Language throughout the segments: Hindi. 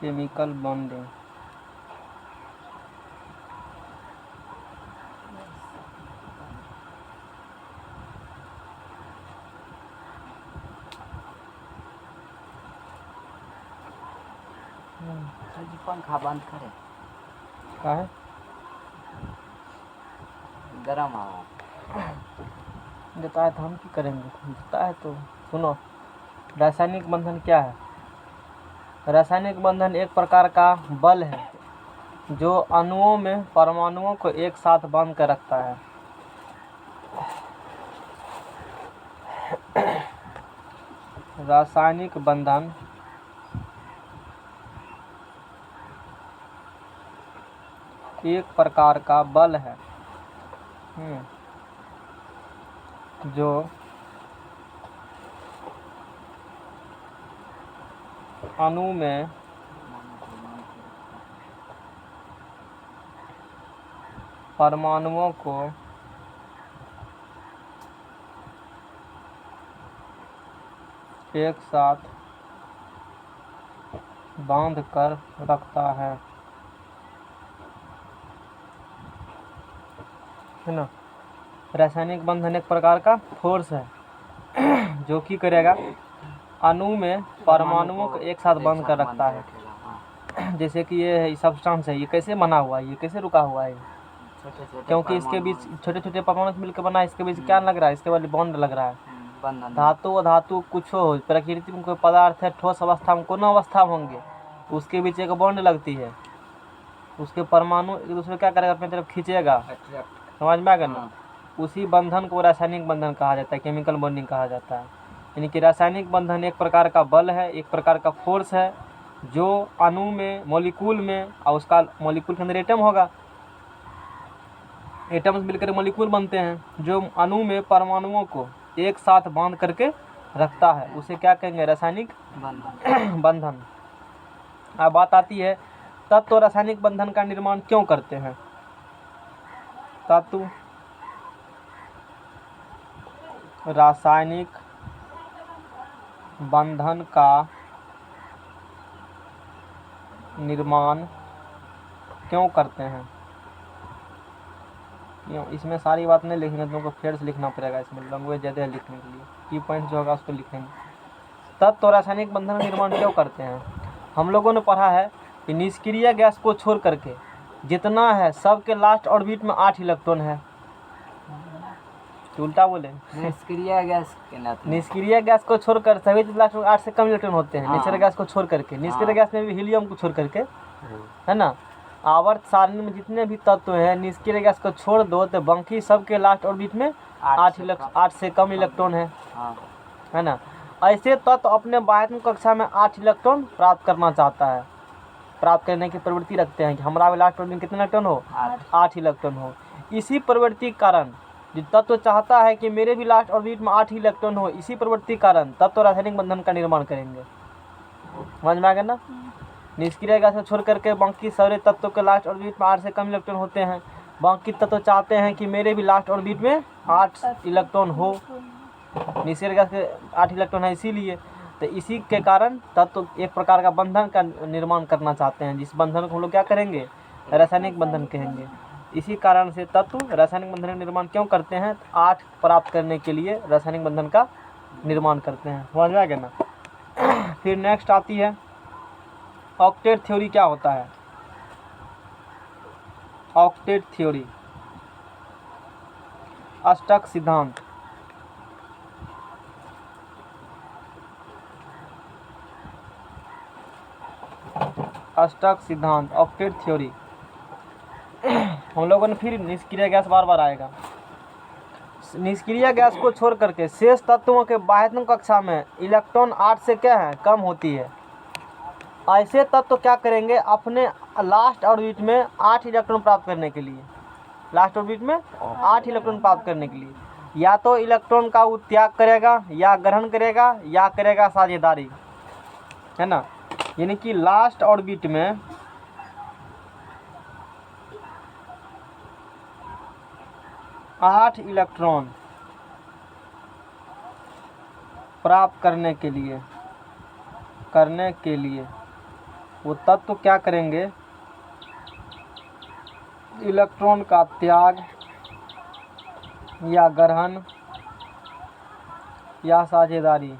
Chemical bonding. सर जी पंखा बंद करें। क्या है? गरम हवा देता है तो हम क्या करेंगे? देता है तो सुनो। रासायनिक बंधन क्या है? रासायनिक बंधन एक प्रकार का बल है जो अणुओं में परमाणुओं को एक साथ बांध कर रखता है। रासायनिक बंधन एक प्रकार का बल है जो अणु में परमाणुओं को एक साथ बांध कर रखता है ना। रासायनिक बंधन एक प्रकार का फोर्स है जो कि करेगा अणु में परमाणुओं को एक साथ बांध कर रखता है। जैसे कि ये सब्सटेंस है, ये कैसे बना हुआ है, ये कैसे रुका हुआ है? क्योंकि इसके बीच छोटे छोटे परमाणु मिलकर बना है। इसके बीच क्या लग रहा है? इसके वाले बॉन्ड लग रहा है। धातु अधातु कुछ हो, प्रकृति में कोई पदार्थ है ठोस अवस्था में कोन अवस्था में होंगे, उसके बीच एक बॉन्ड लगती है। उसके परमाणु एक दूसरे क्या करेगा? अपनी तरफ खींचेगा। समझ में आ गया ना? उसी बंधन को रासायनिक बंधन कहा जाता है, केमिकल बॉन्डिंग कहा जाता है। यानी कि रासायनिक बंधन एक प्रकार का बल है, एक प्रकार का फोर्स है जो अणु में मॉलिक्यूल में, और उसका मॉलिक्यूल के अंदर एटम होगा, एटम्स मिलकर मॉलिक्यूल बनते हैं, जो अणु में परमाणुओं को एक साथ बांध करके रखता है। उसे क्या कहेंगे? रासायनिक बंधन। अब बात आती है तत्व रासायनिक बंधन का निर्माण क्यों करते हैं? तत्व रासायनिक बंधन का निर्माण क्यों करते हैं? इसमें सारी बात नहीं लिखनी, तुमको फिर से लिखना पड़ेगा। इसमें लैंग्वेज ज़्यादा है लिखने के लिए, की पॉइंट जो होगा उसको लिखेंगे। तत्व तो रासायनिक बंधन का निर्माण क्यों करते हैं? हम लोगों ने पढ़ा है कि निष्क्रिय गैस को छोड़ करके जितना है सबके लास्ट ऑर्बिट में 8 इलेक्ट्रॉन है। उल्टा बोले, निष्क्रिय गैस के निष्क्रिय गैस को छोड़कर सभी लास्ट में 8 से कम इलेक्ट्रॉन होते हैं। निष्क्रिय गैस को छोड़ करके, निष्क्रिय गैस में भी हीलियम को छोड़ करके, है ना। आवर्त सारणी में जितने भी तत्व हैं, निष्क्रिय गैस को छोड़ दो तो बाकी सबके लास्ट ऑर्बिट में 8 से कम इलेक्ट्रॉन है ना। ऐसे तत्व अपने बाह्य कक्षा में 8 इलेक्ट्रॉन प्राप्त करना चाहता है, प्राप्त करने की प्रवृत्ति रखते हैं कि हमारा लास्ट ऑर्बिट में कितने इलेक्ट्रॉन हो? 8 इलेक्ट्रॉन हो। इसी प्रवृत्ति के कारण जो तत्व चाहता है कि मेरे भी लास्ट ऑर्बिट में 8 इलेक्ट्रॉन हो, इसी प्रवृत्ति के कारण तत्व रासायनिक बंधन का निर्माण करेंगे। समझ में आ गया ना? निष्क्रिय गैस को छोड़ करके बाकी सारे तत्वों के लास्ट ऑर्बिट में 8 से कम इलेक्ट्रॉन होते हैं। बाकी तत्व चाहते हैं कि मेरे भी लास्ट ऑर्बिट में 8 इलेक्ट्रॉन हो। निष्क्रिय गैस के 8 इलेक्ट्रॉन है, इसीलिए तो इसी के कारण तत्व एक प्रकार का बंधन का निर्माण करना चाहते हैं, जिस बंधन को हम लोग क्या करेंगे? रासायनिक बंधन कहेंगे। इसी कारण से तत्व रासायनिक बंधन का निर्माण क्यों करते हैं? 8 प्राप्त करने के लिए रासायनिक बंधन का निर्माण करते हैं। समझ में आ गया ना? फिर नेक्स्ट आती है ऑक्टेट थ्योरी। क्या होता है ऑक्टेट थ्योरी? अष्टक सिद्धांत। अष्टक सिद्धांत, ऑक्टेट थ्योरी। हम लोगों ने फिर निष्क्रिय गैस बार बार आएगा। निष्क्रिय गैस को छोड़ करके शेष तत्वों के बाह्य कक्षा में इलेक्ट्रॉन 8 से क्या है? कम होती है। ऐसे तत्व क्या करेंगे? अपने लास्ट ऑर्बिट में 8 इलेक्ट्रॉन प्राप्त करने के लिए, लास्ट ऑर्बिट में 8 इलेक्ट्रॉन प्राप्त करने के लिए या तो इलेक्ट्रॉन का वो त्याग करेगा, या ग्रहण करेगा, या करेगा साझेदारी, है ना। यानी कि लास्ट ऑर्बिट में 8 इलेक्ट्रॉन प्राप्त करने के लिए वो तत्व क्या करेंगे, इलेक्ट्रॉन का त्याग या ग्रहण या साझेदारी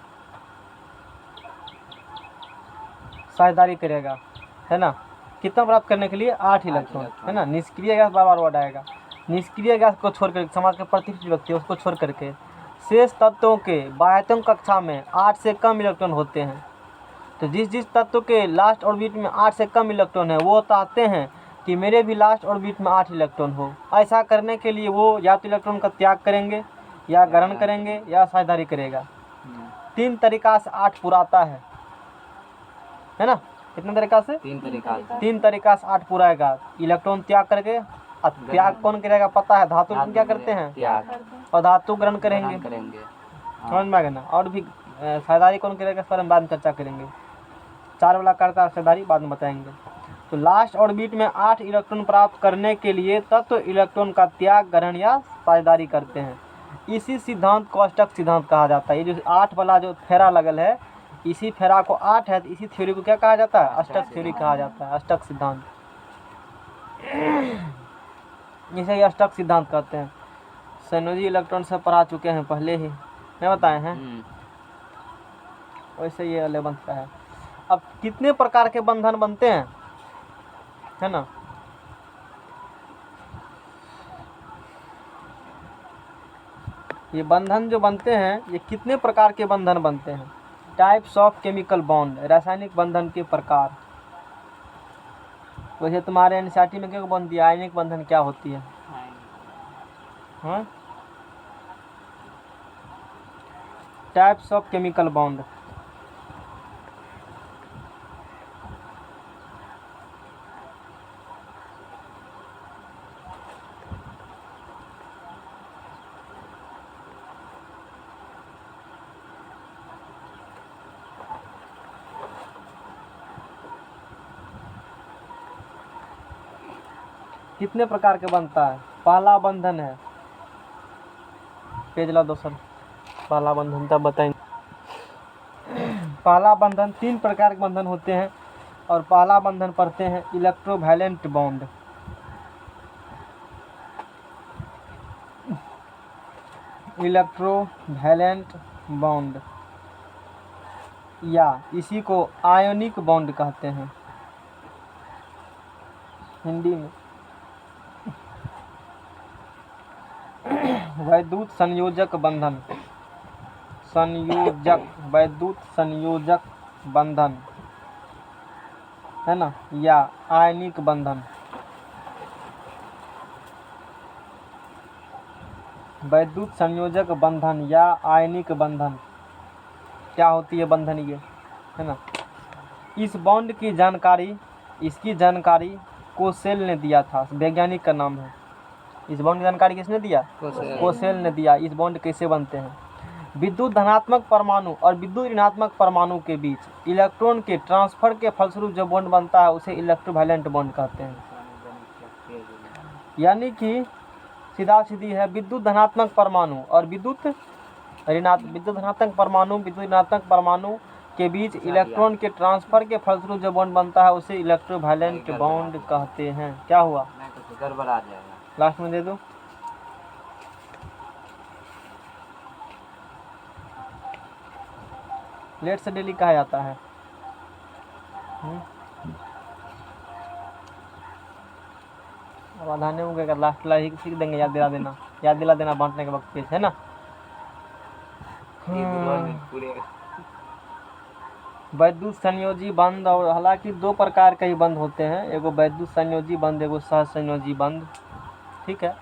करेगा, है ना। कितना प्राप्त करने के लिए, 8 इलेक्ट्रॉन, है ना। निष्क्रिय गैस बार बार वर्ड आएगा। निष्क्रिय गैस को छोड़कर, समाज के प्रतिष्ठित व्यक्ति उसको छोड़ करके शेष तत्वों के बाह्यतम कक्षा में 8 से कम इलेक्ट्रॉन होते हैं। तो जिस तत्व के लास्ट ऑर्बिट में 8 से कम इलेक्ट्रॉन है वो चाहते हैं कि मेरे भी लास्ट ऑर्बिट में 8 इलेक्ट्रॉन हो। ऐसा करने के लिए वो या तो इलेक्ट्रॉन का त्याग करेंगे या ग्रहण करेंगे या साझेदारी करेगा। 3 तरीका से 8 पुराता है ना। कितने तरीका से, 3 तरीका से 8 पुराएगा। इलेक्ट्रॉन त्याग करके, और त्याग कौन करेगा पता है, धातु क्या करते हैं त्याग, और धातु ग्रहण करेंगे, समझ में आ गया ना। और भी साझेदारी कौन करेगा, इस पर हम बाद में चर्चा करेंगे। 4 वाला करता है साझेदारी, बाद में बताएंगे। तो लास्ट ऑर्बिट में 8 इलेक्ट्रॉन प्राप्त करने के लिए तत्व इलेक्ट्रॉन का त्याग, ग्रहण या साझेदारी करते हैं। इसी सिद्धांत को अष्टक सिद्धांत कहा जाता है। ये जो 8 वाला जो फेरा लगल है, इसी फेरा को 8 है, तो इसी थ्योरी को क्या कहा जाता है, अष्टक थ्योरी कहा जाता है, अष्टक सिद्धांत। इसे ही अष्टक सिद्धांत कहते हैं। संयोजी इलेक्ट्रॉन से पढ़ा चुके हैं पहले ही, नहीं बताए हैं। वैसे ये 11 का है। अब कितने प्रकार के बंधन बनते हैं, है ना। ये बंधन जो बनते हैं, ये कितने प्रकार के बंधन बनते हैं। टाइप्स ऑफ केमिकल बॉन्ड, रासायनिक बंधन के प्रकार। वैसे तुम्हारे एनसीईआरटी में क्या बंध दिया, आयनिक बंधन क्या होती है, हाँ। टाइप्स ऑफ केमिकल बॉन्ड, कितने प्रकार के बनता है। पहला बंधन है, पेज ला दोस्तों, पहला बंधन तब बताएंगे। पहला बंधन, 3 प्रकार के बंधन होते हैं, और पहला बंधन पढ़ते हैं इलेक्ट्रोवैलेंट बॉन्ड। इलेक्ट्रोवैलेंट बॉन्ड या इसी को आयोनिक बॉन्ड कहते हैं हिंदी में। वैद्युत संयोजक बंधन, वैद्युत संयोजक बंधन, है ना, या आयनिक बंधन। वैद्युत संयोजक बंधन या आयनिक बंधन क्या होती है बंधन, ये है ना। इस बॉन्ड की जानकारी, इसकी जानकारी कोसेल ने दिया था, वैज्ञानिक का नाम है। इस बॉन्ड की जानकारी किसने दिया, कोसेल ने दिया। इस बॉन्ड कैसे बनते हैं। विद्युत धनात्मक परमाणु और विद्युत ऋणात्मक परमाणु के बीच इलेक्ट्रॉन के ट्रांसफर के फलस्वरूप जो बॉन्ड बनता है उसे इलेक्ट्रोवैलेंट बॉन्ड कहते हैं। यानी कि सीधा सीधी है, विद्युत धनात्मक परमाणु और विद्युत ऋणात्मक परमाणु के बीच इलेक्ट्रॉन के ट्रांसफर के फलस्वरूप जो बॉन्ड बनता है उसे इलेक्ट्रोवैलेंट बॉन्ड कहते हैं। क्या हुआ, गड़बड़ आ जाएगा, लास्ट में दे दो। लेट से डेली कहा जाता है। अब आधाने हो गया, लास्ट ला ही सीख देंगे, याद दिला देना बांटने के वक्त पेज, है ना। वैद्युत संयोजी बंध, और हालांकि 2 प्रकार के ही बंध होते हैं, एगो वैद्युत संयोजी बंध, एगो सहसंयोजी बंध, ठीक है।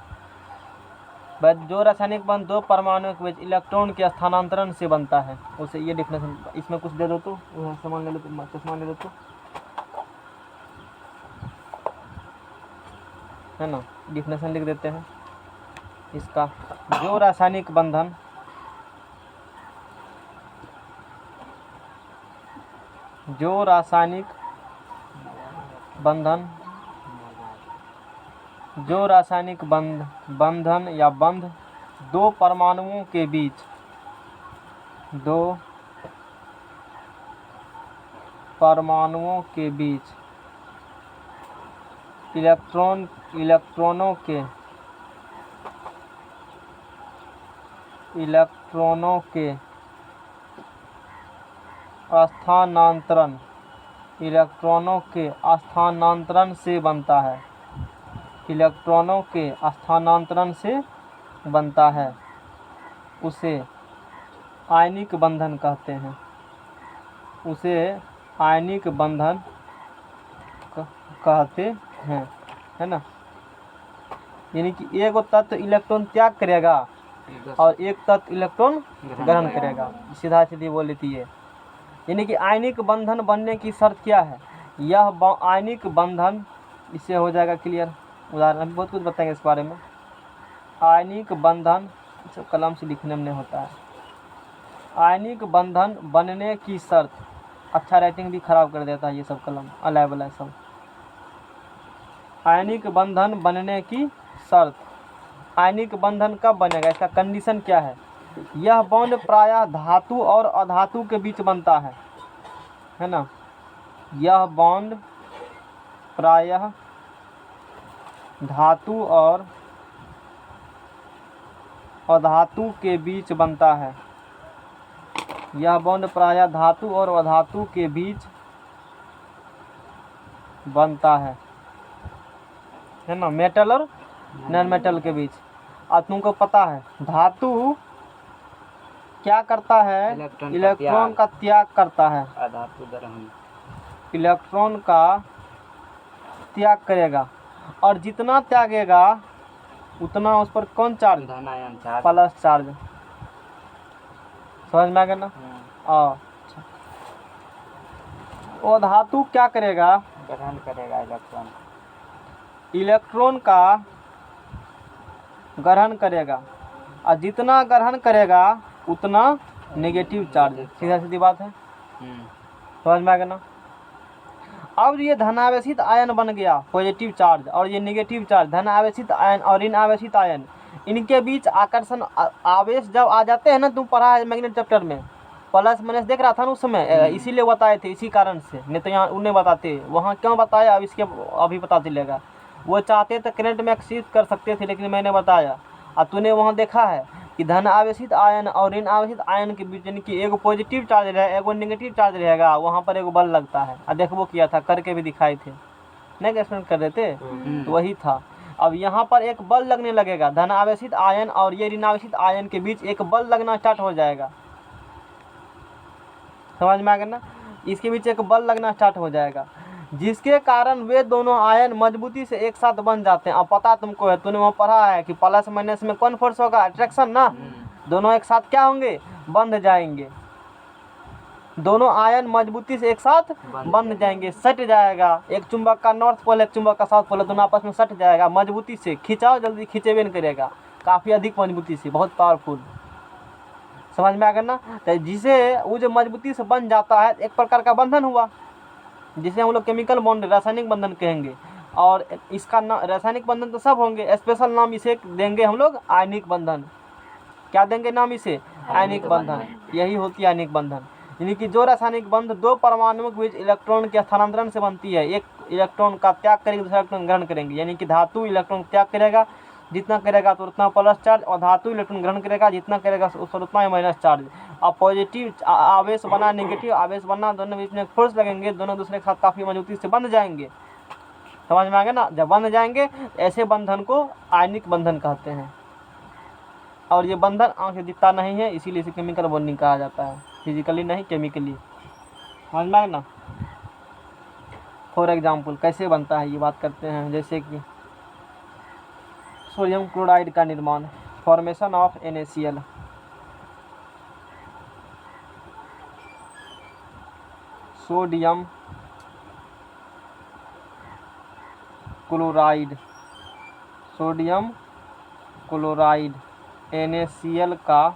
जो रासायनिक बंध 2 परमाणुओं के बीच इलेक्ट्रॉन के स्थानांतरण से बनता है उसे, ये डेफिनेशन इसमें कुछ दे दो तो, सामान ले लो तो, चश्मा ले लो तो, है ना। डेफिनेशन लिख देते हैं इसका। जो रासायनिक बंधन जो रासायनिक बंधन या बंध दो परमाणुओं के बीच इलेक्ट्रॉनों के स्थानांतरण से बनता है। इलेक्ट्रॉनों के स्थानांतरण से बनता है, उसे आयनिक बंधन कहते हैं। उसे आयनिक बंधन कहते हैं, है ना। यानी कि एक तत्व इलेक्ट्रॉन त्याग करेगा और एक तत्व इलेक्ट्रॉन ग्रहण करेगा, सीधा सीधी बोल लेती है। यानी कि आयनिक बंधन बनने की शर्त क्या है? यह आयनिक बंधन, इससे हो जाएगा क्लियर। उदाहरण अभी बहुत कुछ बताएंगे इस बारे में। आयनिक बंधन सब कलम से लिखने में नहीं होता है। आयनिक बंधन बनने की शर्त, अच्छा राइटिंग भी खराब कर देता है ये सब कलम, अलाय बलाय सब। आयनिक बंधन बनने की शर्त, आयनिक बंधन कब बनेगा, इसका कंडीशन क्या है? यह बॉन्ड प्रायः धातु और अधातु के बीच बनता है ना। यह बॉन्ड प्रायः धातु और अधातु के बीच बनता है। यह बॉन्ड प्रायः धातु और अधातु के बीच बनता है ना, मेटल और नॉन मेटल के बीच। और तुमको पता है धातु क्या करता है? इलेक्ट्रॉन का त्याग करता है। अधातु ग्रहण, इलेक्ट्रॉन का त्याग करेगा, और जितना त्यागेगा उतना उस पर कौन चार्ज? धनायन चार्ज, प्लस चार्ज। समझ में आ गया ना। अच्छा, वो धातु क्या करेगा? ग्रहण करेगा इलेक्ट्रॉन का ग्रहण करेगा, और जितना ग्रहण करेगा उतना नेगेटिव चार्ज। सीधा सीधी बात है, समझ में आ गया ना। अब ये धनावेशित आयन बन गया पॉजिटिव चार्ज, और ये नेगेटिव चार्ज, धनावेशित आयन और ऋण आवेशित आयन, इनके बीच आकर्षण आवेश जब आ जाते हैं ना, तुम पढ़ा है मैग्नेट चैप्टर में, प्लस माइनस देख रहा था ना उस समय, इसीलिए बताए थे, इसी कारण से। नहीं तो यहाँ उन्हें बताते, वहाँ क्यों बताया अब इसके अभी पता चलेगा। वो चाहते तो करंट में एक्सिस कर सकते थे, लेकिन मैंने बताया। और तूने वहाँ देखा है कि धन आवेशित आयन और ऋण आवेशित आयन के बीच, यानी कि एगो पॉजिटिव चार्ज रहेगा, एगो नेगेटिव चार्ज रहेगा, वहाँ पर एगो बल लगता है। और देखो किया था, करके भी दिखाए थे, नहीं एक्सप्लेन कर रहे थे, तो वही था। अब यहाँ पर एक बल लगने लगेगा, धन आवेशित आयन और ये ऋण आवेशित आयन के बीच एक बल लगना स्टार्ट हो जाएगा। समझ में आ गया ना। इसके बीच एक बल लगना स्टार्ट हो जाएगा, जिसके कारण वे दोनों आयन मजबूती से एक साथ बन जाते हैं। अब पता तुमको है, तूने वहाँ पढ़ा है कि प्लस माइनस में कौन फोर्स होगा? अट्रैक्शन ना। दोनों एक साथ क्या होंगे? बंध जाएंगे। दोनों आयन मजबूती से एक साथ बंध जाएंगे, सट जाएगा। एक चुंबक का नॉर्थ पोल, एक चुंबक का साउथ पोल, दोनों आपस में सट जाएगा मजबूती से। खिंचाओ जल्दी, खिंचेबे नहीं करेगा, काफ़ी अधिक मजबूती से, बहुत पावरफुल। समझ में आ गया ना। तो जिसे वो जो मजबूती से बन जाता है, एक प्रकार का बंधन हुआ, जिसे हम लोग केमिकल बॉन्ड, रासायनिक बंधन कहेंगे। और इसका नाम, रासायनिक बंधन तो सब होंगे, स्पेशल नाम इसे देंगे हम लोग आयनिक बंधन। क्या देंगे नाम इसे? आयनिक बंधन। यही होती है आयनिक बंधन। यानी कि जो रासायनिक बंध दो परमाणुओं के बीच इलेक्ट्रॉन के स्थानांतरण से बनती है। एक इलेक्ट्रॉन का त्याग करेंगे, दूसरा इलेक्ट्रॉन ग्रहण करेंगे। यानी कि धातु इलेक्ट्रॉन त्याग करेगा, जितना करेगा तो उतना प्लस चार्ज, और धातु इलेक्ट्रॉन ग्रहण करेगा, जितना करेगा उस पर उतना ही माइनस चार्ज। और पॉजिटिव आवेश बना, नेगेटिव आवेश बना, दोनों बीच में फोर्स लगेंगे, दोनों दूसरे के साथ काफ़ी मजबूती से बंध जाएंगे। समझ में आ गया ना। जब बंध जाएंगे, ऐसे बंधन को आयनिक बंधन कहते हैं। और ये बंधन आँख से दिखता नहीं है, इसीलिए इसे केमिकल बॉन्डिंग कहा जाता है, फिजिकली नहीं, केमिकली। समझ में आ गया ना। फॉर एग्जाम्पल कैसे बनता है ये बात करते हैं। जैसे कि सोडियम क्लोराइड का निर्माण, formation of NaCl। Sodium chloride, sodium chloride NaCl का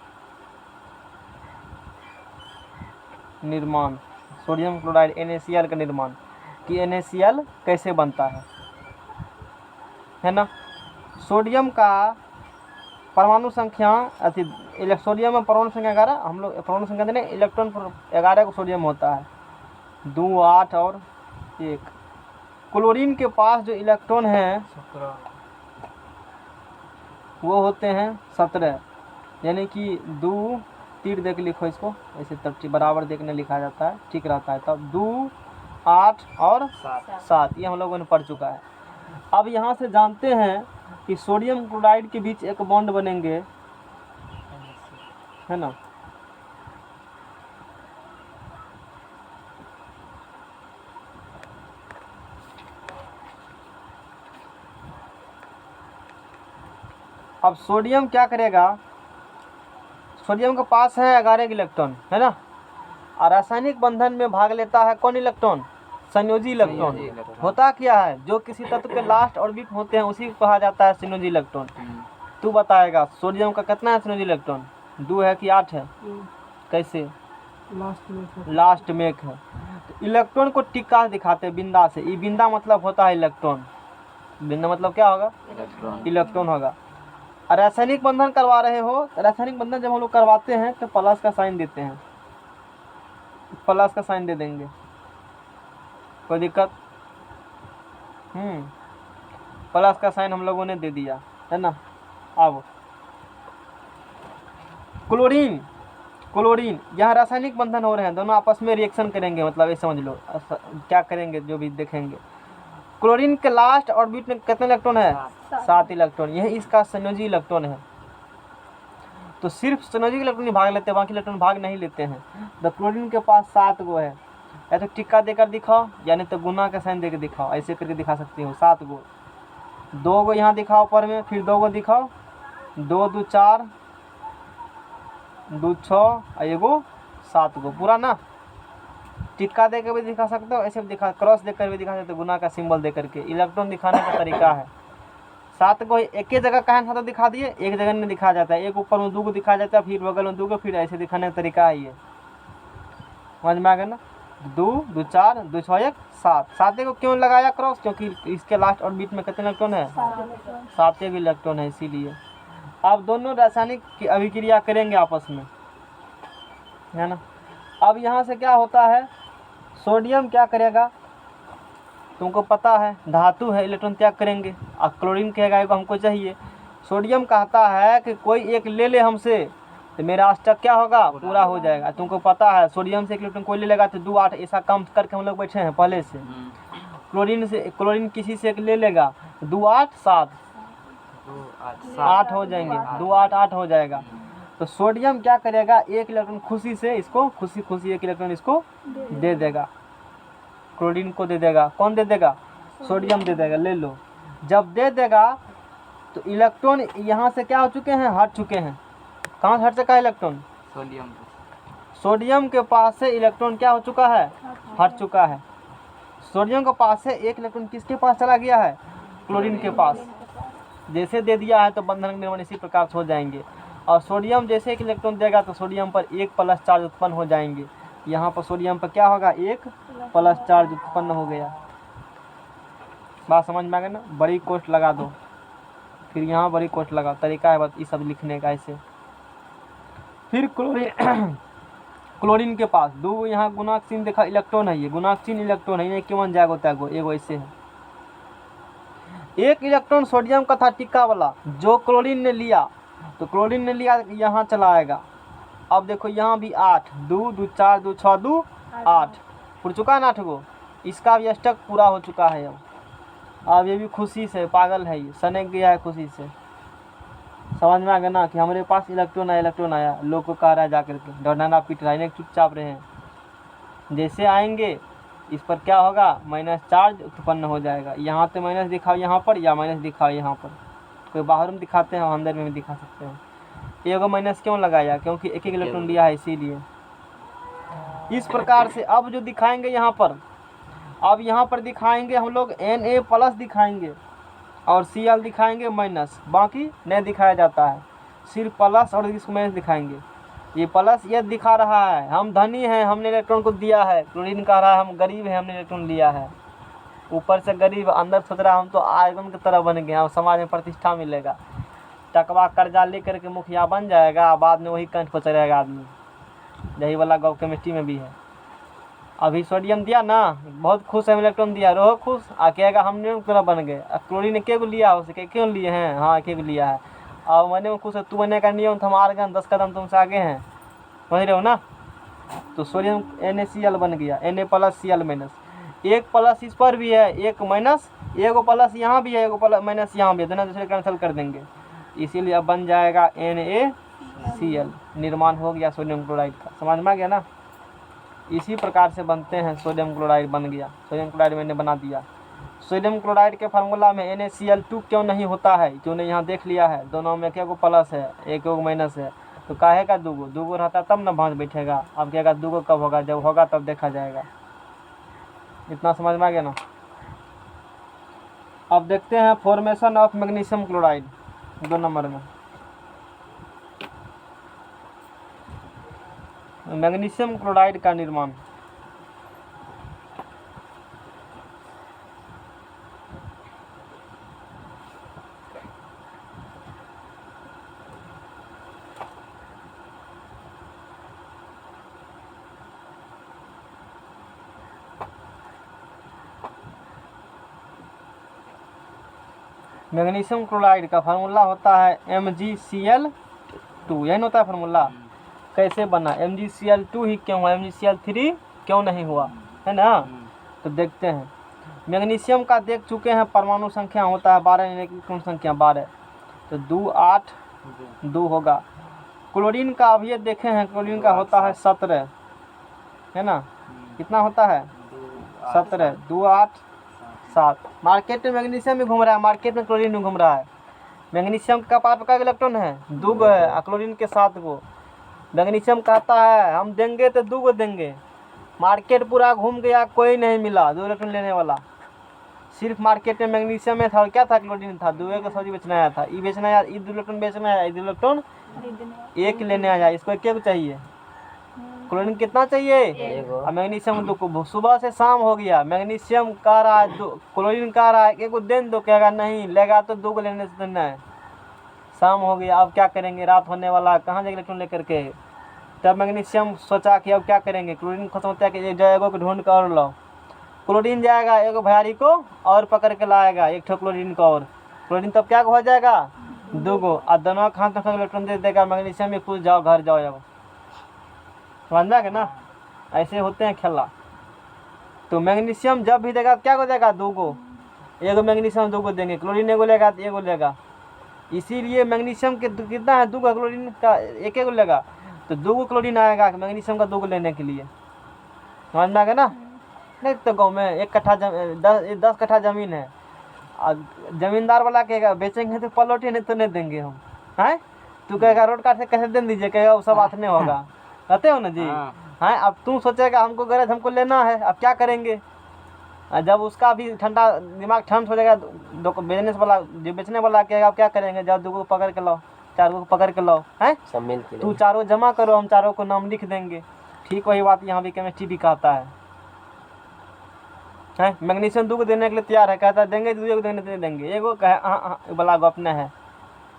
निर्माण, सोडियम क्लोराइड NaCl का निर्माण, कि NaCl कैसे बनता है ना। सोडियम का परमाणु संख्या सोडियम में परमाणु संख्या 11, हम लोग परमाणु संख्या देने इलेक्ट्रॉन पर 11 को सोडियम होता है, 2 8 और 1। क्लोरीन के पास जो इलेक्ट्रॉन हैं वो होते हैं 17, यानी कि 2 तीर दे के लिखो इसको, ऐसे तरतीब बराबर देखने लिखा जाता है, ठीक रहता है। तब 2 8 और 7 ये हम लोगों ने पढ़ चुका है। अब यहाँ से जानते हैं कि सोडियम क्लोराइड के बीच एक बॉन्ड बनेंगे, है ना। अब सोडियम क्या करेगा, सोडियम के पास है 11 इलेक्ट्रॉन, है ना, और रासायनिक बंधन में भाग लेता है कौन इलेक्ट्रॉन, संयोजी इलेक्ट्रॉन। होता क्या है, जो किसी तत्व के लास्ट ऑर्बिट होते हैं उसी को कहा जाता है संयोजी इलेक्ट्रॉन। तू बताएगा सोडियम का कितना है संयोजी इलेक्ट्रॉन, 2 है कि 8 है, कैसे लास्ट में एक है। तो इलेक्ट्रॉन को टिक्का दिखाते हैं बिंदा से, ये बिंदा मतलब होता है इलेक्ट्रॉन, बिंदा मतलब क्या होगा, इलेक्ट्रॉन होगा। रासायनिक बंधन करवा रहे हो, रासायनिक बंधन जब हम लोग करवाते हैं तो प्लस का साइन देते हैं, प्लस का साइन दे देंगे, कोई दिक्कत, प्लस का साइन हम लोगों ने दे दिया, है ना। अब क्लोरीन, क्लोरीन यहाँ रासायनिक बंधन हो रहे हैं, दोनों आपस में रिएक्शन करेंगे, मतलब ये समझ लो क्या करेंगे जो भी देखेंगे। क्लोरीन के लास्ट ऑर्बिट में कितने इलेक्ट्रॉन है, 7 इलेक्ट्रॉन, यही इसका संयोजी इलेक्ट्रॉन है। तो सिर्फ संयोजी इलेक्ट्रॉन ही भाग लेते हैं, बाकी इलेक्ट्रॉन भाग नहीं लेते हैं। तो क्लोरीन के पास 7 गो है, या तो टिक्का देकर दिखाओ यानी तो गुना का साइन देकर दिखाओ, ऐसे करके दिखा सकती हो। 7 गो, 2 गो यहाँ दिखाओ ऊपर में, फिर 2 गो दिखाओ, 2 2 4 2 6 और एगो 7 गो पूरा ना। टिक्का देकर भी दिखा सकते हो, ऐसे भी दिखा, क्रॉस देकर भी दिखा सकते हो, गुना का सिंबल दे करके। इलेक्ट्रॉन दिखाने का तरीका है। 7 को एक ही जगह कहाँ 7 दिखा दिए, एक जगह नहीं दिखाया जाता है, एक ऊपर में 2 को दिखाया जाता है, फिर बगल में 2 को, फिर ऐसे दिखाने का तरीका है ये, समझ में आ गया ना। 2 2 4 2 6 1 7, 7 को क्यों लगाया क्रॉस, क्योंकि इसके लास्ट और बीच में कितने इलेक्ट्रॉन है, 7 इलेक्ट्रॉन है, इसीलिए। अब दोनों रासायनिक की अभिक्रिया करेंगे आपस में, है ना। अब यहाँ से क्या होता है, सोडियम क्या करेगा, तुमको पता है धातु है, इलेक्ट्रॉन त्याग करेंगे, और क्लोरीन कहेगा एगो हमको चाहिए। सोडियम कहता है कि कोई एक ले ले हमसे तो मेरा अष्टक क्या होगा, पूरा हो जाएगा। तुमको पता है सोडियम से एक इलेक्ट्रॉन कोई ले लेगा तो 2 8, ऐसा काम करके हम लोग बैठे हैं पहले से। क्लोरीन से, क्लोरीन किसी से एक ले लेगा 2 8 7 8 हो जाएंगे, 2 8 8 हो जाएगा। तो सोडियम क्या करेगा, एक इलेक्ट्रॉन खुशी से इसको, खुशी खुशी एक इलेक्ट्रॉन इसको दे देगा, क्लोरीन को दे देगा। कौन दे देगा, सोडियम दे देगा, ले लो। जब दे देगा तो इलेक्ट्रॉन यहाँ से क्या हो चुके हैं, हट चुके हैं। कहाँ से हट चुका है इलेक्ट्रॉन, सोडियम, सोडियम के पास से इलेक्ट्रॉन क्या हो चुका है, हट चुका है। सोडियम के पास से एक इलेक्ट्रॉन किसके पास चला गया है, क्लोरीन के पास। जैसे दे दिया है तो बंधन निर्माण इसी प्रकार से हो जाएंगे। और सोडियम जैसे एक इलेक्ट्रॉन देगा तो सोडियम पर 1 प्लस चार्ज उत्पन्न हो जाएंगे। यहाँ पर सोडियम पर क्या होगा, 1 प्लस चार्ज उत्पन्न हो गया। बात समझ में आ गया ना। बड़ी कोष्ठ लगा दो, फिर यहाँ बड़ी कोष्ठ लगा, तरीका है बस ये सब लिखने का ऐसे। फिर क्लोरीन, क्लोरीन के पास 2 यहाँ गुणाक्सिन देखा इलेक्ट्रॉन है, ये गुणाक्सिन इलेक्ट्रॉन है, ये क्यों जाएगा होता है, एगो ऐसे है। एक इलेक्ट्रॉन सोडियम का था टिक्का वाला, जो क्लोरीन ने लिया, तो क्लोरीन ने लिया यहाँ चला आएगा। अब देखो यहाँ भी 8, 2 2 4 2 6 2 8 पूरा चुका है ना, 8 गो। इसका भी अष्टक पूरा हो चुका है। अब ये भी खुशी से पागल है, ये सनक गया है खुशी से। समझ में आ गया ना कि हमारे पास इलेक्ट्रॉन आया, इलेक्ट्रॉन आया, लोग को कह रहा है जाकर के, डरना पीट रहा है, चुपचाप रहे हैं। जैसे आएंगे इस पर क्या होगा, माइनस चार्ज उत्पन्न हो जाएगा। यहाँ तो माइनस दिखाओ यहाँ पर, या माइनस दिखाओ यहाँ पर, कोई बाहर में दिखाते हैं, अंदर में भी दिखा सकते हैं। एगो माइनस क्यों लगाया, क्योंकि एक एक इलेक्ट्रॉन लिया है इसीलिए। इस प्रकार से अब जो दिखाएंगे यहाँ पर, अब यहाँ पर दिखाएंगे हम लोग Na प्लस दिखाएंगे और Cl दिखाएंगे माइनस, बाकी नहीं दिखाया जाता है, सिर्फ प्लस और इसको माइनस दिखाएंगे। ये प्लस ये दिखा रहा है हम धनी हैं, हमने इलेक्ट्रॉन को दिया है। क्लोरीन कह रहा है हम गरीब हैं, हमने इलेक्ट्रॉन लिया है। ऊपर से गरीब, अंदर सोच रहा हम तो आयरन की तरह बन गए, हम समाज में प्रतिष्ठा मिलेगा। टकवा कर्जा लेकर के मुखिया बन जाएगा, बाद में वही कंठ पर चढ़ेगा आदमी। यही वाला गौ केमिस्ट्री में भी है। अभी सोडियम दिया ना, बहुत खुश है, इलेक्ट्रॉन दिया, रहो खुश, कहेगा हम नियम तरह बन गए। क्लोरीन के को लिया हो सके, क्यों लिए हैं? हाँ एक को लिया है। और मैंने खुश है, तू बने का नियम तो हम आर्गन 10 कदम तुमसे आगे हैं, समझ रहे हो ना। तो सोडियम NaCl बन गया, Na+Cl-। एक प्लस इस पर भी है, एक माइनस, एगो प्लस यहाँ भी है, एगो प्लस माइनस यहाँ भी है, दोनों दूसरे कैंसिल कर देंगे, इसीलिए अब बन जाएगा NaCl। निर्माण हो गया सोडियम क्लोराइड का, समझ में आ गया ना। इसी प्रकार से बनते हैं, सोडियम क्लोराइड बन गया। सोडियम क्लोराइड मैंने बना दिया। सोडियम क्लोराइड के फार्मूला में NaCl2 क्यों नहीं होता है, तूने यहाँ देख लिया है, दोनों में एक एगो प्लस है, एक एगो माइनस है, तो काहे का दूगो? दूगो रहता तब ना भांज बैठेगा। अब कहेगा दूगो कब होगा? जब होगा तब देखा जाएगा। इतना समझ में आ गया ना। अब देखते हैं formation of magnesium chloride 2 number में। मैग्नीशियम क्लोराइड का निर्माण। मैग्नीशियम क्लोराइड का फार्मूला होता है MgCl2, यही होता है फार्मूला। कैसे बना? MgCl2 ही क्यों हुआ, MgCl3 क्यों नहीं हुआ, है ना। तो देखते हैं। मैग्नीशियम का देख चुके हैं, परमाणु संख्या होता है 12, इलेक्ट्रॉन संख्या 12, तो 2 8 2 होगा। क्लोरीन का अभी ये देखे हैं, क्लोरीन का होता है 17, है ना। कितना होता है? 17, 2 8 7। मार्केट में मैग्नीशियम भी घूम रहा है, मार्केट में क्लोरीन भी घूम रहा है। मैग्नीशियम का पास का इलेक्ट्रॉन है 2 गो है, और क्लोरीन के 7 गो। मैग्नीशियम कहता है हम देंगे तो 2 गो देंगे। मार्केट पूरा घूम गया, कोई नहीं मिला 2 इलेक्ट्रॉन लेने वाला। सिर्फ मार्केट में मैग्नीशियम में था, और क्या था? क्लोरीन था। 2 का सब्जी बेचना आया था, ये बेचना आया, ये 2 इलेक्ट्रॉन बेचना आया, 2 इलेक्ट्रॉन एक लेने आया। इसको एक चाहिए। क्लोरीन कितना चाहिए? और मैग्नीशियम 2 को। सुबह से शाम हो गया, मैग्नीशियम कह रहा है 2, क्लोरीन कह रहा है एक को दे दो, कहेगा नहीं, लेगा तो 2 को लेने से देना है। शाम हो गया, अब क्या करेंगे? रात होने वाला, कहाँ जाएगा इलेक्ट्रॉन लेकर के? तब मैग्नीशियम सोचा कि अब क्या करेंगे, क्लोरीन खत्म होता है कि एक जगह को ढूंढ कर और लाओ। क्लोरीन जाएगा, एक भैयारी को और पकड़ के लाएगा, एक ठो क्लोरीन को, और क्लोरीन तब क्या हो जाएगा? 2 गो, और दोनों हाथ में इलेक्ट्रॉन दे देगा। मैग्नीशियम में खुद जाओ, घर जाओ, अब समझ के ना। ऐसे होते हैं खेला। तो मैग्नीशियम जब भी देगा क्या हो जाएगा? 2 गो। एगो मैग्नीशियम 2 गो देंगे, क्लोरीन एगो लेगा तो एगो लेगा। इसीलिए मैग्नीशियम के कितना है? 2 गो, क्लोरीन का एक एगो लेगा, तो 2 गो क्लोरीन आएगा मैग्नीशियम का 2 गो लेने के लिए। समझ में आ गया ना। नहीं तो गाँव में 1 कट्ठा 10 कट्ठा ज़मीन है, और जमींदार वाला कहेगा बेचेंगे तो पलौटे, नहीं तो नहीं देंगे हम, हैं। तू कहेगा रोड काट से कैसे दे दीजिए, कहेगा वो सब बात नहीं होगा। कहते हो ना जी, हैं। अब तू सोचेगा हमको गरज, हमको लेना है, अब क्या करेंगे? जब उसका भी ठंडा दिमाग ठंड हो जाएगा, बिजनेस वाला जो बेचने वाला कहेगा अब क्या करेंगे? जब 2 को पकड़ के लाओ, 4 को पकड़ के लाओ, हैं। सब मिल के तू 4 जमा करो, हम 4 को नाम लिख देंगे। ठीक वही बात यहाँ भी केमिस्ट्री भी कहता है। मैग्नीशियम 2 को देने के लिए तैयार है, कहता है देंगे 2 को देने देंगे। एगो कहे हाँ वाला गो अपने है,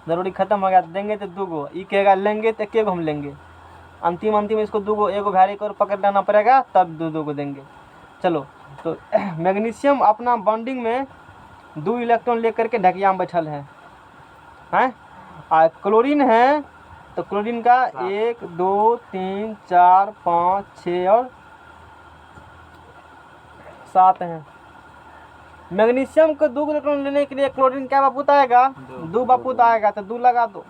ज़रूरी खत्म हो गया, देंगे तो 2 गो। ये कहेगा लेंगे तो 1 को हम लेंगे। अंतिम इसको 2 गो, एगो भैयारी को पकड़ लेना पड़ेगा, तब 2 को देंगे। चलो, तो मैग्नीशियम अपना बॉन्डिंग में 2 इलेक्ट्रॉन लेकर के ढकिया में बैठल है, हैं। और क्लोरीन है, तो क्लोरीन का 1 2 3 4 5 6 और 7 हैं। मैग्नीशियम को 2 इलेक्ट्रॉन लेने के लिए क्लोरीन क्या बापूत आएगा? 2 बापूत आएगा, तो 2 लगा दो।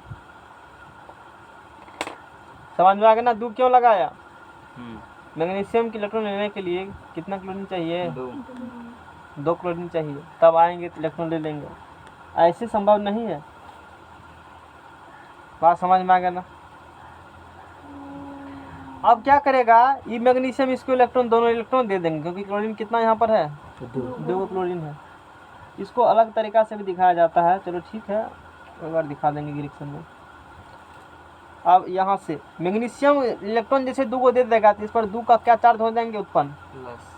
समझ में आ गया ना। 2 क्यों लगाया? मैग्नीशियम की इलेक्ट्रॉन लेने के लिए कितना क्लोरीन चाहिए? 2 क्लोरीन चाहिए, तब आएंगे तो इलेक्ट्रॉन ले लेंगे। ऐसे संभव नहीं है। बात समझ में आ गया ना। अब क्या करेगा ये मैग्नीशियम, इसको इलेक्ट्रॉन, दोनों इलेक्ट्रॉन दे देंगे, क्योंकि क्लोरीन कितना यहाँ पर है? 2 क्लोरीन है। इसको अलग तरीका से भी दिखाया जाता है, चलो ठीक है, एक बार दिखा देंगे रिएक्शन में। अब यहाँ से मैग्नीशियम इलेक्ट्रॉन जैसे 2 को दे देगा, तो इस पर 2 का क्या चार्ज हो जाएंगे? उत्पन्न,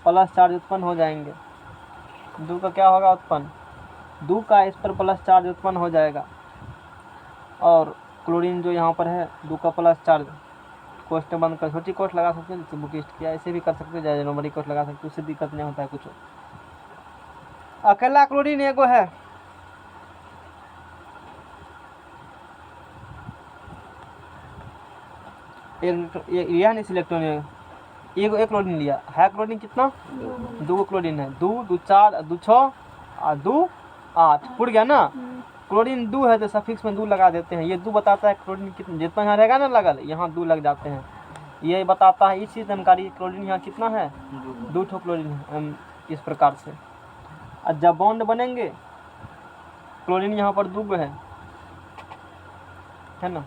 प्लस चार्ज उत्पन्न हो जाएंगे। दो का क्या होगा उत्पन्न, दो का इस पर प्लस चार्ज उत्पन्न हो जाएगा, और क्लोरीन जो यहाँ पर है दो का प्लस चार्ज, कोष्ट बंद कर छोटी कोष्ट लगा सकते हैं जैसे बुकिस्ट किया, ऐसे भी कर सकते हैं, जैसे नंबरी कोष्ट लगा सकते हैं, उससे दिक्कत नहीं होता है कुछ। अकेला क्लोरीन एगो है, लिया नहीं इलेक्ट्रॉन, एगो एक क्लोरीन लिया है, क्लोरीन कितना, दो क्लोरीन है, दो दो चार दो छः और दो आठ, पुर गया ना। क्लोरीन दो है तो सफिक्स में दो लगा देते हैं, ये दो बताता है क्लोरीन कितना, जितना यहाँ रहेगा ना लगल यहाँ दो लग जाते हैं, ये बताता है इसी जानकारी क्लोरीन यहाँ कितना है, दो ठो क्लोरीन है, इस प्रकार से। और जब बॉन्ड बनेंगे क्लोरीन यहाँ पर दो है ना,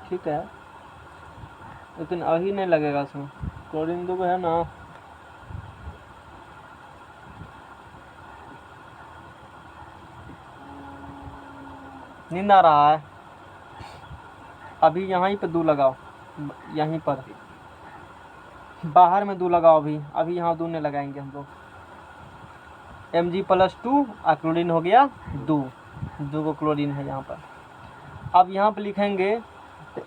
ठीक है, लेकिन अभी नहीं लगेगा इसमें, क्लोरीन दो है ना। नींद आ रहा है, अभी यहीं पे दो लगाओ, यहीं पर बाहर में दो लगाओ, अभी यहाँ दो नहीं लगाएंगे हम लोग। Mg+2 और क्लोरीन हो गया दो, दो को क्लोरीन है यहाँ पर। अब यहाँ पे लिखेंगे तो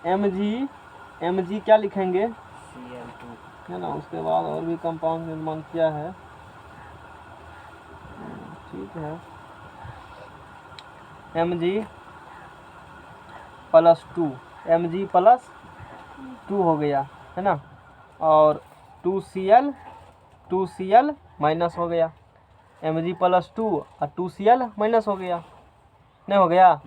Mg क्या लिखेंगे Cl2 है ना, उसके बाद और भी कंपाउंड निर्माण किया है, ठीक है। Mg+2 हो गया है ना, और 2Cl माइनस हो गया, Mg+2 और 2Cl माइनस हो गया, नहीं हो गया।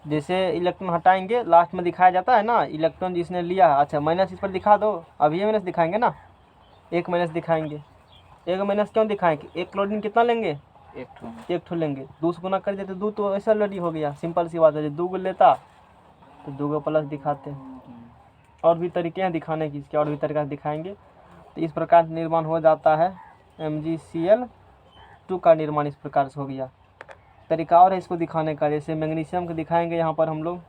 जैसे इलेक्ट्रॉन हटाएंगे लास्ट में दिखाया जाता है ना, इलेक्ट्रॉन जिसने लिया, अच्छा माइनस इस पर दिखा दो, अभी ये माइनस दिखाएंगे ना, एक माइनस दिखाएंगे, एक माइनस क्यों दिखाएंगे, एक क्लोरीन कितना लेंगे, एक ठो लेंगे, दो से गुना कर देते, दो तो ऐसा रेडी हो गया, सिंपल सी बात है, दो को लेता तो दो को प्लस दिखाते हैं। और भी तरीके हैं दिखाने की, इसके और भी तरीका से दिखाएंगे। तो इस प्रकार निर्माण हो जाता है, MgCl2 का निर्माण इस प्रकार से हो गया। तरीका और है इसको दिखाने का, जैसे मैग्नीशियम को दिखाएंगे यहाँ पर हम लोग,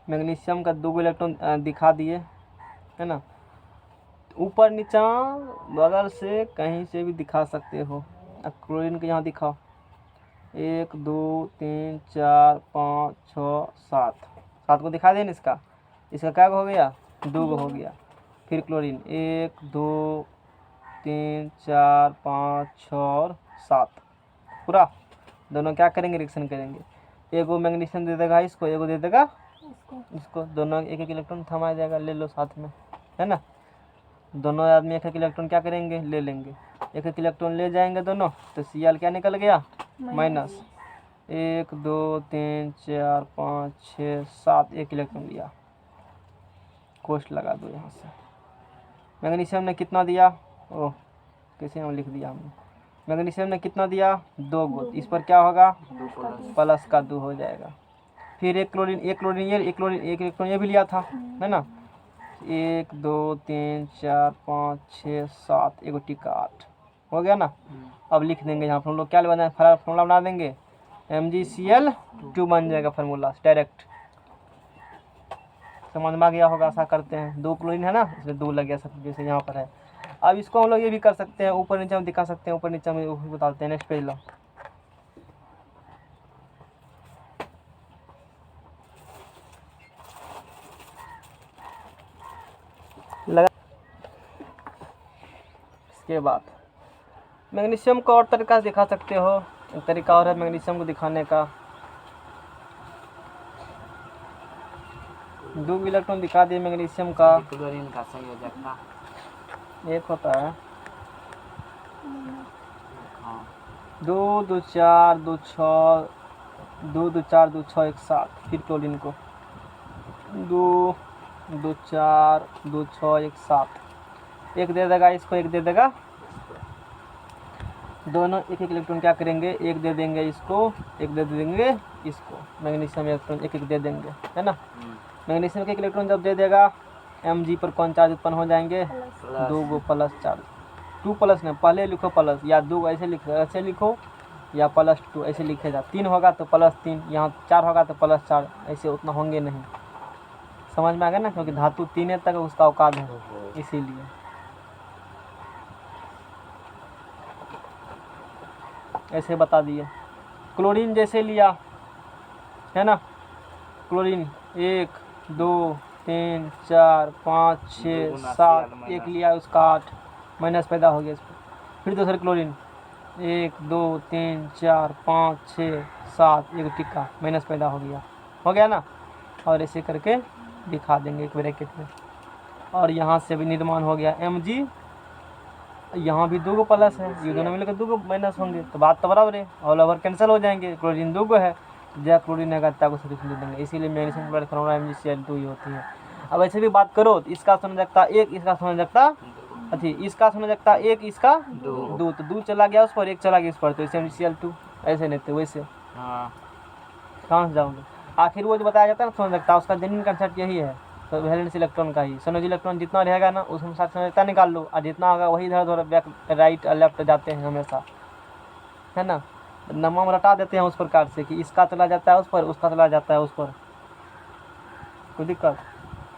मैग्नीशियम का दो इलेक्ट्रॉन दिखा दिए है ना, ऊपर नीचा बगल से कहीं से भी दिखा सकते हो। अब क्लोरीन को यहाँ दिखाओ, 1 2 3 4 5 6 7, 7 को दिखा दें इसका, इसका क्या हो गया, दो हो गया। फिर क्लोरीन 1 2 3 4 5 6 और 7 पूरा, दोनों क्या करेंगे, रिएक्शन करेंगे, एगो मैग्नीशियम दे देगा इसको, एगो दे देगा इसको, दोनों एक एक इलेक्ट्रॉन थमा जाएगा, ले लो साथ में है ना, दोनों आदमी एक एक इलेक्ट्रॉन क्या करेंगे, ले लेंगे, एक एक इलेक्ट्रॉन ले जाएंगे दोनों, तो Cl क्या निकल गया, माइनस। 1 2 3 4 5 6 7, एक इलेक्ट्रॉन लिया, कोष्ट लगा दो यहाँ से। मैग्नीशियम ने कितना दिया, ओह कैसे हम लिख दिया हमने, मैग्नीशियम ने कितना दिया, 2 गो, इस पर क्या होगा, प्लस का 2 हो जाएगा। फिर एक क्लोरीन एक इलेक्ट्रॉन ये भी लिया था है ना, 1 2 3 4 5 6 7, एगो टिक्का 8 हो गया ना। अब लिख देंगे यहाँ पर हम लोग, क्या बना फॉर्मूला बना देंगे, MgCl2 बन जाएगा फार्मूला डायरेक्ट, समझ में आ गया होगा आशा करते हैं। 2 क्लोरीन है ना, इसमें 2 लग गया सब, जैसे यहाँ पर है। अब इसको हम लोग ये भी कर सकते हैं, ऊपर नीचे में दिखा सकते हैं, ऊपर नीचे में बताते हैं। नेक्स्ट पेज लो, लगा। इसके बाद मैग्नीशियम को और तरीका से दिखा सकते हो, एक तरीका और है मैग्नीशियम को दिखाने का, 2 इलेक्ट्रॉन दिखा दिए मैग्नीशियम का, क्लोरीन का संयोजक का एक होता है हाँ 2 2 4 2 6 2 2 4 2 6 1 7। फिर क्लोरीन को 2 2 4 2 6 1 7, एक दे देगा इसको, एक दे देगा, दोनों एक एक इलेक्ट्रॉन क्या करेंगे, एक दे देंगे इसको, एक दे देंगे इसको, मैग्नीशियम इलेक्ट्रॉन एक एक दे देंगे है ना। मैग्नीशियम के इलेक्ट्रॉन जब दे देगा, Mg पर कौन चार्ज उत्पन्न हो जाएंगे, 2 गो प्लस चार्ज, 2 प्लस नहीं, पहले लिखो प्लस, या 2 ऐसे लिखो या +2 ऐसे लिखेगा। 3 होगा तो +3, यहाँ 4 होगा तो +4, ऐसे उतना होंगे नहीं। समझ में आ गया ना, क्योंकि धातु 3 तक उसका औकात है, इसीलिए। ऐसे बता दिए। क्लोरीन जैसे लिया है ना, क्लोरीन 1 2 3 4 5 6 7, एक लिया उसका 8 माइनस पैदा हो गया इस पर। फिर दूसरे क्लोरीन 1 2 3 4 5 6 7, एक टिक्का माइनस पैदा हो गया ना। और ऐसे करके दिखा देंगे एक ब्रैकेट में। और यहाँ से भी निर्माण हो गया Mg, यहाँ भी 2 प्लस है, ये दोनों मिलकर 2 माइनस होंगे, तो बात तो बराबर है, ऑल ओवर कैंसिल हो जाएंगे। क्लोरीन 2 है, जहाँ क्लोरीन है को सिर्फ ले देंगे, इसीलिए मैग्नीशियम क्लोराइड फॉर्मूला MgCl2 ही होती है। अब ऐसे भी बात करो तो इसका संयोजकता 1, इसका संयोजकता इसका संयोजकता 1, इसका 2, तो 2 चला गया उस पर, 1 चला गया इस पर, तो इसे MgCl2 ऐसे नहीं थे वैसे। कहाँ से जाओगे? आखिर वो जो बताया जाता है ना संयोजकता, उसका जेन्युइन कंसेप्ट यही है, तो वैलेंस इलेक्ट्रॉन का ही। संयोजी इलेक्ट्रॉन जितना रहेगा ना उस अनुसार संयोजकता निकाल लो, और जितना होगा वही इधर उधर बैक राइट और लेफ्ट जाते हैं हमेशा, है ना। नंबर रटा देते हैं उस प्रकार से कि इसका चला जाता है उस पर, उसका चला जाता है उस पर, कोई दिक्कत।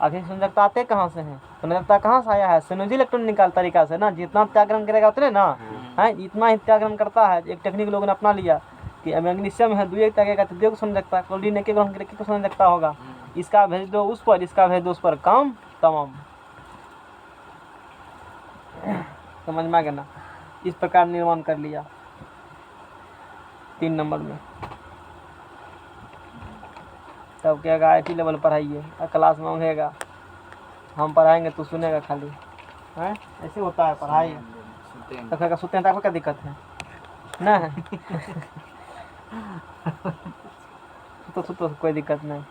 आखिर संयोजकता आते कहाँ से हैं? संयोजकता कहाँ से आया है? संयोजी इलेक्ट्रॉन निकाल तरीका से ना, जितना त्यागग्रहण करेगा उतने ना है, इतना ही त्यागग्रहण करता है। एक टेक्निक लोगों ने अपना लिया कि मैग्नीशियम है 2 त्यागेगा तो 2 को संयोजकता, क्लोरीन 1 ग्रहण करके 1 को संयोजकता होगा, इसका भेज दो उस पर, इसका भेज दो उस पर, काम तमाम। समझ में आ गया ना। इस प्रकार निर्माण कर लिया 3 नंबर में। तब क्या IIT लेवल पढ़ाइए, क्लास में होंगेगा, हम पढ़ाएंगे तो सुनेगा खाली, हैं ऐसे होता है पढ़ाई। तो सुनते हैं तो आपको क्या दिक्कत है ना है? तो कोई दिक्कत नहीं,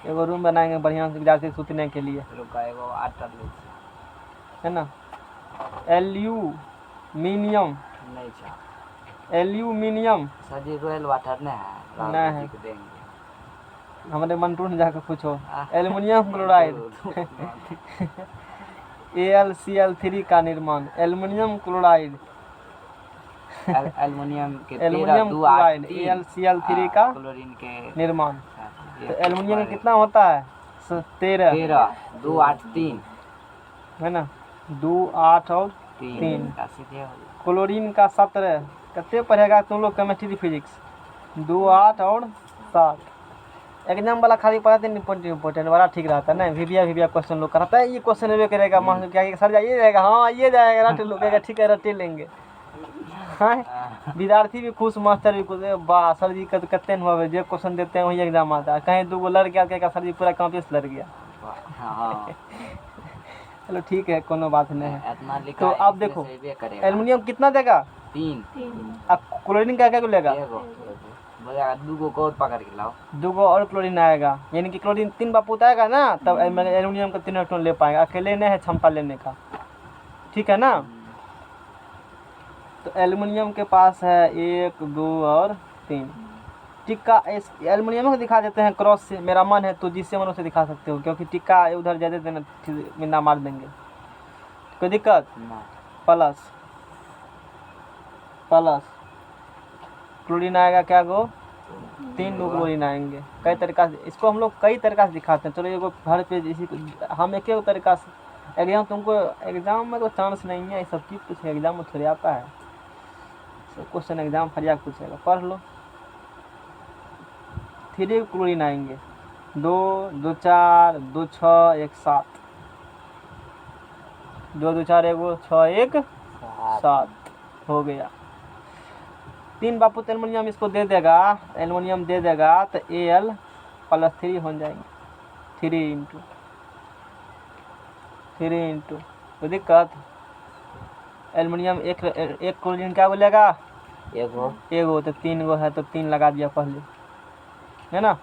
एगो रूम बनाएंगे बढ़िया से विद्यार्थी सूतने के लिए, है ना। एल्यूमिनियम रोयल वाटर नहीं है, हमारे मंटू ने जाकर पूछो। एल्युमिनियम क्लोराइड AlCl3 का निर्माण, aluminium chloride aluminium chloride AlCl3 का क्लोरीन के निर्माण। तो एल्युमिनियम में कितना होता है? 13 2 8 3 है ना, 2 8 और 3। क्लोरीन का 17, कितने पढ़ेगा तुम लोग केमिस्ट्री फिजिक्स? 2 8 और 7। एग्जाम वाला खाली पढ़ाते इम्पोर्टेंट वाला ठीक रहता है ना, वीबिया क्वेश्चन लोग कराता है, ये क्वेश्चन भी करेगा मास्टर क्या सर ये जाएगा, हाँ ये जाएगा, रट लोग ठीक है रटे लेंगे। हाँ विद्यार्थी भी खुश, मास्टर भी खुश, वाह सर जी कितने हुआ जो क्वेश्चन देते हैं वही एग्जाम आता है। कहीं 2 लड़ गया क्या सर जी पूरा कॉपी से लड़ गया। चलो ठीक है, कोनो बात नहीं है। तो आप देखो एल्युमिनियम कितना देगा? 3। अब क्लोरीन क्या लेगा? 2 को और पकड़ के लाओ, 2 और क्लोरीन आएगा, यानी कि क्लोरीन 3 बापूत आएगा ना, तब एल्युमिनियम का 3 इलेक्ट्रॉन ले पाएगा, अकेले नहीं है क्षमता लेने का, ठीक है ना। तो एल्युमिनियम के पास है 1 2 और 3 टिक्का। एल्युमिनियम को दिखा देते हैं क्रॉस से, मेरा मन है तो जिससे मन उसे दिखा सकते हो, क्योंकि टिक्का उधर ज्यादा देना मिंदा मार देंगे, कोई दिक्कत। प्लस क्लोरीन आएगा क्या गो? 3 गो क्लोरीन आएंगे। कई तरीका से इसको हम लोग कई तरीका से दिखाते हैं। चलो ये हर पेज इसी हम एक तरीका से एग्जाम, तुमको एग्जाम में तो चांस नहीं है, सब चीज़ कुछ एग्जाम में थोड़ी आता है, सब क्वेश्चन एग्जाम फरियाद पूछेगा, पढ़ लो। 3 क्लोरीन आएंगे, 2 2 4 2 6 1 7, 2 2 4 1 6 1 7 हो गया। 3 बापूत एल्युमिनियम इसको दे देगा, एल्युमिनियम दे देगा तो Al+3 हो जाएंगे, 3 इंटू तो दिक्कत। एल्युमिनियम एक क्लोरीन क्या बोलेगा? एगो, तो 3 गो है तो 3 लगा दिया पहले, है ना।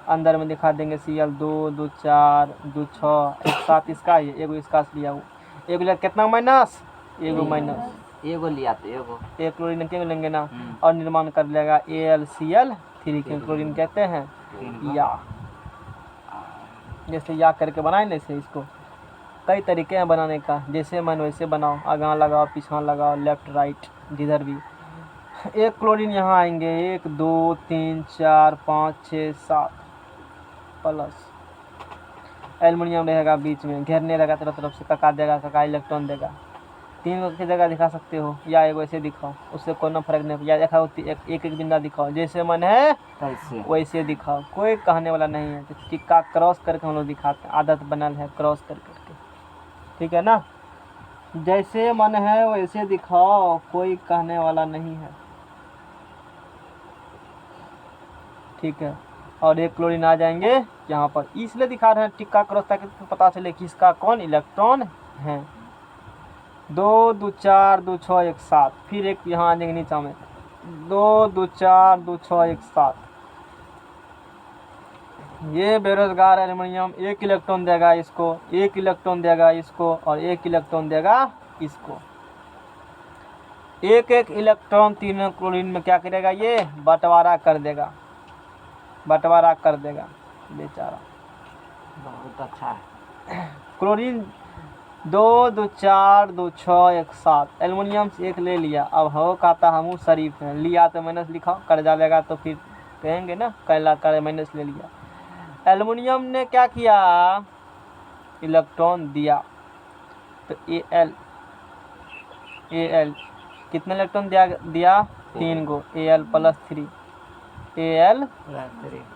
अंदर में दिखा देंगे Cl 2 2 4 2 6 1 7, इसका ही एगो इसका लिया वो, एगो लिया कितना माइनस? एगो माइनस, एगो लिया तो एगो एक क्लोरीन के लेंगे ना, और निर्माण कर लेगा AlCl3 के क्लोरीन कहते हैं या। जैसे या करके बनाए ना, इसे इसको कई तरीके हैं बनाने का, जैसे मन वैसे बनाओ, आगा लगाओ पीछा लगाओ लेफ्ट राइट जिधर भी, एक क्लोरीन यहाँ आएंगे, 1 2 3 4 5 6 7 प्लस एल्युमिनियम रहेगा बीच में, घेरने रहेगा तरफ तरफ से, कका देगा, कका इलेक्ट्रॉन देगा। 3 की जगह दिखा सकते हो या एक वैसे दिखाओ, उससे कोई फर्क नहीं, या दिखाओ एक एक बिंदा दिखाओ, जैसे मन है कैसे वैसे दिखाओ, कोई कहने वाला नहीं है। तो टिक्का क्रॉस करके हम लोग दिखाते हैं, आदत बनल है क्रॉस कर करके, ठीक है ना। जैसे मन है वैसे दिखाओ, कोई कहने वाला नहीं है, ठीक है। और एक क्लोरीन आ जाएंगे यहाँ पर, इसलिए दिखा रहे हैं टिक्का क्रॉस, ताकि पता चले कि इसका कौन इलेक्ट्रॉन है। 2 2 4 2 6 1 7, फिर एक यहाँ आ जाएंगे नीचा में, 2 2 4 2 6 1 7। ये बेरोजगार एल्युमिनियम 1 इलेक्ट्रॉन देगा इसको, 1 इलेक्ट्रॉन देगा इसको, और 1 इलेक्ट्रॉन देगा इसको। एक एक इलेक्ट्रॉन तीनों क्लोरीन में क्या करेगा, ये बंटवारा कर देगा, बंटवारा कर देगा बेचारा। बहुत अच्छा है। क्लोरीन 2 2 4 2 6 1 7, एल्युमिनियम से 1 ले लिया। अब हो कहता हमू शरीफ है, लिया तो माइनस लिखा, कर जाएगा तो फिर कहेंगे ना कैला कर माइनस ले लिया। एल्युमिनियम ने क्या किया, इलेक्ट्रॉन दिया, तो Al कितने इलेक्ट्रॉन दिया 3 गो, Al plus 3, Al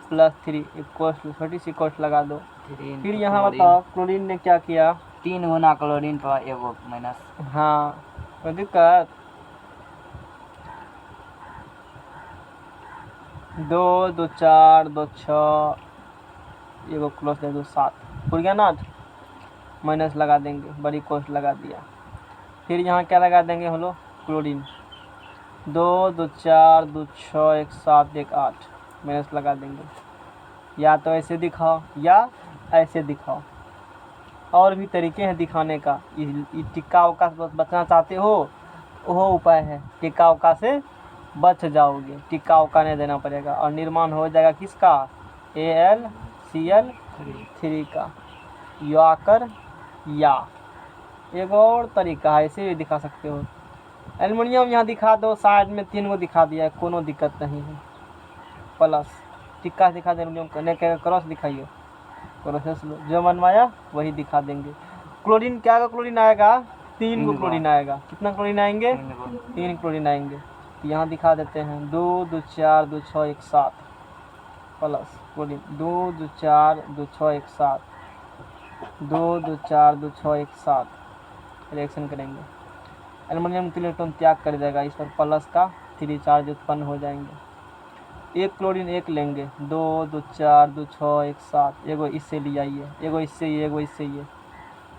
plus 3 equal छोटी सी कोष्ठ लगा दो। फिर यहाँ बताओ क्लोरीन ने क्या किया, 3 गुना क्लोरीन पर एगो माइनस। हाँ कोई दिक्कत, 2 2 4 2 6 एगो क्लोज दे दो 7, पुर गया ना, माइनस लगा देंगे, बड़ी कोष्ठ लगा दिया। फिर यहाँ क्या लगा देंगे हम लोग, क्लोरीन 2 2 4 2 6 1 7 1 8, माइनस लगा देंगे। या तो ऐसे दिखाओ या ऐसे दिखाओ, और भी तरीके हैं दिखाने का। टिक्का उक्का से बचना चाहते हो, वो उपाय है, टिक्का उक्का से बच जाओगे, टिक्का उक्का नहीं देना पड़ेगा, और निर्माण हो जाएगा किसका, AlCl3 का। या कर या एक और तरीका है, ऐसे भी दिखा सकते हो। एल्युमिनियम यहाँ दिखा दो, साइड में 3 गो दिखा दिया, कोनो दिक्कत नहीं है। प्लस टिक्का दिखा दे, एल्युमिनियम करने के क्रॉस दिखाइए, क्रॉस जो मनवाया वही दिखा देंगे। क्लोरीन क्या का क्लोरीन आएगा, 3 गो क्लोरीन आएगा। कितना क्लोरीन आएंगे, 3 क्लोरीन आएंगे। तो यहाँ दिखा देते हैं 2 2 4 2 6 1 7 प्लस क्लोरीन 2 2 4 2 6 1 7, 2 2 4 2 6 1 7, रिएक्शन करेंगे। एल्युमिनियम के इलेक्ट्रॉन त्याग कर देगा, इस पर प्लस का 3 चार्ज उत्पन्न हो जाएंगे। एक क्लोरीन 1 लेंगे, 2 2 4 2 6 1 7, एगो इससे लिया ये, एगो इससे ये, एगो इससे ये,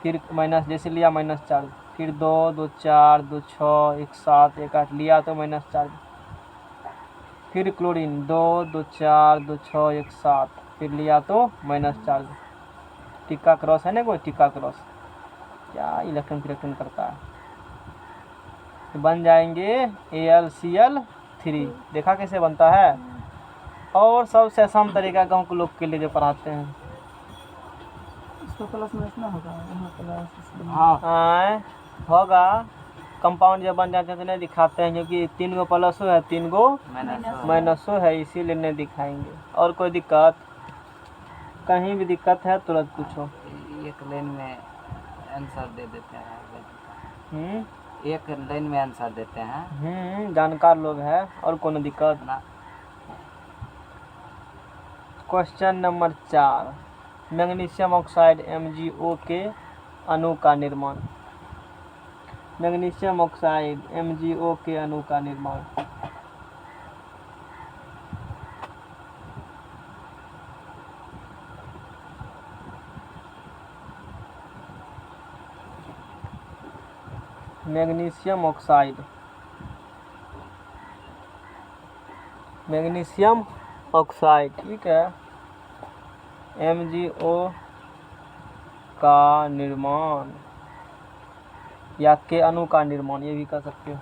फिर माइनस जैसे लिया माइनस चार्ज, फिर 2 2 4 2 6 1 7 1 8 लिया तो माइनस चार्ज, फिर क्लोरीन 2 2 4 2 6 1 7, फिर लिया तो माइनस चार्ज। टिक्का क्रॉस है ना, कोई टिक्का क्रॉस क्या इलेक्ट्रॉन इलेक्ट्रॉन करता है, तो बन जाएंगे AlCl3। देखा कैसे बनता है। और सबसे आसान तरीका गाँव के लोग के लिए जो पढ़ाते हैं, इसको प्लस में इतना होगा, यहाँ प्लस हाँ होगा। कंपाउंड जब बन जाते हैं तो नहीं दिखाते हैं, क्योंकि 3 गो प्लसो है 3 गो माइनसो है, इसीलिए नहीं दिखाएंगे। और कोई दिक्कत, कहीं भी दिक्कत है तुरंत पूछो। एक लाइन में आंसर दे देते हैं, एक लाइन में आंसर देते हैं। जानकार लोग हैं। और कोनो दिक्कत ना। Question number 4, magnesium oxide MgO के अणु का निर्माण। मैग्नीशियम ऑक्साइड MgO के अणु का निर्माण। मैग्नीशियम ऑक्साइड, मैग्नीशियम ऑक्साइड, ठीक है, MgO का निर्माण या के अणु का निर्माण, ये भी कर सकते हो।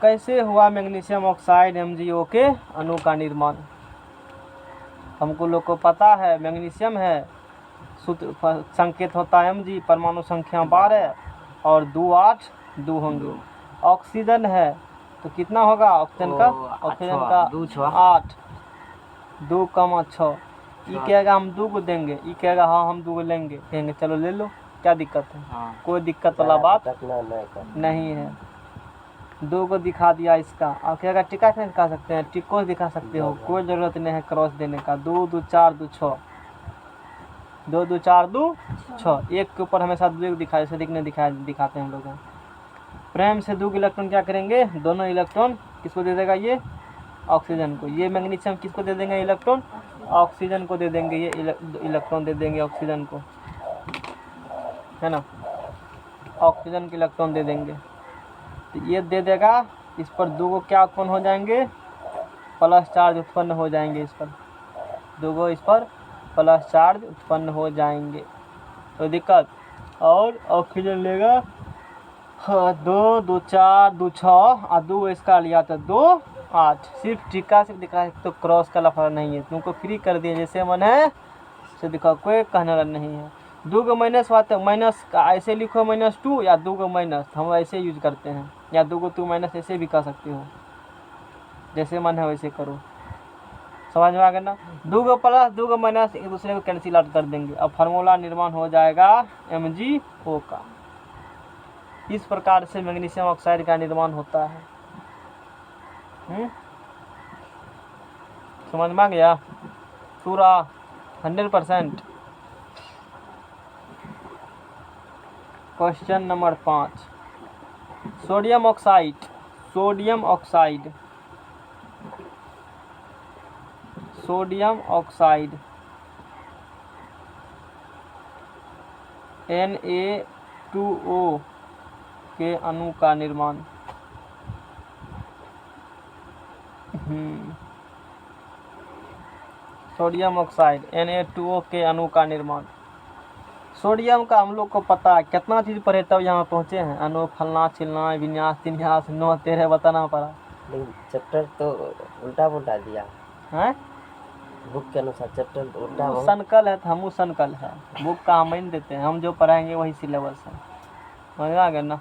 कैसे हुआ मैग्नीशियम ऑक्साइड MgO के अणु का निर्माण। हमको लोग को पता है, मैग्नीशियम है, सूत्र संकेत होता है Mg, परमाणु संख्या 12 और 2 8 2 होंगे। ऑक्सीजन है तो कितना होगा ऑक्सीजन का? ऑक्सीजन का 8, 2 कमा 6। ये कहेगा हम 2 को देंगे, ये कहेगा हाँ हम 2 को लेंगे, कहेंगे चलो ले लो, क्या दिक्कत है? कोई दिक्कत वाला बात नहीं है। 2 को दिखा दिया इसका, अब कहेगा टिका से दिखा सकते हैं, टिको दिखा सकते हो, कोई ज़रूरत नहीं है क्रॉस देने का। 2 2 4 2 6, 2 2 4 2 6, एक के ऊपर हमेशा 2 दिखा, जैसे दिखाते हैं हम लोग। प्रेम से 2 इलेक्ट्रॉन क्या करेंगे? दोनों इलेक्ट्रॉन किसको दे देगा? ये ऑक्सीजन को। ये मैग्नीशियम किसको दे देंगे? इलेक्ट्रॉन ऑक्सीजन को दे देंगे, ये इलेक्ट्रॉन दे देंगे ऑक्सीजन को, है ना, ऑक्सीजन के इलेक्ट्रॉन दे देंगे। तो ये दे देगा, इस पर 2 को क्या उत्पन्न हो जाएंगे? प्लस चार्ज उत्पन्न हो जाएंगे इस पर, 2 को इस पर प्लस चार्ज उत्पन्न हो जाएंगे, तो दिक्कत। और ऑक्सीजन लेगा 2 2 4 2 6 और 2 इसका लिया था 2 8। सिर्फ टिक्का से दिखा तो क्रॉस का लफड़ा नहीं है, तुमको फ्री कर दिया जैसे मन है से दिखा, कोई कहने वाला नहीं है। 2 को माइनस बात है, माइनस का ऐसे लिखो -2 या 2 को माइनस, हम ऐसे यूज करते हैं, या 2 को 2 माइनस ऐसे भी कर सकते हो, जैसे मन है वैसे करो, समझ में आ गया ना। 2 को प्लस 2 को माइनस एक दूसरे को कैंसिल आउट कर देंगे, अब फार्मूला निर्माण हो जाएगा MgO का। इस प्रकार से मैग्नीशियम ऑक्साइड का निर्माण होता है। समझ में आ गया पूरा 100%। Question number 5, sodium oxide, sodium oxide, sodium oxide Na2O के अणु का निर्माण। सोडियम ऑक्साइड Na2O के अणु का निर्माण। सोडियम का हम लोग को पता है, कितना चीज़ पढ़े तब यहाँ पहुँचे हैं, अणु फलना छिलना विन्यास तिन्यास 9 13 बताना पड़ा। लेकिन चैप्टर तो उल्टा पुल्टा दिया है, बुक के अनुसार चैप्टर उल्टा। संकल है तो हम संकल है, बुक का हम नहीं देते हैं, हम जो पढ़ाएंगे वही सिलेबस है, समझ आ गया ना।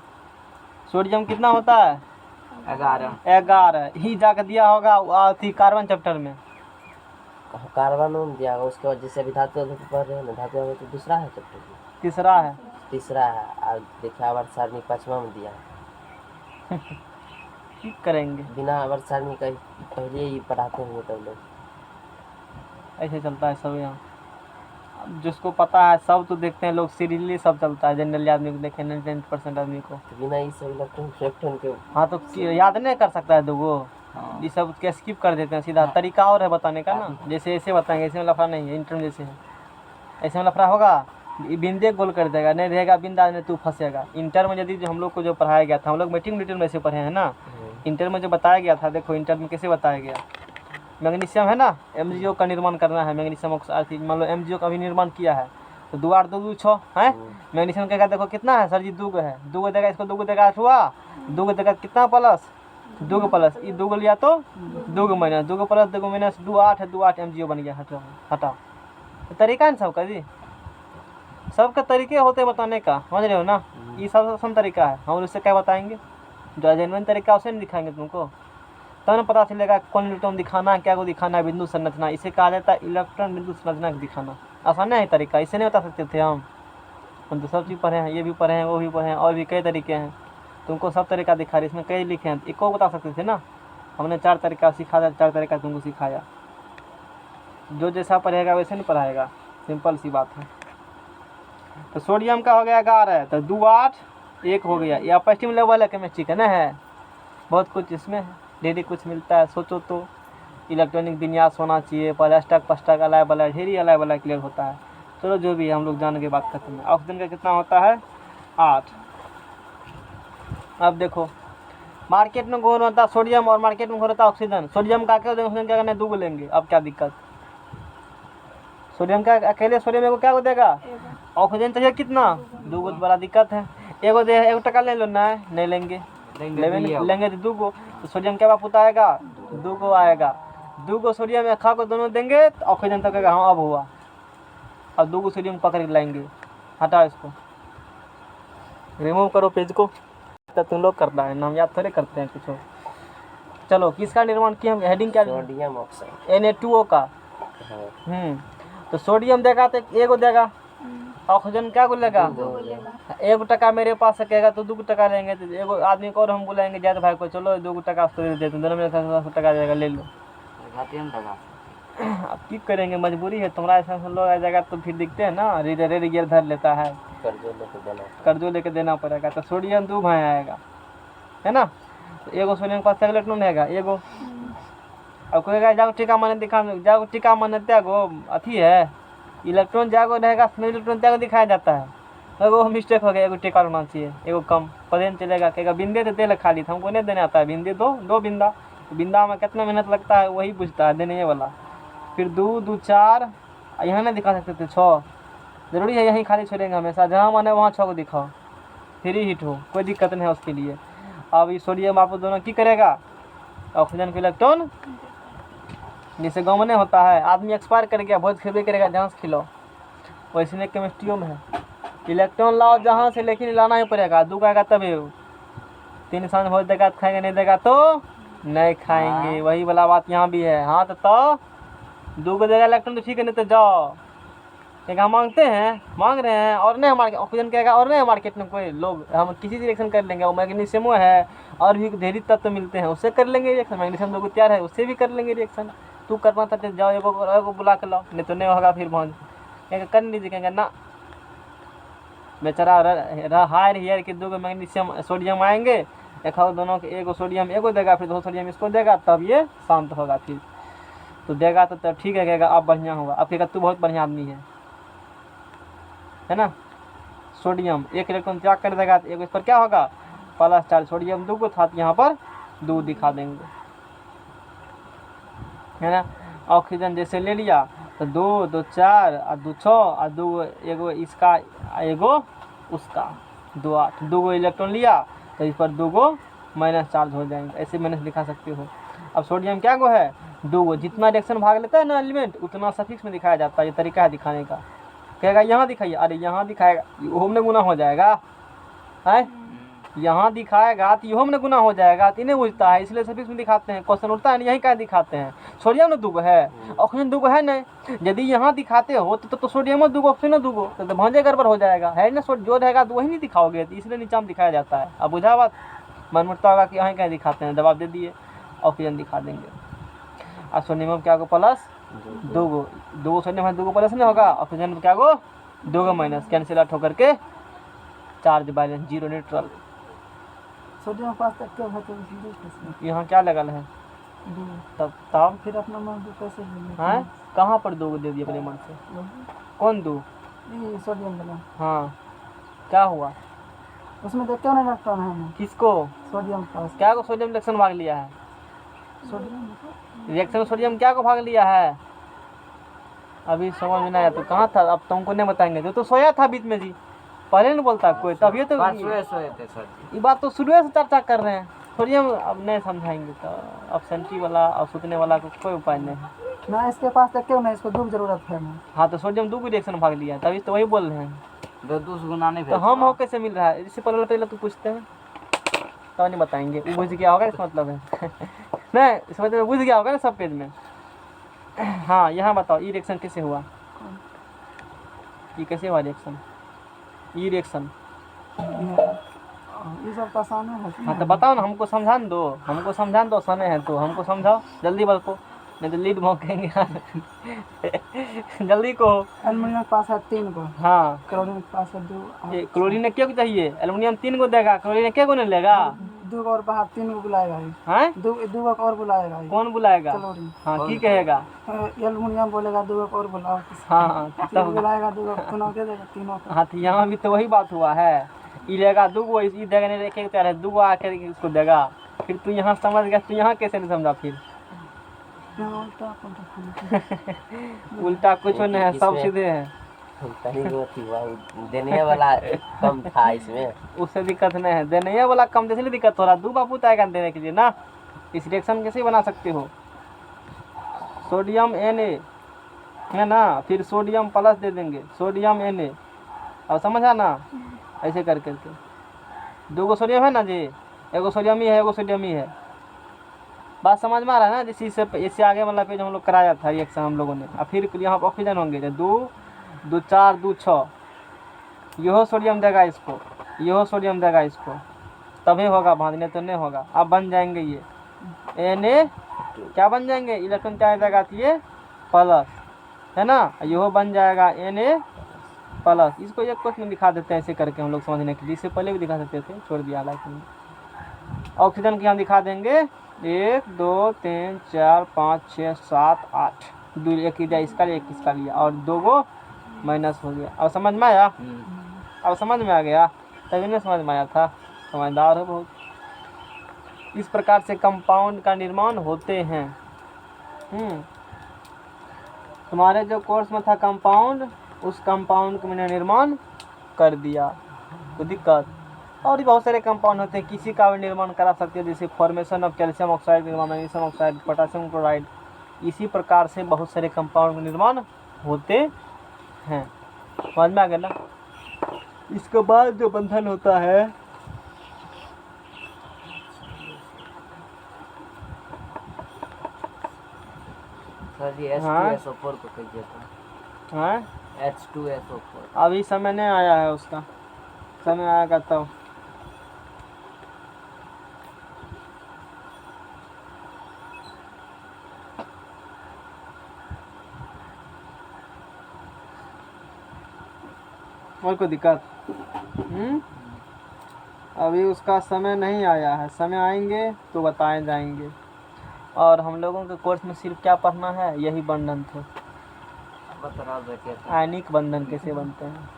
सोडियम कितना होता है? 11 ही जाकर दिया होगा थी कार्बन चैप्टर में, कार्बन में दिया होगा, उसके बाद जैसे अभी धातु पढ़ रहे हैं ना, धातु में तो दूसरा है चैप्टर, तीसरा है, और देखिए आवर्त सारणी 5वां में दिया है। ठीक करेंगे, बिना आवर्त सारणी का पहले ही पढ़ाते होंगे तब लोग, ऐसे चलता है सब यहाँ। अब जिसको पता है सब तो देखते हैं लोग, सीरियली सब चलता है, जनरली आदमी को देखें 99% आदमी को। तो बिना इस इलेक्ट्रॉन के हाँ तो याद नहीं कर सकता है 2 को, ये सब क्या स्किप कर देते हैं सीधा। तरीका और है बताने का ना, जैसे ऐसे बताएंगे, ऐसे में लफड़ा नहीं है, इंटर में जैसे है ऐसे में लफड़ा होगा, बिंदे गोल कर देगा, नहीं रहेगा बिंदा नहीं तू फंसेगा। इंटर में यदि जो हम लोग को जो पढ़ाया गया था, हम लोग मीटिंग में ऐसे पढ़े हैं ना, इंटर में जो बताया गया था, देखो इंटर में कैसे बताया गया। मैग्नीशियम है ना, MgO का निर्माण करना है, मैग्नीशियम ऑक्साइड, मान लो MgO का भी निर्माण किया है, तो 2 8 2 2 6 है। मैग्नीशियम कहेगा देखो कितना है सर जी, 2 को है, 2 को देगा, इसको 2 को देगा 8 हुआ, 2 को देगा कितना प्लस 2 को प्लस, ये 2 को लिया तो 2 को माइनस, 2 को प्लस 2 को माइनस, 2 8 है, 2 8 MgO बन गया। हटा तो तरीका है सबका जी, सबका तरीके होते हैं बताने का, समझ रहे हो ना। ये सब आसान तरीका है, हम उससे क्या बताएंगे, जो जेन्युइन तरीका उसे नहीं दिखाएंगे तुमको, तब ना पता चलेगा कौन इलेक्ट्रॉन दिखाना है, क्या को दिखाना है, बिंदु संरचना, इसे कहा जाता है इलेक्ट्रॉन बिंदु संरचना को दिखाना। आसान है तरीका, इसे नहीं बता सकते थे हम तो सब चीज़ पढ़े हैं, ये भी पढ़े हैं, वो भी पढ़े हैं, और भी कई तरीके हैं, तुमको सब तरीका दिखा रहे, इसमें कई लिखे हैं, एक को बता सकते थे ना, हमने 4 तरीका सिखाया, 4 तरीका तुमको सिखाया, जो जैसा पढ़ेगा वैसे नहीं पढ़ाएगा, सिंपल सी बात है। तो सोडियम का हो गया 11, तो 2 8 1 हो गया, ये अपस्ट्रीम लेवल है केमिस्ट्री का ना है, बहुत कुछ इसमें ढेरी कुछ मिलता है। सोचो तो इलेक्ट्रॉनिक विन्यास होना चाहिए, प्लास्टक पस्टक अलाय बलाय ढेरी अलाय बलाय क्लियर होता है। चलो जो भी है हम लोग जान के बात करते हैं। ऑक्सीजन का कितना होता है 8। अब देखो मार्केट में घोर होता है सोडियम और मार्केट में घोर होता है ऑक्सीजन। सोडियम का क्या ऑक्सीजन क्या करना है 2 को लेंगे, अब क्या दिक्कत, सोडियम का अकेले सोडियम को क्या को देगा, ऑक्सीजन चाहिए कितना 2 को, बड़ा दिक्कत है, एगो दे 1 टका ले लेना है, नहीं लेंगे, लेंगे तो 2 को, तो सोडियम क्या बाप आएगा 2 को आएगा, 2 को सोडियम या खा को दोनों देंगे तो ऑक्सीजन तक हाँ अब हुआ, अब 2 को सोडियम पकड़ के लाएंगे। हटाओ इसको, रिमूव करो पेज को। लगता है तुम लोग करता है, हम याद थोड़े करते हैं कुछ। चलो किसका निर्माण किया हम, हेडिंग क्या, सोडियम ऑक्साइड Na2O का। हाँ तो सोडियम देगा तो एगो देगा, ऑक्सीजन क्या को लेगा, एक टका मेरे पास सकेगा तो 2 टका लेंगे, तो एगो आदमी को और हम बुलाएंगे जाते भाई को, चलो 2 टका उसको दे देते, दोनों में 10 टका जाएगा, ले लो। अब की करेंगे, मजबूरी है, तुम्हारा ऐसा लोग आ जाएगा तो फिर दिखते हैं ना, रीडर धर लेता है, कर्जो लेके देना पड़ेगा। तो सोडियम 2 भाई आएगा, है ना। तो एगो सोडियम के पास इलेक्ट्रॉन रहेगा एगो। अब कहेगा जाओ टीका माने दिखा, जाओ टीका माने त्यागो अथी है, इलेक्ट्रॉन जागो रहेगा, उसमें इलेक्ट्रॉन त्यागो दिखाया जाता है। एगो मिस्टेक हो गया, एगो टीका होना चाहिए, एगो कम, पता नहीं चलेगा। कहेगा बिंदे तो दे खाली था, हमको नहीं देने आता है, बिंदे दो बिंदा, बिंदा में कितना मेहनत लगता है वही पूछता है देने वाला। फिर 2 2 4, यहाँ नहीं दिखा सकते थे 6, जरूरी है यहीं खाली छोड़ेंगे हमेशा, जहाँ माने वहाँ 6 को दिखाओ, फ्री हिट हो, कोई दिक्कत नहीं है उसके लिए। अब ये सोडियम आप दोनों की करेगा, ऑक्सीजन के इलेक्ट्रॉन, जैसे गाँव में नहीं होता है, आदमी एक्सपायर कर गया, बहुत खेबे करेगा जहाँ से खिलाओ, वैसे नहीं केमिस्ट्रियों में है, इलेक्ट्रॉन लाओ जहाँ से, लेकिन लाना ही पड़ेगा, 2 आएगा तभी। 3 इंसान भोज देगा तो खाएंगे, नहीं देगा तो नहीं खाएंगे, वही वाला बात यहाँ भी है। हाँ तो 2 को देगा इलेक्ट्रॉन तो ठीक है, नहीं तो जाओ। क्या मांगते हैं, मांग रहे हैं और नहीं हमारे ऑक्सीजन कहेगा, और नहीं मार्केट में कोई लोग, हम किसी रिएक्शन कर लेंगे, वो मैग्नीशियम है और भी ढेरी तत्व मिलते हैं, उससे कर लेंगे रिएक्शन, मैग्नीशियम लोग तैयार है उससे भी कर लेंगे रिएक्शन। तू करना था तो जाओ एगो बुला के लाओ, नहीं तो नहीं होगा फिर भौज कहेंगे कर नहीं दिखेंगे ना, बेचारा हायर हियर के 2 मैग्नीशियम सोडियम आएंगे, देखो दोनों के एगो सोडियम एगो देगा, फिर 2 सोडियम इसको देगा, तब ये शांत होगा। फिर तो देगा तो तब ठीक है, कहेगा अब बढ़िया होगा, अब कहेगा तू बहुत बढ़िया आदमी है ना। सोडियम 1 इलेक्ट्रॉन त्याग कर देगा तो एगो इस पर क्या होगा, प्लस चार्ज, सोडियम 2 को था तो यहाँ पर 2 दिखा देंगे, है ना। ऑक्सीजन जैसे ले लिया तो 2 2 4 और 2 6 और 2 एगो इसका एगो उसका 2 8, 2 गो इलेक्ट्रॉन लिया तो इस पर 2 गो माइनस चार्ज हो जाएंगे, ऐसे माइनस दिखा सकते हो। अब सोडियम क्या गो है, 2 गो, जितना रिएक्शन भाग लेता है ना एलिमेंट उतना सफिक्स में दिखाया जाता है, ये तरीका है दिखाने का। कहेगा यहाँ दिखाइए, अरे यहाँ दिखाएगा ओम में गुना हो जाएगा, है यहाँ दिखाएगा तो यूहो में गुना हो जाएगा, तो इन्हें बुझता है, इसलिए सफिक्स में दिखाते हैं। क्वेश्चन उठता है यहीं क्या दिखाते हैं, सोडियम ना 2 गो है, ऑक्सीजन 2 गो है नहीं, यदि यहाँ दिखाते हो तो सोडियम 2 गो ऑक्सीजन 2 गो, तो भांजे गड़बड़ हो जाएगा, है ना। जो रहेगा तो वही नहीं दिखाओगे, तो इसलिए नीचा में दिखाया जाता है। अब बुझा बात, मन मुड़ता होगा कि यहाँ क्या दिखाते हैं, जवाब दे दिए, ऑक्सीजन दिखा देंगे। और सोडियम क्या गो प्लस 2 गो सोडियम 2 गो प्लस नहीं होगा, ऑक्सीजन क्या गो 2 गो माइनस, कैंसिल आउट होकर के चार्ज बैलेंस 0 न्यूट्रल। सोडियम पास तक क्या होता है, यहाँ क्या लगल है, तब फिर अपना मन को कैसे हैं, कहाँ पर 2 गो दे दिए अपने मन से, कौन 2, ये सोडियम वाला, हाँ क्या हुआ उसमें तो क्यों नहीं इलेक्ट्रॉन है, किसको, सोडियम पास, क्या को सोडियम रिएक्शन भाग लिया है, सोडियम रिएक्शन सोडियम क्या को भाग लिया है, अभी समझ में नहीं आया। तो कहाँ था, अब तुमको नहीं बताएंगे, तो सोया था बीच में जी, पहले नहीं बोलता कोई, तभी तो सोए थे सर, ये बात तो शुरू से चर्चा कर रहे हैं, सोडियम अब नहीं समझाएंगे तो एब्सेंटी वाला और सुतने वाला को कोई उपाय नहीं है ना, इसके पास तक क्यों नहीं, इसको 2 की जरूरत है ना। हाँ तो सोडियम 2 को रिएक्शन भाग लिया है, तभी तो वही बोल रहे हैं, 2 गुना नहीं, तो हम हो कैसे मिल रहा है, इससे पहले तो पूछते हैं तो नहीं बताएंगे, वो बुझ गया होगा इस मतलब है नहीं, इस मतलब बुझ गया होगा ना सब पेज में। हाँ यहाँ बताओ ई रिएक्शन कैसे हुआ, ये कैसे हुआ रिएक्शन, ई रिएक्शन, ये सब का सामने है। हाँ तो बताओ ना, हमको समझान दो समय है तो हमको समझाओ, जल्दी बताओ, नहीं तो लीड भोंकेंगे जल्दी को। एल्युमिनियम के पास है 3 गो, हाँ क्लोरीन के पास है 2, क्लोरीन ने क्या चाहिए, एल्युमिनियम 3 गो देगा, क्लोरीन ने क्या को नहीं लेगा, 2 गो और बाहर 3 गो बुलाएगा, हैं 2 गो और बुलाएगा, कौन बुलाएगा, क्लोरीन, हाँ की कहेगा, एल्युमिनियम बोलेगा 2 गो और बुलाओ, हाँ 3 बुलाएगा, 2 गो दोनों दे देगा, तीनों हाँ तो यहाँ भी तो वही बात हुआ है, ई लेगा 2 गो, ई देगा नहीं, एक तैयार है 2 गो आकर इसको देगा, फिर तू यहाँ समझ गया, तू यहाँ कैसे नहीं समझा, फिर उल्टा कुछ नहीं है, सब सीधे है, देने वाला कम था इसमें, उससे दिक्कत नहीं है, देने वाला कम, इसलिए दिक्कत हो रहा, 2 बाबू आएगा देने के लिए ना। इस रिएक्शन कैसे बना सकते हो, सोडियम Na है ना, फिर सोडियम प्लस दे देंगे, सोडियम Na, अब समझा ना, ऐसे कर करके दो गो सोडियम है ना जी, एगो सोडियम ही है, एगो सोडियम ही है। बात समझ में आ रहा है ना? जिस चीज़ से इससे आगे वाला पेज हम लोग कराया था रिएक्शन हम लोगों ने। और फिर यहाँ पर ऑक्सीजन होंगे तो 2 2 4 2 6, यहो सोडियम देगा इसको, यहो सोडियम देगा इसको, तभी होगा बांध, नहीं तो नहीं होगा। अब बन जाएंगे ये Na, क्या बन जाएंगे? इलेक्ट्रॉन क्या देगा? ये प्लस है ना, यहो बन जाएगा Na प्लस। इसको एक क्वेश्चन में दिखा देते हैं ऐसे करके हम लोग समझने के लिए, इससे पहले भी दिखा देते थे, छोड़ दिया हालांकि। ऑक्सीजन के हम दिखा देंगे 1 2 3 4 5 6 7 8, 2 एक लिया इसका लिया, एक इसका लिया, और 2 गो माइनस हो गया। अब समझ में आया? अब समझ में आ गया, तभी नहीं समझ में आया था, समझदार हो बहुत। इस प्रकार से कंपाउंड का निर्माण होते हैं। तुम्हारे जो कोर्स में था कंपाउंड, उस कंपाउंड को मैंने निर्माण कर दिया, कोई दिक्कत? और भी बहुत सारे कंपाउंड होते हैं, किसी का भी निर्माण करा सकते हैं, जैसे formation of calcium oxide, magnesium oxide, potassium chloride. इसी प्रकार से बहुत सारे कंपाउंड का निर्माण होते हैं। समझ में आ गया ना? इसके बाद जो बंधन होता है, सर ये H2SO4 को कहिए तो। हाँ H2SO4 अभी समय नहीं आया है, उसका समय आएगा तब। और कोई दिक्कत? अभी उसका समय नहीं आया है, समय आएंगे तो बताए जाएंगे। और हम लोगों के कोर्स में सिर्फ क्या पढ़ना है, यही बंधन थे। आयनिक बंधन कैसे बनते हैं,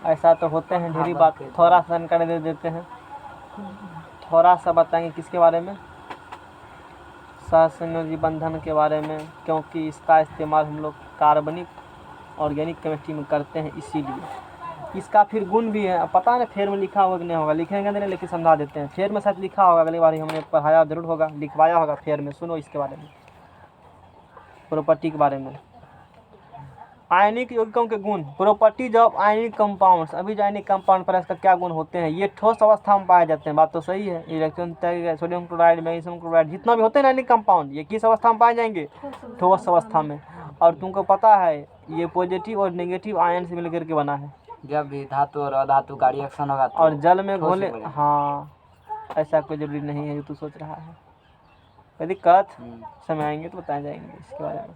ऐसा तो होते हैं ढेरी बात। थोड़ा सा जानकारी दे देते हैं, थोड़ा सा बताएंगे किसके बारे में, सहसंयोजी बंधन के बारे में, क्योंकि इसका इस्तेमाल हम लोग कार्बनिक ऑर्गेनिक केमिस्ट्री में करते हैं, इसीलिए। इसका फिर गुण भी है, पता नहीं फेर में लिखा होगा कि नहीं होगा, लिखेंगे नहीं लेकिन समझा देते हैं। फेर में शायद लिखा होगा, अगली बार हमने पढ़ाया जरूर होगा, लिखवाया होगा फेर में। सुनो इसके बारे में, प्रॉपर्टी के बारे में। आयनिक यौगिकों के गुण, प्रॉपर्टीज ऑफ आयनिक कंपाउंड्स। अभी जो आयनिक कंपाउंड पर इसका क्या गुण होते हैं? ये ठोस अवस्था में पाए जाते हैं, बात तो सही है। Electron, sodium chloride, magnesium chloride, जितना भी होते हैं आयनिक कंपाउंड, ये किस अवस्था में पाए जाएंगे? ठोस अवस्था में। और तुमको पता है ये पॉजिटिव और नेगेटिव आयन से मिलकर के बना है। जब भी धातु और अधातु का रिएक्शन होगा तो और जल में घोले, हाँ ऐसा कोई जरूरी नहीं है जो तू सोच रहा है। कोई दिक्कत? समय आएंगे तो बताए जाएंगे इसके बारे में।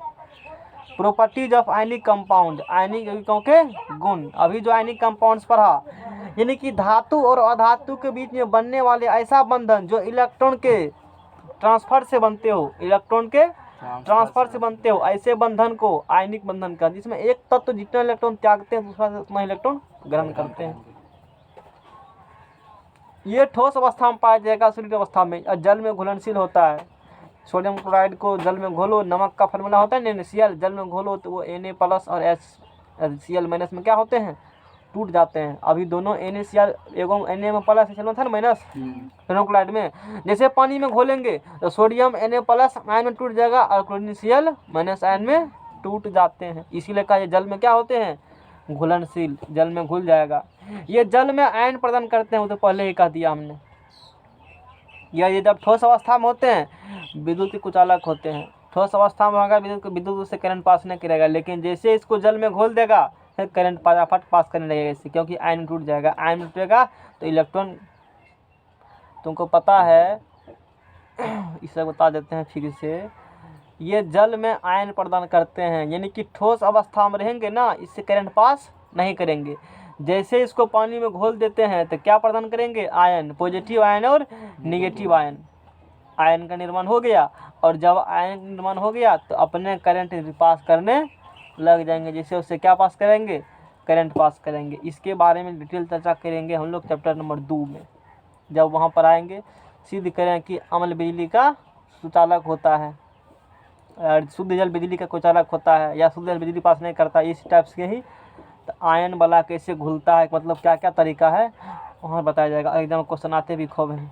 प्रॉपर्टीज ऑफ आयनिक कंपाउंड, आयनिक यौगिकों के गुण। अभी जो आयनिक कंपाउंड्स पढ़ा, यानी कि धातु और अधातु के बीच में बनने वाले ऐसा बंधन जो इलेक्ट्रॉन के ट्रांसफर से बनते हो, इलेक्ट्रॉन के ट्रांसफर से बनते हो, ऐसे बंधन को आयनिक बंधन का, जिसमें एक तत्व जितना इलेक्ट्रॉन त्यागते हैं दूसरा उतना इलेक्ट्रॉन ग्रहण करते हैं। ये ठोस अवस्था में पाया जाएगा, सॉलिड अवस्था में, और जल में घुलनशील होता है। सोडियम क्लोराइड को जल में घोलो, नमक का फार्मूला होता है NaCl, जल में घोलो तो वो Na प्लस और HCl माइनस में क्या होते हैं? टूट जाते हैं। अभी दोनों NaCl एवं Na में प्लस HCl में था ना माइनस, सोडियम क्लोराइड में। जैसे पानी में घोलेंगे तो सोडियम Na प्लस आयन में टूट जाएगा और क्लोरीन Cl माइनस आयन में टूट जाते हैं। इसीलिए कहा ये जल में क्या होते हैं? घुलनशील, जल में घुल जाएगा। ये जल में आयन प्रदान करते हैं, वो तो पहले ही कह दिया हमने। ये जब ठोस अवस्था में होते हैं विद्युत कुचालक होते हैं। ठोस अवस्था में होगा विद्युत से करंट पास नहीं करेगा, लेकिन जैसे इसको जल में घोल देगा फिर करंट फटाफट पास करने लगेगा इससे, क्योंकि आयन टूट जाएगा। आयन टूटेगा तो इलेक्ट्रॉन, तुमको पता है इसे बता देते हैं फिर से। ये जल में आयन प्रदान करते हैं, यानी कि ठोस अवस्था में रहेंगे ना, इससे करंट पास नहीं करेंगे। जैसे इसको पानी में घोल देते हैं तो क्या प्रदान करेंगे? आयन, पॉजिटिव आयन और नेगेटिव आयन। आयन का निर्माण हो गया, और जब आयन निर्माण हो गया तो अपने करंट पास करने लग जाएंगे। जैसे उससे क्या पास करेंगे? करंट पास करेंगे। इसके बारे में डिटेल चर्चा करेंगे हम लोग चैप्टर नंबर 2 में, जब वहाँ पर आएंगे। सिद्ध करें कि अम्ल बिजली का सुचालक होता है, शुद्ध जल बिजली का कुचालक होता है, या शुद्ध जल बिजली पास नहीं करता, इस टाइप के ही। तो आयन वाला कैसे घुलता है, मतलब क्या क्या तरीका है वहाँ बताया जाएगा। एग्जाम क्वेश्चन आते भी खूब हैं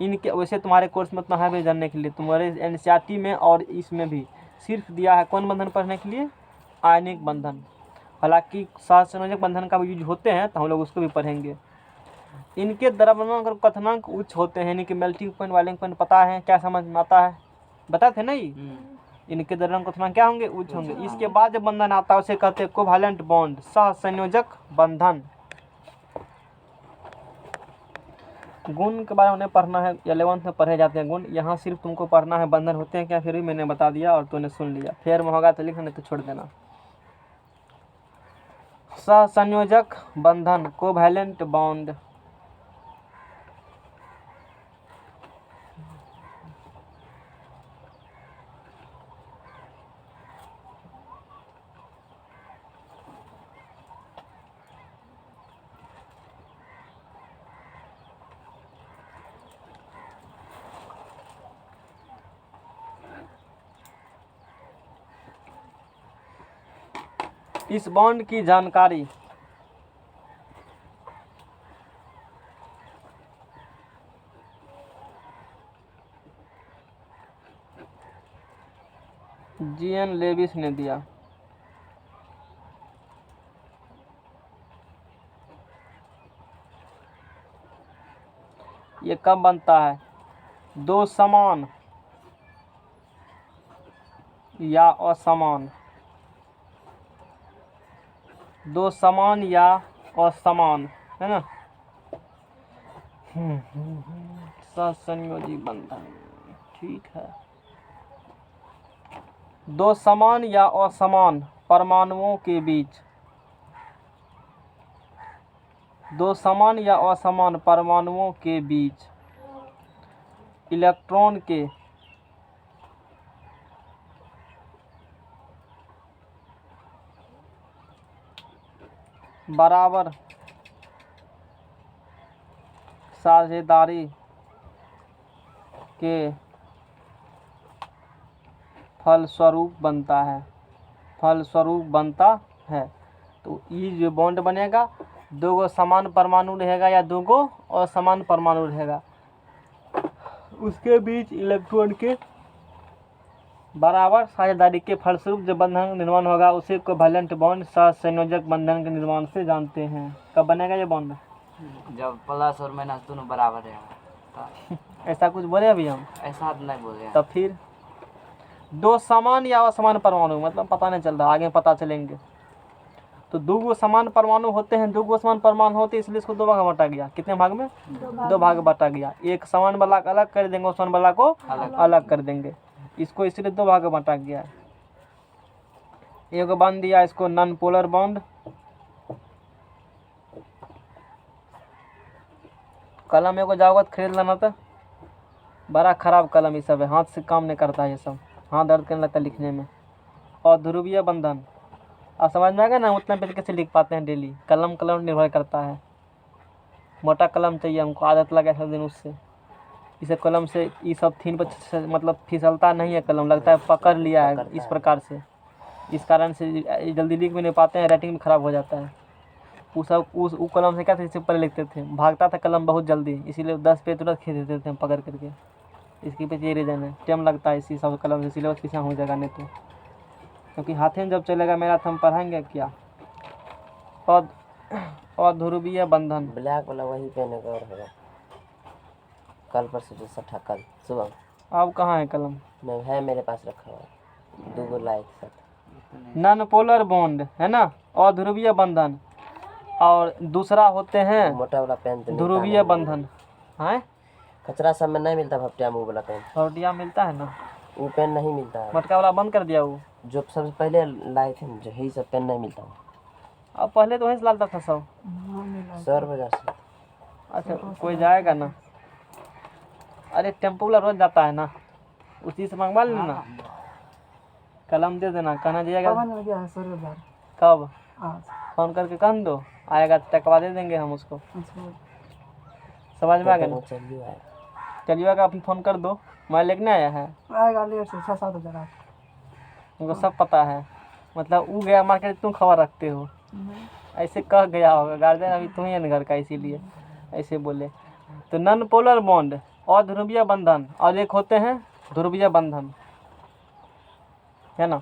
इनके। वैसे तुम्हारे कोर्स में इतना है भी जानने के लिए, तुम्हारे NCERT में और इसमें भी सिर्फ दिया है कौन बंधन पढ़ने के लिए? आयनिक बंधन। हालांकि सहसंयोजक बंधन का भी यूज होते हैं तो हम लोग उसको भी पढ़ेंगे। इनके द्रव्यमान और क्वथनांक उच्च होते हैं, यानी कि मेल्टिंग पॉइंट बॉइलिंग पॉइंट पता है, क्या समझ में आता है, बता थे नहीं। इनके द्रव्यमान क्वथनांक क्या होंगे, उच्च होंगे। इसके बाद जब बंधन आता है उसे कहते हैं कोवैलेंट बॉन्ड, सहसंयोजक बंधन। गुण के बारे में उन्हें पढ़ना है, 11th में पढ़े जाते हैं गुण। यहाँ सिर्फ तुमको पढ़ना है बंधन होते हैं क्या, फिर भी मैंने बता दिया और तूने सुन लिया। फेयर में होगा तो लिखना, नहीं तो छोड़ देना। सहसंयोजक बंधन, कोवैलेंट बॉन्ड। इस बॉन्ड की जानकारी जीएन लेविस ने दिया। ये कब बनता है, दो समान या असमान, दो समान या असमान, है ना। सहसंयोजी बंधन, ठीक है। दो समान या असमान परमाणुओं के बीच, दो समान या असमान परमाणुओं के बीच इलेक्ट्रॉन के बराबर साझेदारी के फलस्वरूप बनता है, फलस्वरूप बनता है। तो ये जो बॉन्ड बनेगा, दो गो समान परमाणु रहेगा या दो गो असमान परमाणु रहेगा, उसके बीच इलेक्ट्रॉन के बराबर साझेदारी के फलस्वरूप जो बंधन निर्माण होगा उसे कोवैलेंट बॉन्ड, सहसंयोजक बंधन के निर्माण से जानते हैं। कब बनेगा ये बॉन्ड, जब प्लस और माइनस दोनों बराबर रहेगा। ऐसा कुछ बोले अभी हम, ऐसा नहीं बोले। तब फिर दो समान या असमान परमाणु, मतलब पता नहीं चल रहा, आगे पता चलेंगे। तो दो गो समान परमाणु होते हैं, दो गो समान परमाणु होते हैं, इसलिए इसको दो भाग में बांटा गया। कितने भाग में, दो भाग बांटा गया। एक समान वाला को अलग कर देंगे, असमान वाला को अलग कर देंगे, इसको इसलिए दो भाग में बांटा गया है। एक बन दिया इसको नॉन पोलर बॉन्ड। कलम एगो जाओगे तो खरीद लेना, तो बड़ा खराब कलम ये सब है, हाथ से काम नहीं करता है ये सब, हाथ दर्द करने लगता है लिखने में। और ध्रुवीय बंधन, अब समझ में आएगा ना, उतना पेज कैसे लिख पाते हैं डेली। कलम निर्भर करता है, मोटा कलम चाहिए हमको, आदत लगा है दिन उससे। इसे कलम से ये सब थीन पर मतलब फिसलता नहीं है कलम, लगता है पकड़ लिया है इस प्रकार से। इस कारण से जल्दी लिख भी नहीं पाते हैं, राइटिंग भी खराब हो जाता है। उस कलम से क्या था, पहले लिखते थे, भागता था कलम बहुत जल्दी, इसीलिए 10 पेज तुरंत खींच देते थे हम पकड़ करके। इसकी पीछे ये रीज़न है, टाइम लगता है इसी सब कलम से, सिलेबस पीछे हो जाएगा नहीं तो, क्योंकि हाथे में जब चलेगा मेरा तो हम पढ़ाएंगे क्या। और ध्रुवीय बंधन, ब्लैक वाला वही पहने का और होगा, कल पर से 60 कल सुबह। अब कहाँ है कलम, मैं है मेरे पास रखा हुआ, दो गो लाइक साथ। नॉन पोलर बॉन्ड है ना, और ध्रुवीय बंधन, और दूसरा होते हैं मोटा वाला पेन तो ध्रुवीय बंधन है। कचरा सब में नहीं मिलता, भपटिया मुँह वाला पेन, भपटिया मिलता है ना, वो पेन नहीं मिलता है। मटका वाला बंद कर दिया वो, जो सबसे पहले लाए थे जो यही सब पेन नहीं मिलता। अब पहले तो वहीं से लाता था सब, 100 रुपये से। अच्छा कोई जाएगा ना, अरे टेम्पो वाला रोज जाता है ना, उसी से मंगवा लेना, कलम दे देना, कहना जाएगा कब, फोन करके कह दो, आएगा टकवा दे देंगे हम उसको। समझ में आ गया ना, चलिए आएगा, अभी फ़ोन कर दो, मैं लेने आया है, आएगा लेट से 6-7 हज़ार, उनको सब पता है। मतलब वो गया मार्केट, तुम खबर रखते हो, ऐसे कह गया होगा गार्जियन, अभी तुम ही है ना घर का, इसीलिए ऐसे बोले। तो नॉन पोलर बॉन्ड और ध्रुवीय बंधन, और एक होते हैं ध्रुवीय बंधन, है ना।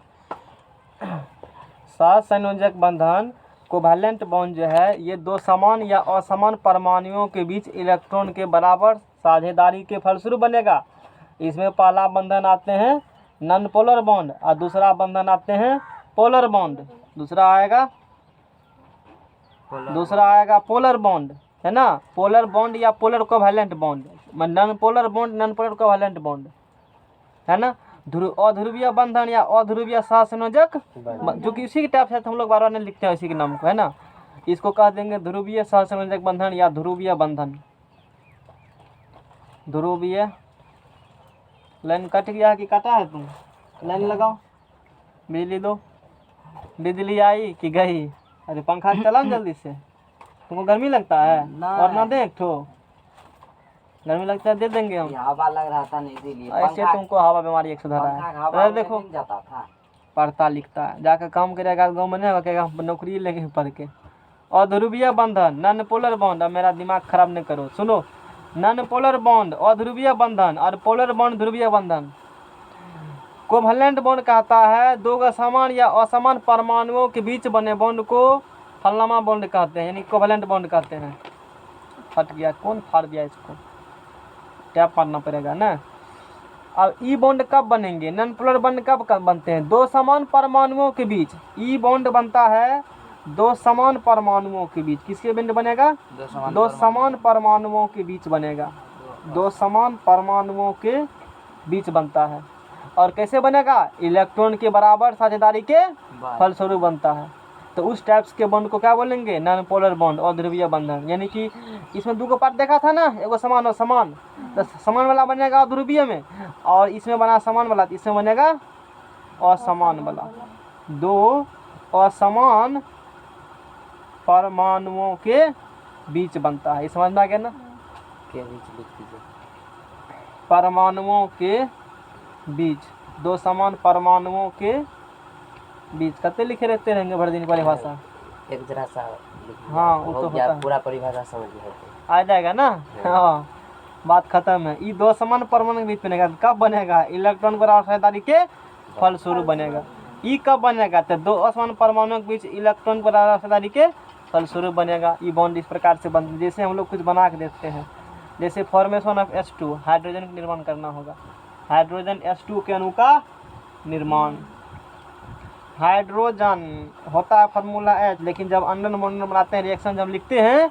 सहसंयोजक बंधन कोवैलेंट बॉन्ड जो है ये दो समान या असमान परमाणुओं के बीच इलेक्ट्रॉन के बराबर साझेदारी के फलस्वरूप बनेगा। इसमें पहला बंधन आते हैं नॉन पोलर बॉन्ड और दूसरा बंधन आते हैं पोलर बॉन्ड। दूसरा आएगा पोलर बॉन्ड, है ना। पोलर बॉन्ड या polar covalent bond, non polar bond, non polar covalent bond, है ना। अध्रुवीय बंधन या अध्रुवीय सहसंयोजक, जो कि इसी के टाइप से हम लोग बार बार नहीं लिखते हैं इसी के नाम को, है ना। इसको कह देंगे ध्रुवीय सहसंयोजक बंधन या ध्रुवीय बंधन। ध्रुवीय लाइन कट गया है कि काटा है तुम? लाइन लगाओ, बिजली दो। बिजली आई कि गई? अरे पंखा चला ना जल्दी से, तुमको गर्मी लगता है? और ना दे, एक ठो गर्मी लगता है दे देंगे हम। हवा लग रहा था नहीं इसीलिए ऐसे तुमको हवा बीमारी एक सुधारा है। अरे देखो जाता था, पढ़ता लिखता है, जाकर काम करेगा गाँव में, नहीं कहेगा नौकरी लेंगे पढ़ के। और ध्रुवीय बंधन नॉन पोलर बॉन्ड, अब मेरा दिमाग खराब नहीं करो, सुनो। नॉन पोलर बॉन्ड अध्रुवीय बंधन और पोलर बॉन्ड ध्रुवीय बंधन। कोवैलेंट बॉन्ड कहता है दो समान या असमान परमाणुओं के बीच बने बॉन्ड को फलनामा बॉन्ड कहते हैं, यानी कोवैलेंट बॉन्ड कहते हैं। फट गया, कौन फाड़ दिया इसको? टैप मारना पड़ेगा ना। अब ई बॉन्ड कब बनेंगे? नॉन पोलर बॉन्ड कब बनते हैं? दो समान परमाणुओं के बीच। ई बॉन्ड बनता है दो समान परमाणुओं के बीच। किसके बॉन्ड बनेगा? दो समान परमाणुओं के बीच बनेगा। दो समान परमाणुओं के बीच बनता है। और कैसे बनेगा? इलेक्ट्रॉन के बराबर साझेदारी के फलस्वरूप बनता है। तो उस टाइप्स के बॉन्ड को क्या बोलेंगे? नॉन पोलर बॉन्ड, अध्रुवीय बंधन। यानी कि इसमें दो पार्ट देखा था ना, एगो समान और समान। तो समान वाला बनेगा अध्रुवीय में, और इसमें बना समान वाला, तो इसमें बनेगा असमान वाला। दो असमान परमाणुओं के बीच बनता है। समझ में आ गया ना? के बीच लिख दीजिए, परमाणुओं के बीच, दो समान परमाणुओं के बीच। कते लिखे रहते रहेंगे भर दिन परिभाषा? एक जरा सा हाँ वो तो होता है, पूरा परिभाषा समझ में आ जाएगा ना। हाँ बात खत्म है। ये दो समान परमाणु के बीच बनेगा, कब बनेगा? इलेक्ट्रॉन बराबर साझेदारी के फलस्वरूप बनेगा। ई कब बनेगा? तो दो असमान परमाणुओं के बीच इलेक्ट्रॉन बराबर साझेदारी के फलस्वरूप बनेगा। ई बॉन्ड इस प्रकार से बनते, जैसे हम लोग कुछ बना के देखते हैं, जैसे फॉर्मेशन ऑफ H2, हाइड्रोजन का निर्माण करना होगा। हाइड्रोजन H2 के अणु का निर्माण। हाइड्रोजन होता है फार्मूला H, लेकिन जब अननोन बॉन्ड बनाते हैं, रिएक्शन जब लिखते हैं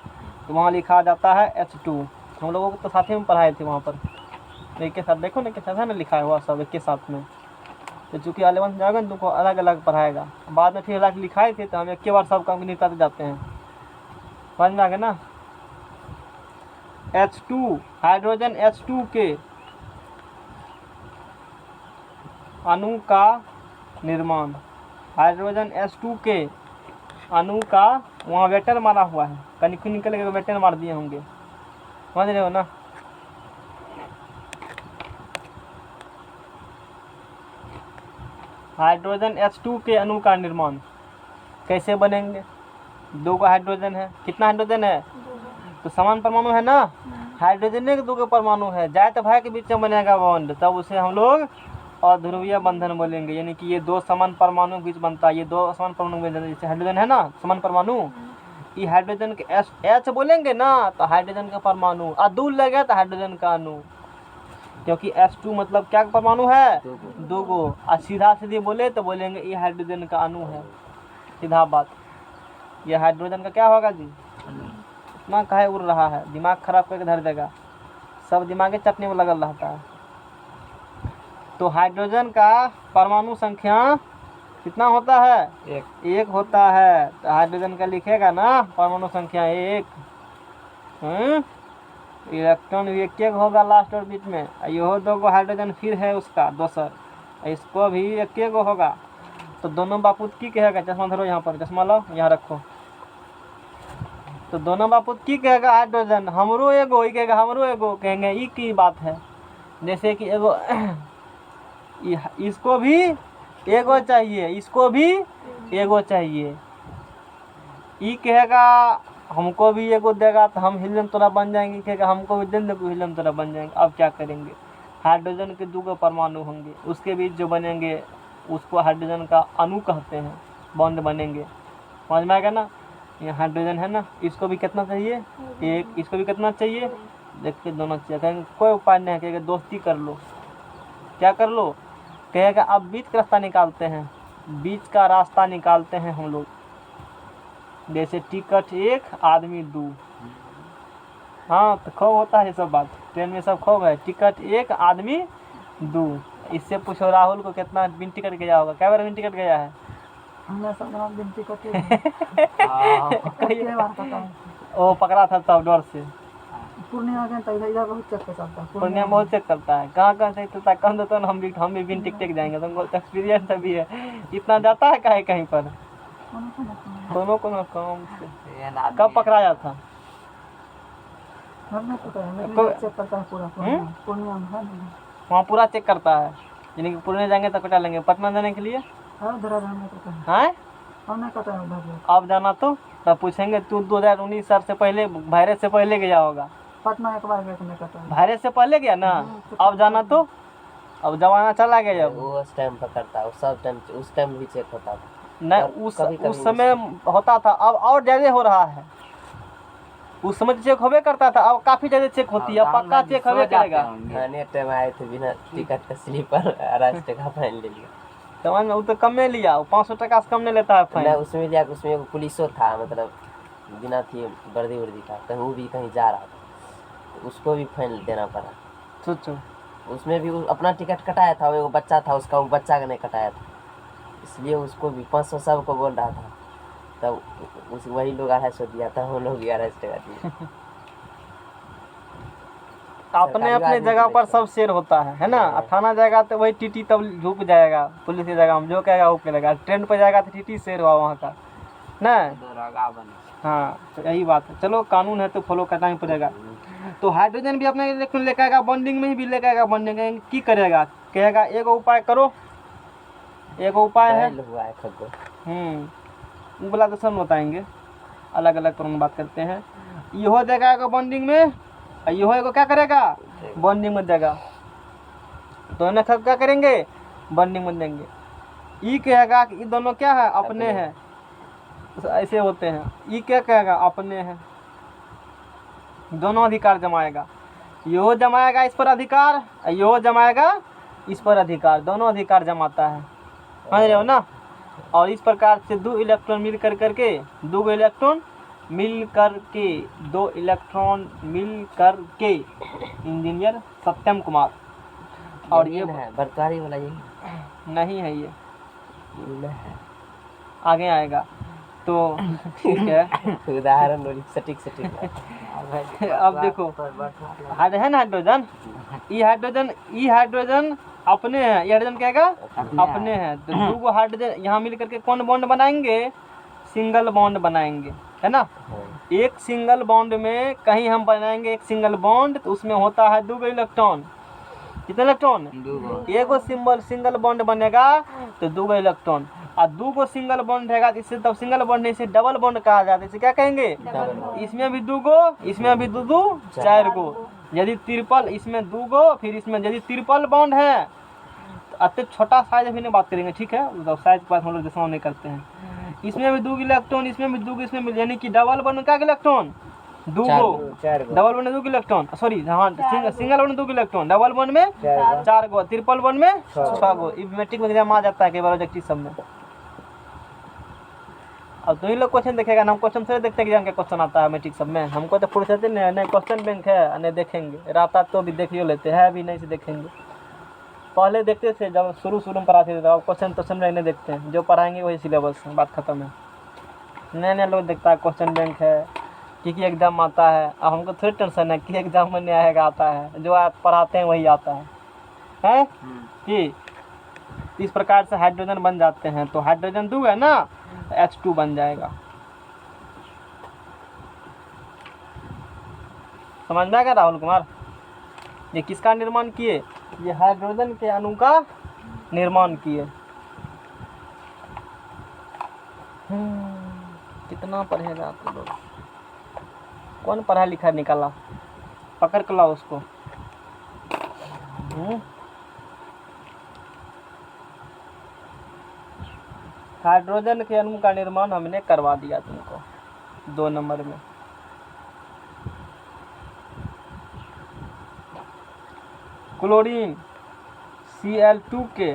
तो वहाँ लिखा जाता है H2। हम लोगों को तो साथ ही में पढ़ाए थे वहाँ पर एक के साथ, देखो ना के साथ है ना लिखा हुआ सब एक के साथ में। तो चूँकि 11th जाएगा ना तुमको अलग अलग पढ़ाएगा, बाद में फिर अलग लिखाए थे तो हम एक के बार सब काम निपटाते जाते हैं। समझ में आ गया ना? H2, हाइड्रोजन H2 के अणु का निर्माण। हाइड्रोजन H2 के अणु का, वहाँ वेक्टर मारा हुआ है, कहीं निकल के वेक्टर मार दिए होंगे, समझ रहे हो ना? हाइड्रोजन H2 के अणु का निर्माण कैसे बनेंगे? दो का हाइड्रोजन है, कितना हाइड्रोजन है? तो समान परमाणु है ना, हाइड्रोजन के दो के परमाणु है, जाए तो भाई के बीच में बनेगा बॉन्ड, तब उसे हम लोग अध्रुवीय बंधन बोलेंगे। यानी कि ये दो समान परमाणु के बीच बनता है। ये दो समान परमाणु में, जैसे हाइड्रोजन है ना समान परमाणु, ये हाइड्रोजन के H बोलेंगे ना, तो हाइड्रोजन का परमाणु, और दूर लगे तो हाइड्रोजन का अणु, क्योंकि H2 मतलब क्या परमाणु है? दो गो। और सीधा सीधी बोले तो बोलेंगे ये हाइड्रोजन का अणु है, सीधा बात। ये हाइड्रोजन का क्या होगा जी? इतना काहे उड़ रहा है, दिमाग खराब करके धर देगा, सब दिमाग चटनी में लगल रहता है। तो हाइड्रोजन का परमाणु संख्या कितना होता है? एक होता है। तो हाइड्रोजन का लिखेगा ना परमाणु संख्या 1। इलेक्ट्रॉन भी एक होगा लास्ट और बीच में। यहो दो गो हाइड्रोजन फिर है उसका दोसर, इसको भी एक होगा। तो दोनों बापूत की कहेगा? चश्मा धरो, यहाँ पर चश्मा लो, यहाँ रखो। तो दोनों बापूत की कहेगा? हाइड्रोजन हमरो एगो, ई कहेगा हमरो एगो, कहेंगे ई की बात है। जैसे कि एगो इसको भी एगो चाहिए, इसको भी एगो चाहिए। ई कहेगा हमको भी एगो देगा तो हम हीलियम तोरा बन जाएंगे, कहेगा हमको भी दे दे हीलियम तोरा बन जाएंगे। अब क्या करेंगे? हाइड्रोजन के दो परमाणु होंगे, उसके बीच जो बनेंगे उसको हाइड्रोजन का अणु कहते हैं। बॉन्ड बनेंगे। समझ में आएगा ना। ये हाइड्रोजन है ना, इसको भी कितना चाहिए, एक, इसको भी कितना चाहिए, देखिए दोनों चाहिए। कहेंगे कोई उपाय नहीं है, कहेगा दोस्ती कर लो। क्या कर लो, कहेगा अब बीच का रास्ता निकालते हैं, बीच का रास्ता निकालते हैं हम लोग। जैसे टिकट एक आदमी दो। हाँ तो खूब होता है ये सब बात, ट्रेन में सब खूब है। टिकट एक आदमी दो। इससे पूछो राहुल को कितना बिन टिकट गया होगा, क्या बार बिन टिकट गया है। हमने सब जनाब गिनती करके कहिए। बार पता है वो पकड़ा था तब डर से। पूर्णिया गए तो इधर बहुत चेक पे चलता है। पूर्णिया बहुत चेक करता है, कहाँ से चलता है, कम देता है हम भी बिन टिकट जाएंगे। तुमको एक्सपीरियंस अभी है, इतना जाता है काहे कहीं पर, दोनों को ना काम से। कब पकड़ाया था, हमें पता है लेकिन चेक करता है पूरा पूर्णिया में है ना। वहाँ पूरा चेक करता है, यानी कि पूर्णिया जाएंगे तो कटा लेंगे। पटना जाने के लिए हाँ उधर हमने पता है, हैं, हमने पता है उधर। अब जाना तो तब पूछेंगे तू 2019 साल से पहले, वायरस से पहले गया होगा। पटना एक बार गए थे, नहीं पता है। वायरस से पहले गया ना, अब जाना तो, अब जमाना चला गया जब। वो उस टाइम पकड़ता है, सब टाइम उस टाइम भी चेक होता था। नहीं कभी उस समय होता था, अब और ज़्यादा हो रहा है। उस समय चेक होबे करता था, अब काफ़ी ज़्यादा चेक होती है, पक्का चेक होबे करेगा। आने टाइम आए थे बिना टिकट का स्लीपर 250 का फाइन ले लिया। समझ में, वो तो कम नहीं लिया, वो 500 टका से कम नहीं लेता है फाइन। नहीं उसमें लिया, उसमें एगो पुलिसो था, मतलब बिना थी वर्दी वर्दी का, कहीं वो भी कहीं जा रहा था तो उसको भी फाइन देना पड़ा। सोचो, उसमें भी अपना टिकट कटाया था, वो एगो बच्चा था उसका, वो बच्चा का नहीं कटाया था, इसलिए उसको भी 500 सबको बोल रहा था। तब उस वही लोग 250 दिया था, हम लोग 250 टका दिए। अपने अपने जगह पर सब शेर होता है ना। थाना जाएगा तो वही टीटी तब झुक जाएगा, पुलिस की जगह हम जो कहेगा वो करेगा। ट्रेन पर जाएगा तो टीटी शेर हुआ वहाँ का ना। हाँ तो यही बात है। चलो कानून है तो फॉलो करना ही पड़ेगा। तो हाइड्रोजन भी अपने इलेक्ट्रॉन लेकर आएगा, बॉन्डिंग में भी लेकर आएगा। बॉन्डिंग की करेगा, कहेगा एगो उपाय करो, एगो उपाय है। वो बोला तो सब बताएंगे, अलग अलग तुरंत बात करते हैं। यो देगा बॉन्डिंग में, यो एगो क्या करेगा, बॉन्डिंग में देगा। दोनों क्या करेंगे, बॉन्डिंग में देंगे। ई कहेगा कि ये दोनों क्या है, अपने हैं, ऐसे होते हैं। ई क्या कहेगा, अपने हैं। दोनों अधिकार जमाएगा, यो जमाएगा इस पर अधिकार, यो जमाएगा इस पर अधिकार, दोनों अधिकार जमाता है। समझ रहे हो ना। और इस प्रकार से दो इलेक्ट्रॉन मिल कर करके, दो इलेक्ट्रॉन मिल करके इंजीनियर सत्यम कुमार। और ये है बरकारी वाला, यही नहीं है, ये आगे आएगा तो ठीक है। उदाहरण सटीक अब देखो है ना हाइड्रोजन, ई हाइड्रोजन अपने हैं, ये हाइड्रोजन कहेगा अपने हैं। तो दो गो हाइड्रोजन यहाँ मिल करके कौन बॉन्ड बनाएंगे, सिंगल बॉन्ड बनाएंगे, है ना। एक सिंगल बॉन्ड में कहीं हम बनाएंगे एक सिंगल बॉन्ड, तो उसमें होता है दो इलेक्ट्रॉन। कितने इलेक्ट्रॉन, एगो सिंगल बॉन्ड बनेगा तो दो इलेक्ट्रॉन। और दो गो सिंगल बॉन्ड रहेगा, इससे तब सिंगल बॉन्ड नहीं, इसे डबल बॉन्ड कहा जाता है। इसे क्या कहेंगे, इसमें भी दो गो, इसमें भी दो, 4 गो। यदि ट्रिपल, इसमें दो गो, फिर इसमें यदि ट्रिपल बॉन्ड है तो अति छोटा साइज अभी नहीं बात करेंगे, ठीक है। मतलब साइज के पास हम लोग डिस्काउंट नहीं करते हैं। इसमें भी दो इलेक्ट्रॉन, इसमें भी दो, इसमें भी, यानी कि डबल बॉन्ड का इलेक्ट्रॉन दो गो, डबल बॉन्ड में 2 इलेक्ट्रॉन, सॉरी हाँ single bond 2 electron, double bond में 4 गो, ट्रिपल बॉन्ड में 6 गो। मैट्रिक में एग्जाम आ जाता है कई बार ऑब्जेक्टिव सब में। अब तुम ही लोग क्वेश्चन देखेगा ना, हम क्वेश्चन से देखते एग्जाम का क्वेश्चन आता है मैट्रिक सब में। हमको तो फुर्सत नहीं, क्वेश्चन बैंक है नहीं देखेंगे, रहता तो भी देखियो लेते हैं, अभी नहीं से देखेंगे। पहले देखते थे जब शुरू में पढ़ाते थे, अब क्वेश्चन नहीं देखते हैं, जो पढ़ाएंगे वही सिलेबस, बात खत्म है। नए लोग देखता है क्वेश्चन बैंक है कि एग्जाम आता है। अब हमको थोड़ी टेंशन है कि एग्जाम में नहीं आएगा, आता है, जो आप पढ़ाते हैं वही आता है कि इस प्रकार से हाइड्रोजन बन जाते हैं। तो हाइड्रोजन 2 है ना, H2 बन जाएगा। समझ में आएगा राहुल कुमार। ये किसका निर्माण किए, ये हाइड्रोजन के अणु का निर्माण किए। कितना पढ़ेगा आप लोग, कौन पढ़ा लिखा निकाला, पकड़ कर लाओ उसको। हाइड्रोजन के अणु का निर्माण हमने करवा दिया तुमको 2 नंबर में। क्लोरीन Cl2 के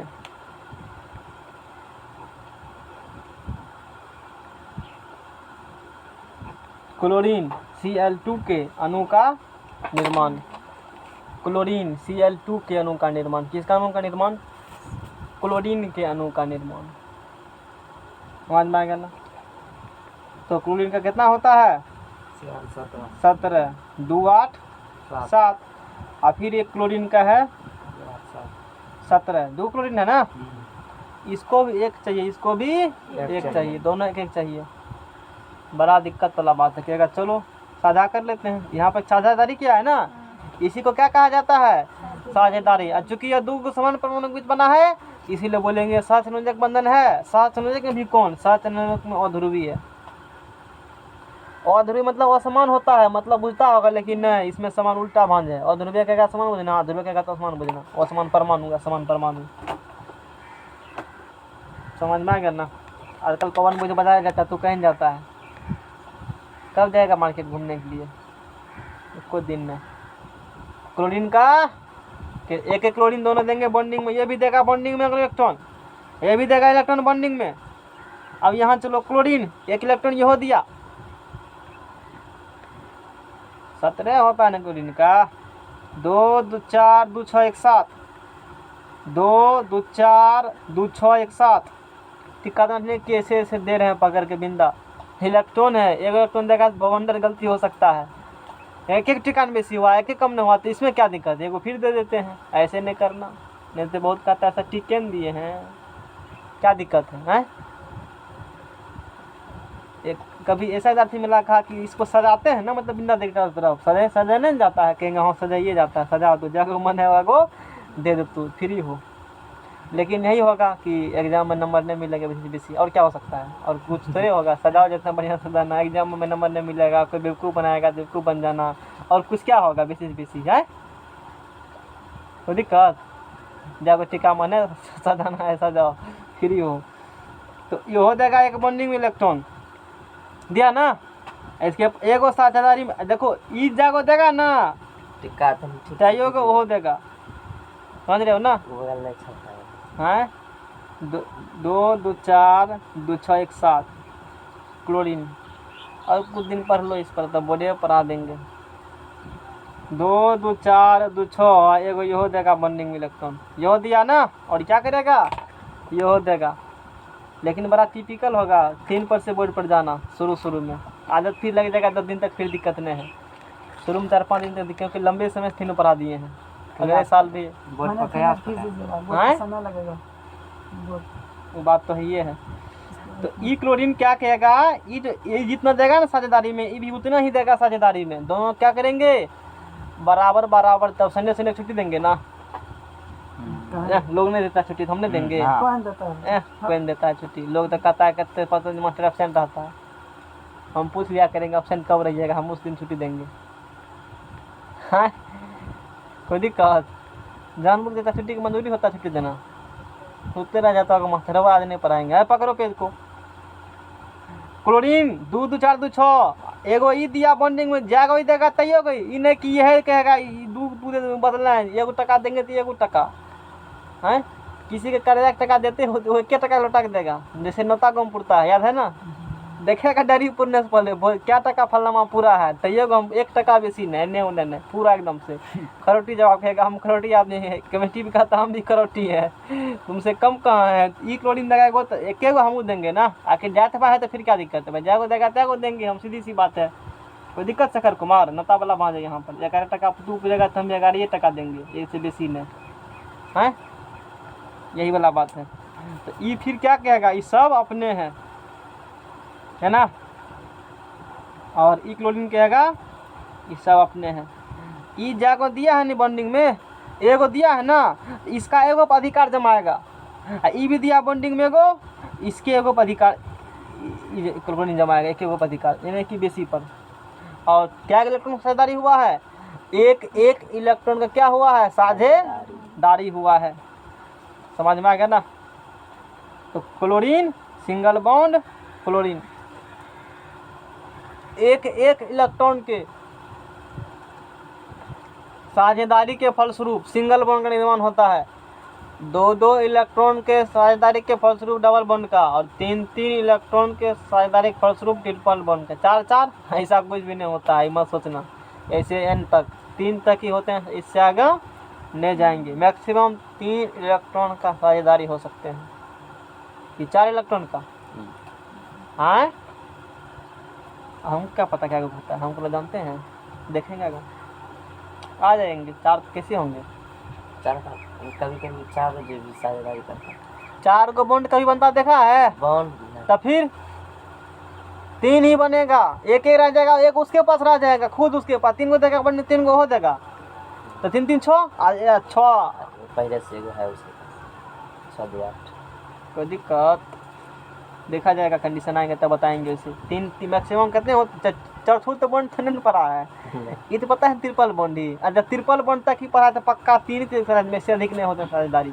क्लोरीन Cl2 के अणु का निर्माण, क्लोरीन Cl2 के अणु का निर्माण, किसका अणु का निर्माण? क्लोरीन के अणु का निर्माण। समझ में आ गया ना? तो क्लोरीन का कितना होता है? 17, 2 8 7, और फिर एक क्लोरीन का है 17, 2 क्लोरीन है ना, इसको भी एक चाहिए, इसको भी एक चाहिए, दोनों एक एक चाहिए। बड़ा दिक्कत वाला बात है। कहेगा चलो साझा कर लेते हैं। यहाँ पर साझेदारी क्या है ना, इसी को क्या कहा जाता है? साझेदारी। और चूंकि यह 2 समान परमाणु के बीच बना है, इसीलिए बोलेंगे सहसंयोजक बंधन है। सहसंयोजक में भी कौन? सहसंयोजक में अध्रुवीय है। अध्रुवीय मतलब असमान होता है, मतलब बुझता होगा, लेकिन नहीं, इसमें समान उल्टा भांज है। अध्रुवीय कहेगा समान बुझना, अध्रुवीय कहेगा तो असमान बुझना। असमान परमाणु का समान परमाणु। समझ में आ गया ना? आजकल पवन मुझे बताया जाता है, तू कहीं जाता है, कब जाएगा मार्केट घूमने के लिए? कुछ दिन में। क्लोरीन का एक एक क्लोरीन दोनों देंगे बॉन्डिंग में, ये भी देगा बॉन्डिंग में इलेक्ट्रॉन, ये भी देगा इलेक्ट्रॉन बॉन्डिंग में। अब यहाँ चलो क्लोरीन एक इलेक्ट्रॉन ये हो दिया, 17 होता है ना क्लोरीन का। 2 2 4 2 6 1 7, 2 2 4 2 6 1 7। टिक्का कैसे ऐसे दे रहे हैं पकड़ के बिंदा। इलेक्ट्रॉन है, एक इलेक्ट्रॉन देगा, बवंडर गलती हो सकता है, एक एक ठिकान बेसी हुआ, एक एक कम नहीं हुआ, तो इसमें क्या दिक्कत है? एगो फिर दे देते हैं। ऐसे नहीं करना, नहीं तो बहुत कहता है ऐसा टिकन दिए हैं, क्या दिक्कत है, हैं? एक कभी ऐसा विद्यार्थी मिला कहा कि इसको सजाते हैं ना, मतलब बिंदा देखता तरफ सजाने नहीं जाता है, कहेंगे हाँ सजाइए जाता है, सजा दो, जाकर मन है वो दे दो, तू फ्री हो। लेकिन यही होगा कि एग्जाम में नंबर नहीं मिलेगा बेसी, और क्या हो सकता है? और कुछ थोड़े होगा। सजाओ जितना बढ़िया सजाना, एग्जाम में नंबर नहीं मिलेगा, कोई बेवकूफ़ बनाएगा, बेवकूफ़ बन जाना, और कुछ क्या होगा बेसी है? कोई दिक्कत? जाको टिका मन है सजाना है, सजाओ, फ्री हो। तो ये हो जाएगा एक बॉन्डिंग में इलेक्ट्रॉन दिया ना। इसके एगो साझेदारी में देखो, ई जागो देगा ना, टिक्का चाहिए को वो देगा, समझ रहे हो ना? गूगल नहीं छपता है। हैं 2 2 4 2 6 1 7 क्लोरीन। और कुछ दिन पढ़ लो इस पर, तो बोर्डे पर आ देंगे। 2 2 4 2 6, एगो यो देगा बॉन्डिंग इलेक्ट्रॉन, यो दिया ना, और क्या करेगा? यो देगा। लेकिन बड़ा टिपिकल होगा 3 पर से बोर्ड पर जाना शुरू में, आदत फिर लग जाएगा 10 दिन तक, फिर दिक्कत नहीं है। शुरू में 4-5 दिन तक, क्योंकि लंबे समय 3 पढ़ा दिए हैं, अगले साल भी बोर्ड पर क्या समय लगेगा। वो बात तो है ये है। तो ई क्लोरीन क्या कहेगा? ये जितना देगा ना साझेदारी में, ये भी उतना ही देगा साझेदारी में। दोनों क्या करेंगे? बराबर। तब संडे छुट्टी देंगे ना? लोग नहीं देता छुट्टी, तो हमने देंगे। कौन देता है? कौन देता है छुट्टी? लोग तो कहता है, कहते पता नहीं मास्टर एब्सेंट रहता है। हम पूछ लिया करेंगे एब्सेंट कब रहिएगा, हम उस दिन छुट्टी देंगे। हाँ, कोई दिक्कत? जानबूझ देता छुट्टी की मंजूरी होता छुट्टी देना, सोचते रह जाता होगा मास्टर, आज नहीं पढ़ाएंगे। पकड़ो पेज को। क्लोरीन 2 2 4 2 6, एगो ई दिया बॉन्डिंग में, जाएगा वही देगा, तैयो गई। ई नहीं कि यह कहेगा 2 बदलना है, 1 टका देंगे तो 1 टका है। किसी के कर्जा 1 टका देते हो तो 1 टका लौटा के देगा। जैसे नौता गम पुरता है, याद है ना? देखेगा डायरी पुरने से पहले क्या टका फलना पूरा है, तैयो हम 1 टका बेसी नहीं पूरा एकदम से। खरोटी जवाब कहेगा, हम खरोटी आदमी है, केमिस्ट्री भी कहता हम भी खरोटी है, तुमसे कम कहाँ है। ई क्लोरीन देगा तो एक हम देंगे ना, आखिर जात बा है तो फिर क्या दिक्कत है? जाएगो देगा त्यागो देंगे हम, सीधी सी बात है। कोई दिक्कत? शेखर कुमार नता वाला भाज है यहाँ पर। 11 टका तू पूछेगा तो हम 11 टका देंगे, एक से बेसी नहीं है, यही वाला बात है। तो ई फिर क्या कहेगा? ये सब अपने हैं, है ना? और ई क्लोरीन कहेगा ये सब अपने हैं। ई जाको दिया है ना बॉन्डिंग में, एगो दिया है ना, इसका एगो पर अधिकार जमाएगा। ई भी दिया बॉन्डिंग में एगो, इसके एगो पर अधिकार क्लोरीन जमाएगा, एक एगो पर अधिकार, यानी कि बेसी पर। और क्या इलेक्ट्रॉन साझेदारी हुआ है? एक इलेक्ट्रॉन का क्या हुआ है? साझेदारी हुआ है। समझ में आ गया ना? तो क्लोरीन सिंगल बॉन्ड फ्लोरीन। एक एक इलेक्ट्रॉन के साझेदारी के फलस्वरूप सिंगल बॉन्ड का निर्माण होता है। दो दो इलेक्ट्रॉन के साझेदारी के फलस्वरूप डबल बॉन्ड का, और तीन तीन इलेक्ट्रॉन के साझेदारी के फलस्वरूप ट्रिपल बॉन्ड का। चार चार ऐसा कुछ भी नहीं होता है, मत सोचना। ऐसे n तक, 3 तक ही होते हैं, इससे आगे नहीं जाएंगे। मैक्सिमम 3 इलेक्ट्रॉन का साझेदारी हो सकते हैं। ये 4 इलेक्ट्रॉन का, हाँ हम क्या पता क्या होता है, हमको लोग जानते हैं, देखेंगे अगर आ जाएंगे। 4 कैसे होंगे? 4 का कभी कभी 4 बजे भी साझेदारी करता है। 4 को बॉन्ड कभी बनता देखा है? बॉन्ड तो फिर 3 ही बनेगा, एक ही रह जाएगा, एक उसके पास रह जाएगा, खुद उसके पास 3 को देगा, बने 3 को हो जाएगा, तो 3 3 6 6। पहले से एगो है उसके पास 6 2 8। कोई दिक्कत देखा जाएगा, कंडीशन आएंगे तब बताएंगे उसे। 3 मैक्सिमम कितने हो? चौथुर्थ बॉन्ड तो नहीं पढ़ा है, ये तो पता है ट्रिपल बॉन्ड ही। और जब ट्रिपल बॉन्ड तक ही पढ़ा तो पक्का 3 के में से अधिक नहीं होते साझेदारी।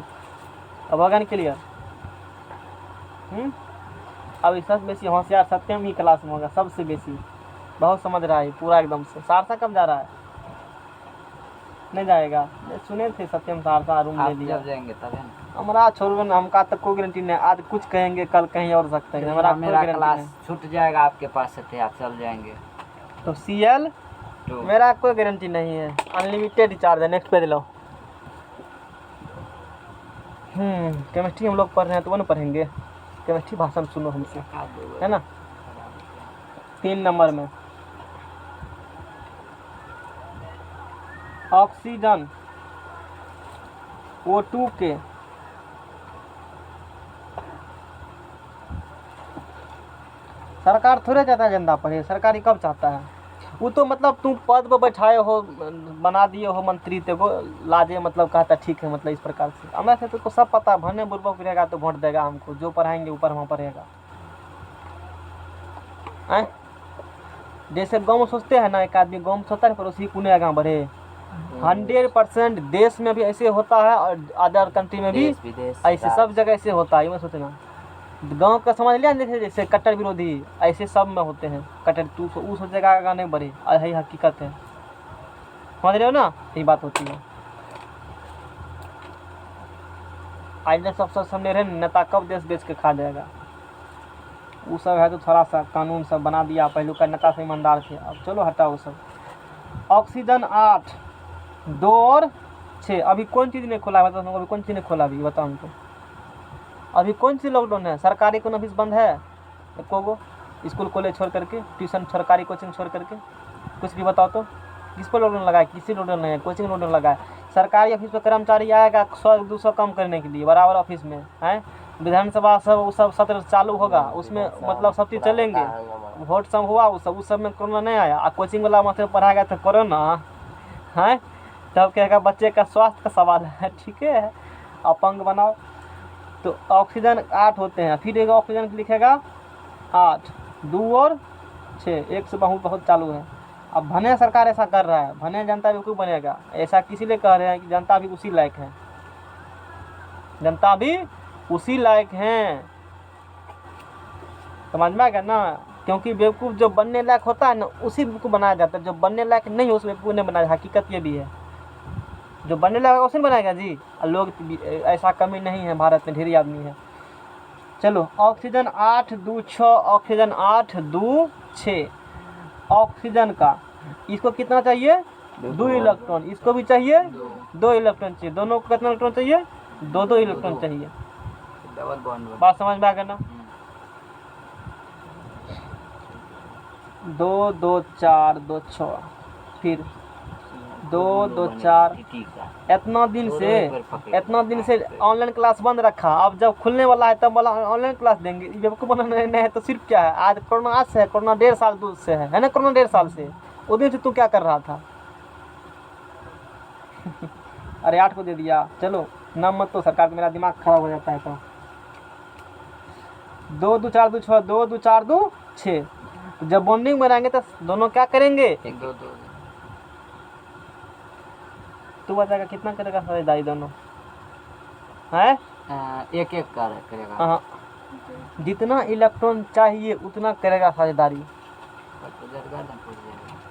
अब होगा नहीं क्लियर? अब सबसे बेसी होशियार सत्यम ही क्लास में होगा, सबसे बेसी बहुत समझ रहा है पूरा एकदम से। सहरसा कब जा रहा है? नहीं जाएगा, सुने थे सत्यम सहरसा रूम ले लिया। जाएंगे तब हमारा छोड़ो ना, हमका तो कोई गारंटी नहीं। आज कुछ कहेंगे, कल कहीं और सकते हैं, हमारा कोई मेरा गारंटी क्लास नहीं। छूट जाएगा आपके पास से थे, आप चल जाएंगे तो CL तो मेरा कोई गारंटी नहीं है, अनलिमिटेड रिचार्ज है। नेक्स्ट पेज लो। केमिस्ट्री हम लोग पढ़ रहे हैं तो वो ना पढ़ेंगे, केमिस्ट्री भाषण सुनो हमसे, है ना। 3 नंबर में ऑक्सीजन O2 के सरकार थोड़े चाहता है जनता पढ़े, सरकारी कब चाहता है? वो तो मतलब तुम पद पर बैठाए हो, बना दिए हो मंत्री, तेको लाजे मतलब कहता ठीक है, मतलब इस प्रकार से। हमें से तो सब पता, भरने बुर्बक रहेगा तो वोट देगा हमको, जो पढ़ाएंगे ऊपर वहाँ पढ़ेगा। जैसे गाँव में सोचते हैं ना, एक आदमी गाँव में सोचता है पर उसी पुणे आगे बढ़े। 100% देश में भी ऐसे होता है, और अदर कंट्री में भी देश विदेश ऐसे, सब जगह ऐसे होता है। ये मैं सोचना गांव का समझ लिया, जैसे कट्टर विरोधी ऐसे सब में होते हैं। कट्टर तू उस जगह आगे नहीं बढ़े, यही हकीकत है, समझ रहे हो ना, यही बात होती है। आज सब सामने रहे, नेता कब देश बेच के खा जाएगा? वो सब है तो थोड़ा सा कानून सब बना दिया, पहले का नेता से ईमानदार थे, अब चलो हटाओ वो सब। ऑक्सीजन 8 2 और 6। अभी कौन चीज़ नहीं खोला है? बताओ, अभी कौन चीज़ नहीं खोला? अभी बताओ हमको, अभी कौन सी लॉकडाउन है? सरकारी कोई ऑफिस बंद है? को स्कूल कॉलेज छोड़ करके, ट्यूशन सरकारी कोचिंग छोड़ करके, कुछ भी बताओ तो। किस पर लॉकडाउन लगा है? किसी लॉकडाउन नहीं है, कोचिंग लॉकडाउन लगा है। सरकारी ऑफिस पर कर्मचारी आएगा 100-200 कम करने के लिए, बराबर ऑफिस में है। विधानसभा सब वो सब सत्र चालू होगा, उसमें मतलब सब चीज़ चलेंगे। वोट सब हुआ, उस सब में कोरोना नहीं आया। कोचिंग वाला मास्टर पढ़ाएगा तो कोरोना है, तब कहेगा बच्चे का स्वास्थ्य का सवाल है, ठीक है, अपंग बनाओ। तो ऑक्सीजन 8 होते हैं, फिर एक ऑक्सीजन लिखेगा 8 2 और 6, एक से बहुत चालू है। अब भने सरकार ऐसा कर रहा है, भने जनता भी क्यों बनेगा? ऐसा किसी लिए कह रहे हैं कि जनता भी उसी लायक है, जनता भी उसी लायक हैं, समझ में आ गया ना। क्योंकि बेवकूफ़ जो बनने लायक होता है ना, उसी बेवकूफ़ बनाया जाता है, जो बनने लायक नहीं हो उस बेवकूफ़ नहीं बनाया। हकीकत ये भी है, जो बनने लगा उसे बनाएगा जी। लोग ऐसा कमी नहीं है, भारत में ढेरी आदमी है। चलो ऑक्सीजन 8 2 6, ऑक्सीजन 8 2 6। ऑक्सीजन का इसको कितना चाहिए? 2 इलेक्ट्रॉन। इसको भी चाहिए 2 इलेक्ट्रॉन चाहिए। दोनों को कितना इलेक्ट्रॉन चाहिए? 2 इलेक्ट्रॉन चाहिए। डबल बॉन्ड बात समझ में आ गया ना? 2 2 4 2 6, फिर 2 2 4। इतना दिन से ऑनलाइन क्लास बंद रखा, अब जब खुलने वाला है तब वाला ऑनलाइन क्लास देंगे। जब को बनाना नहीं है तो सिर्फ क्या है? आज कोरोना आज से है, कोरोना 1.5 साल दूर से है ना, कोरोना 1.5 साल से। उस दिन से तू क्या कर रहा था? अरे 8 को दे दिया, चलो नाम मत तो सरकार को, मेरा दिमाग खराब हो जाता है। तो 2 2 4 2 6, 2 2 4 2 6। जब बॉन्डिंग बनाएंगे तो दोनों क्या करेंगे? 1 2 2। तू बताएगा कितना करेगा साझेदारी दोनों? है 1 1 करेगा। हाँ जितना इलेक्ट्रॉन चाहिए उतना करेगा साझेदारी।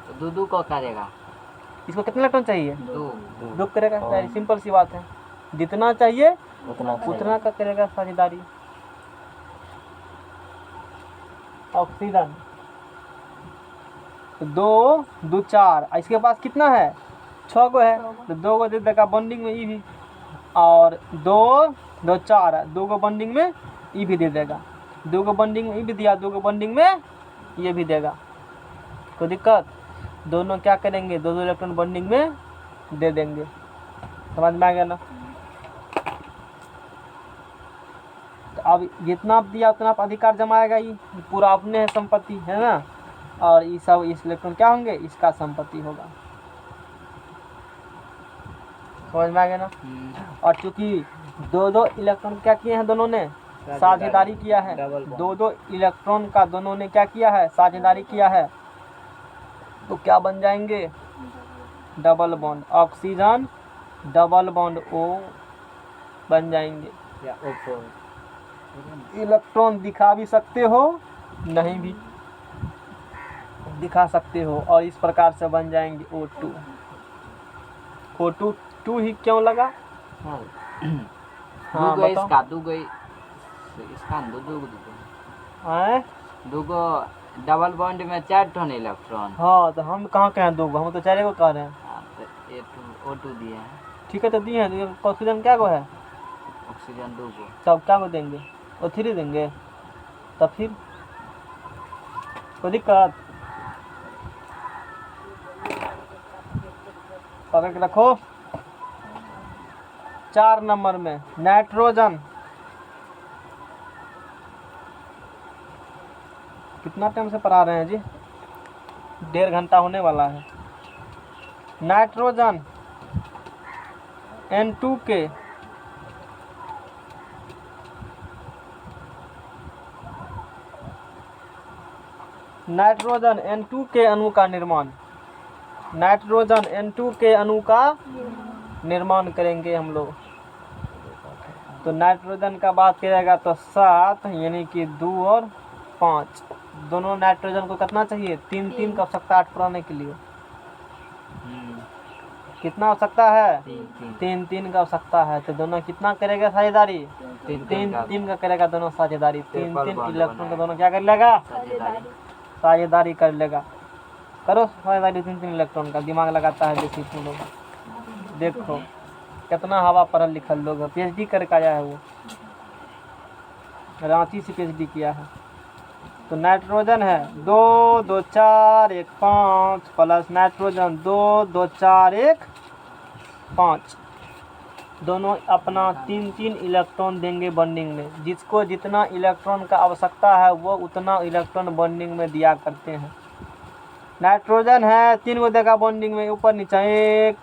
तो दूधू को करेगा। इसको कितना इलेक्ट्रॉन चाहिए? दो। दो करेगा। वेरी सिंपल सी बात है, जितना चाहिए उतना का करेगा साझेदारी। ऑक्सीजन तो 2 2 4, इसके पास कितना है? 6 गो है, तो 2 गो दे देगा बॉन्डिंग में ई भी, और 2 2 4 2 गो बॉन्डिंग में ई भी दे देगा। 2 गो बॉन्डिंग में ई भी दिया, 2 गो बॉन्डिंग में ये भी देगा। कोई दिक्कत? दोनों क्या करेंगे? 2 2 इलेक्ट्रॉन बॉन्डिंग में दे देंगे। समझ में आ गया ना? तो अब जितना आप दिया उतना आप अधिकार जमाएगा, ये पूरा अपने है संपत्ति, है ना? और ये सब इस इलेक्ट्रॉन क्या होंगे? इसका संपत्ति होगा। समझ में आ गया ना? और चूंकि 2 2 इलेक्ट्रॉन क्या किए हैं दोनों ने? साझेदारी किया है। 2 2 इलेक्ट्रॉन का दोनों ने क्या किया है? साझेदारी किया है। तो क्या बन जाएंगे? Double bond. Oxygen double bond O बन जाएंगे। या O4। इलेक्ट्रॉन दिखा भी सकते हो, नहीं भी दिखा सकते हो, और इस प्रकार से बन जाएंगे O2। O2 2 ही क्यों लगा? हाँ, दूगो बताओ। इसका, दूगो इसका दूगो डबल बॉन्ड में 4 टन इलेक्ट्रॉन। हाँ, तो हम कहाँ कहें 2 गो, हम तो 4 गो कह रहे हैं। हाँ, तो O2 दिए हैं। ठीक है, तो दिए हैं। तो ऑक्सीजन क्या गो है? ऑक्सीजन 2 गो। तब क्या को देंगे? O3 देंगे। तब फिर कोई दिक्कत? पकड़ के रखो। 4 नंबर में नाइट्रोजन। कितना टाइम से पढ़ा रहे हैं जी? 1.5 घंटा होने वाला है। नाइट्रोजन N2 के नाइट्रोजन N2 के अणु का निर्माण, नाइट्रोजन N2 के अणु का निर्माण करेंगे हम लोग। तो नाइट्रोजन का बात करेगा तो 7, यानी कि 2 और 5 दोनों नाइट्रोजन को कितना चाहिए? 3 3 का आवश्यकता 8 पुराने के लिए। कितना आवश्यकता है? 3 3 का आवश्यकता है। तो दोनों कितना करेगा साझेदारी? 3 3 का करेगा दोनों साझेदारी। 3 3 इलेक्ट्रॉन का दोनों क्या कर लेगा? साझेदारी कर लेगा। करो साझेदारी 3 3 इलेक्ट्रॉन का। दिमाग लगाता है बेसिक तुम लोग। देखो कितना हवा पढ़ल लिखल लोग है, PhD करके आया है वो, रांची से PhD किया है। तो नाइट्रोजन है 2 2 4 1 5 प्लस नाइट्रोजन 2 2 4 1 5, दोनों अपना 3 3 इलेक्ट्रॉन देंगे बॉन्डिंग में। जिसको जितना इलेक्ट्रॉन का आवश्यकता है वो उतना इलेक्ट्रॉन बॉन्डिंग में दिया करते हैं। नाइट्रोजन है 3 गो देगा बॉन्डिंग में, ऊपर नीचे 1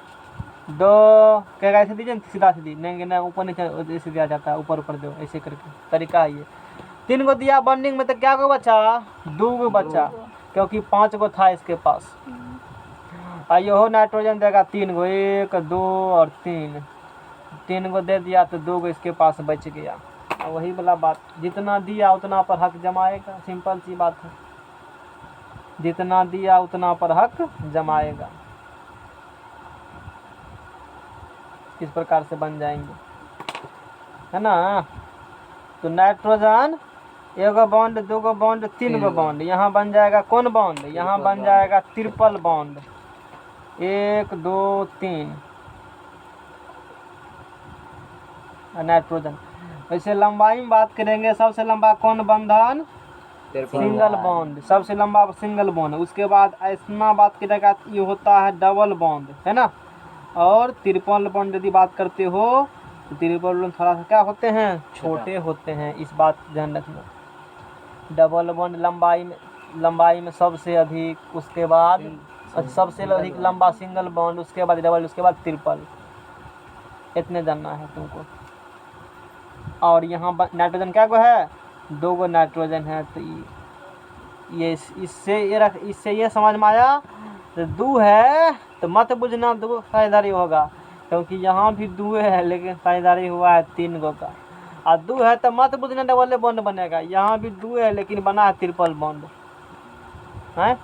2 कहेगा ऐसे दीजिए सीधा सीधी, नहीं ना ऊपर नीचे ऐसे दिया जाता है, ऊपर ऊपर दो ऐसे करके तरीका है ये। 3 गो दिया बॉन्डिंग में तो क्या गो बचा? 2 गो बचा, क्योंकि 5 गो था इसके पास। आइए हो नाइट्रोजन देगा 3 गो, 1 2 और 3 गो दे दिया तो 2 गो इसके पास बच गया। वही वाला बात, जितना दिया उतना पर हक जमाएगा। सिंपल सी बात है, जितना दिया उतना पर हक जमाएगा। इस प्रकार से बन जाएंगे, है ना? तो नाइट्रोजन 1 गो बॉन्ड 2 गो बॉन्ड 3 गो बॉन्ड, यहाँ बन जाएगा कौन बॉन्ड? यहाँ बन जाएगा ट्रिपल बॉन्ड। 1 2 3 नाइट्रोजन। वैसे लंबाई में बात करेंगे, सबसे लंबा कौन बंधन? सिंगल बॉन्ड, सबसे लंबा सिंगल बॉन्ड। उसके बाद ऐसा बात करेगा ये होता है डबल बॉन्ड, है ना? और ट्रिपल बॉन्ड यदि बात करते हो तो ट्रिपल बॉन्ड थोड़ा सा क्या होते हैं? छोटे होते हैं। इस बात ध्यान रखना। डबल बॉन्ड लंबाई में सबसे अधिक, उसके बाद सबसे अधिक लंबा सिंगल बॉन्ड, उसके बाद डबल, उसके बाद ट्रिपल। इतने जानना है तुमको। और यहाँ नाइट्रोजन क्या गो है? 2 गो नाइट्रोजन है। तो ये इससे ये समझ में आया। तो 2 है तो मत बुझना 2 साझेदारी होगा, क्योंकि यहाँ भी 2 है लेकिन साझेदारी हुआ है 3 गो का। और दो है तो मत बुझना डबल बॉन्ड बनेगा। यहाँ भी दो है लेकिन बना है ट्रिपल बॉन्ड है।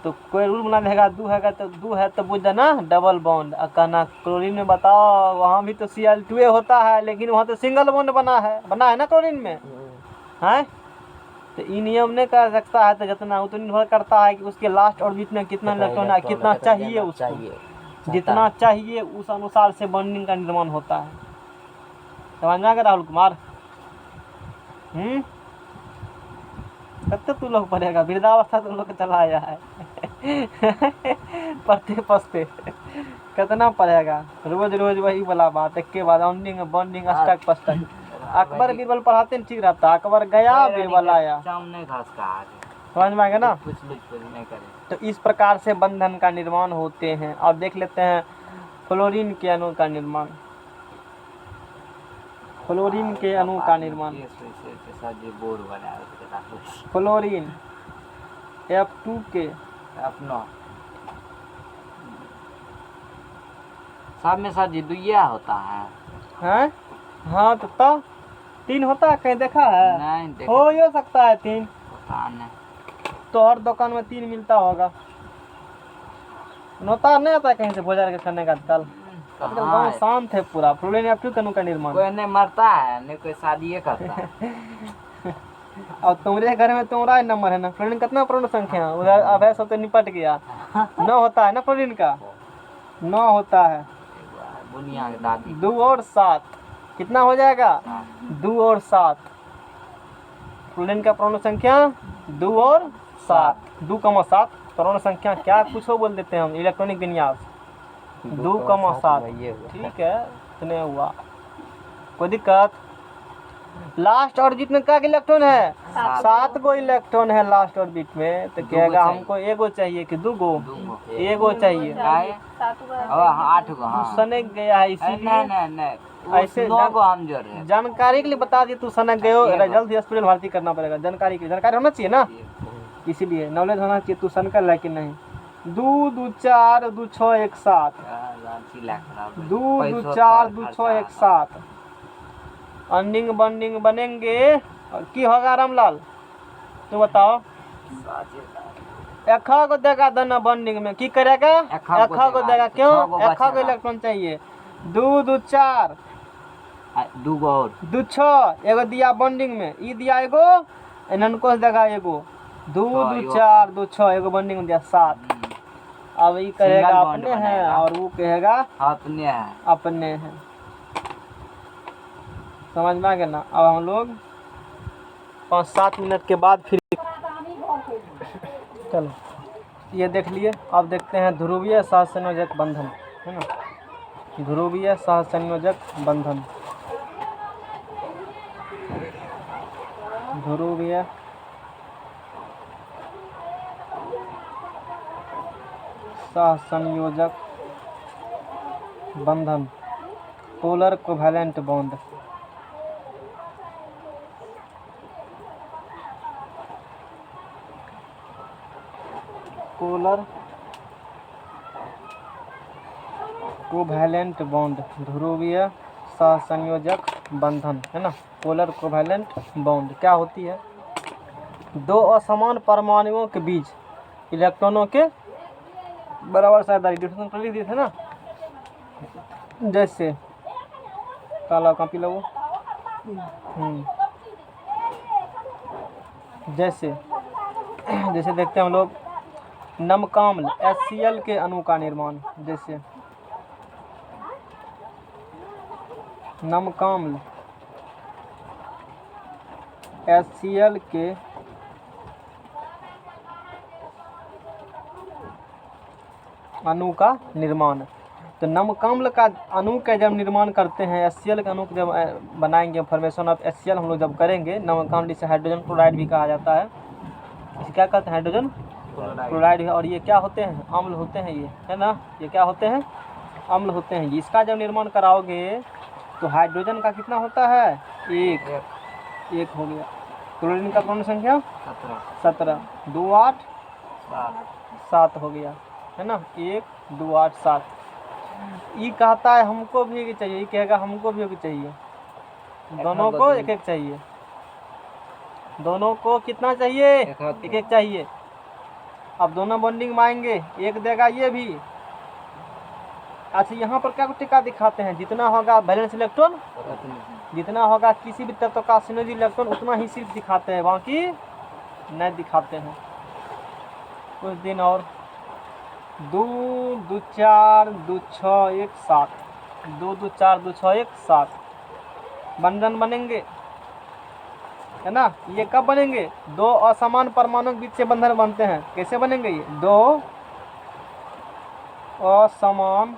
तो कोई रूल बना देगा दो है तो दो है तो बुझ जाना डबल बॉन्ड। और कहना क्लोरीन में बताओ वहाँ भी तो Cl2 होता है लेकिन वहाँ तो सिंगल बॉन्ड बना है ना क्लोरीन में है। तो ये नियम नहीं कर सकता है। तो जितना उतना निर्भर करता है कि उसके लास्ट ऑर्बिट में कितना इलेक्ट्रॉन है, कितना चाहिए उसको, जितना चाहिए उस अनुसार से बॉन्डिंग का निर्माण होता है। समझ में आ गया राहुल कुमार? कत्ते तू लोग पढ़ेगा, वृद्धावस्था तू लोग चला आया है पढ़ते पढ़ते कितना पढ़ेगा, रोज रोज वही वाला बात, एक के बाद बॉन्डिंग अष्टक पष्टक। अकबर बीरबल पढ़ाते ठीक रहता, अकबर गया बीरबल आया। समझ में आ गया ना? तो इस प्रकार से बंधन का निर्माण होते हैं। अब देख लेते हैं फ्लोरीन के अणु का निर्माण। फ्लोरीन के अणु का निर्माण, फ्लोरीन F2 के अपना सब में सर जी दुइया होता है हैं? हाँ तो तब 3 होता है, कहीं देखा है? नहीं देख हो सकता है 3, पता नहीं। तो हर दुकान में 3 मिलता होगा। नोता नहीं आता कहीं से बाजार के खाने का आजकल गाँव शांत है पूरा। फ्लोरीन F2 के अणु का निर्माण, कोई नहीं मरता है नहीं कोई शादी करता है और तुम्हारे घर में तुम्हारा नंबर है ना। फ्लोरीन कितना पूर्ण संख्या उधर अभय सब तो निपट गया। 9 होता है ना फ्लोरीन का, 9 होता है। बुनिया की दादी 2 और 7 कितना हो जाएगा? 2 और 7 फ्लोरीन का पूर्ण संख्या 2 और 7, 2,7 पूर्ण संख्या क्या कुछ हो बोल देते हैं हम, इलेक्ट्रॉनिक विन्यास 2,7। ठीक है, इतने हुआ, कोई दिक्कत? लास्ट ऑर्बिट में क्या इलेक्ट्रॉन है? 7 गो इलेक्ट्रॉन है लास्ट ऑर्बिट में। तो कहेगा हमको एगो चाहिए कि 2 गो? एगो चाहिए। 8 गो सनक गया है इसीलिए नहीं ऐसे 9 गो हम जोड़ रहे हैं। जानकारी के लिए बता दी, तू सनक गए जल्द हॉस्पिटल भर्ती करना पड़ेगा। जानकारी के लिए जानकारी होना चाहिए ना, इसीलिए नॉलेज होना चाहिए तू सनकल है कि नहीं। 2 2 4 2 6 1 7 2 2 4 2 6 1 7 अंडिंग बॉन्डिंग बनेंगे। और की होगा रामलाल तू बताओ? एक को देगा दोनों बॉन्डिंग में, की करेगा? एक को देगा। क्यों? एक को इलेक्ट्रॉन चाहिए। 2 2 4 2 गो और 2 6 एगो दिया बॉन्डिंग में, ई दिया एगो, इनको देगा एगो। 2 2 4 2 6 एगो बॉन्डिंग में दिया 7। अब ये कहेगा अपने हैं और वो कहेगा अपने है। अपने हैं। समझ में आ गया ना? अब हम लोग 5-7 मिनट के बाद फिर चलो ये देख लिए। अब देखते हैं ध्रुवीय सहसंयोजक बंधन, है ना? ध्रुवीय सहसंयोजक बंधन, ध्रुवीय सहसंयोजक बंधन, polar covalent bond. Polar covalent bond, ध्रुवीय सहसंयोजक बंधन, है ना? पोलर कोवैलेंट बॉन्ड क्या होती है? 2 असमान परमाणुओं के बीच इलेक्ट्रॉनों के बराबर साझेदारी। डिफरेंस कर ली थे ना, जैसे काला कॉपी लो। जैसे देखते हैं हम लोग नमकाम्ल HCl के अणु का निर्माण। जैसे नमकाम्ल HCl के अणु का निर्माण। तो नमकाम्ल का अणु का जब निर्माण करते हैं, HCl का अणु जब बनाएंगे, फॉर्मेशन ऑफ HCl हम लोग जब करेंगे, नमकाम्ल जिसे हाइड्रोजन क्लोराइड भी कहा जाता है। इसे क्या कहते हैं? Hydrogen chloride. और ये क्या होते हैं? अम्ल होते हैं ये, है ना? ये क्या होते हैं? अम्ल होते हैं। इसका जब निर्माण कराओगे तो हाइड्रोजन का कितना होता है? 1 हो गया। क्लोरीन का पूर्ण संख्या 17, 2 8 7 हो गया, है ना? 1 2 8 7। ये कहता है हमको भी चाहिए, ये कहेगा हमको भी चाहिए। दोनों को एक एक चाहिए, दोनों को कितना चाहिए, एक एक चाहिए। अब दोनों बॉन्डिंग में आएंगे, एक देगा ये भी। अच्छा यहाँ पर क्या टिका दिखाते हैं, जितना होगा बैलेंस इलेक्ट्रॉन, जितना होगा किसी भी तत्व का सिनर्जी इलेक्ट्रॉन उतना ही सिर्फ दिखाते हैं, बाकी नहीं दिखाते हैं। कुछ दिन और 2 2 4 2 6 1 7, 2 2 4 2 6 1 7 बंधन बनेंगे, है ना। ये कब बनेंगे, दो असमान परमाणु के बीच से बंधन बनते हैं। कैसे बनेंगे ये, दो असमान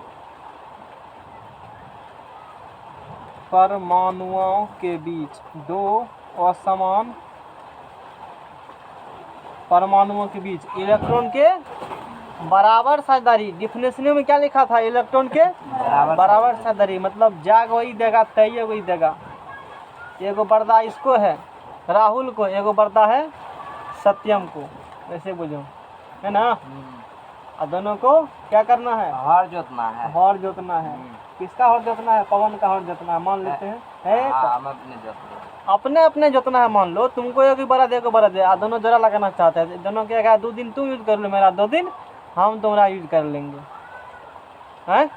परमाणुओं के बीच, दो असमान परमाणुओं के बीच इलेक्ट्रॉन के बराबर साझेदारी। डिफिनेशन में क्या लिखा था, इलेक्ट्रॉन के बराबर साझेदारी, मतलब जाग वही देगा तय वही देगा। एगो बरदा इसको है राहुल को, एगो बरदा है सत्यम को, ऐसे बुझो, है ना। और दोनों को क्या करना है, हर जोतना है। हर जोतना है। किसका हर जोतना है, पवन का हर जोतना है, मान लेते हैं, है हाँ, हम अपने जोतते हैं। अपने अपने जोतना है। मान लो तुमको एक बड़ा दे को बड़ा दे, दोनों जोड़ा लगाना चाहते हैं, दोनों क्या कहा, 2 दिन तुम यूज कर लो मेरा, 2 दिन हम तुम्हारा यूज कर लेंगे, हैं।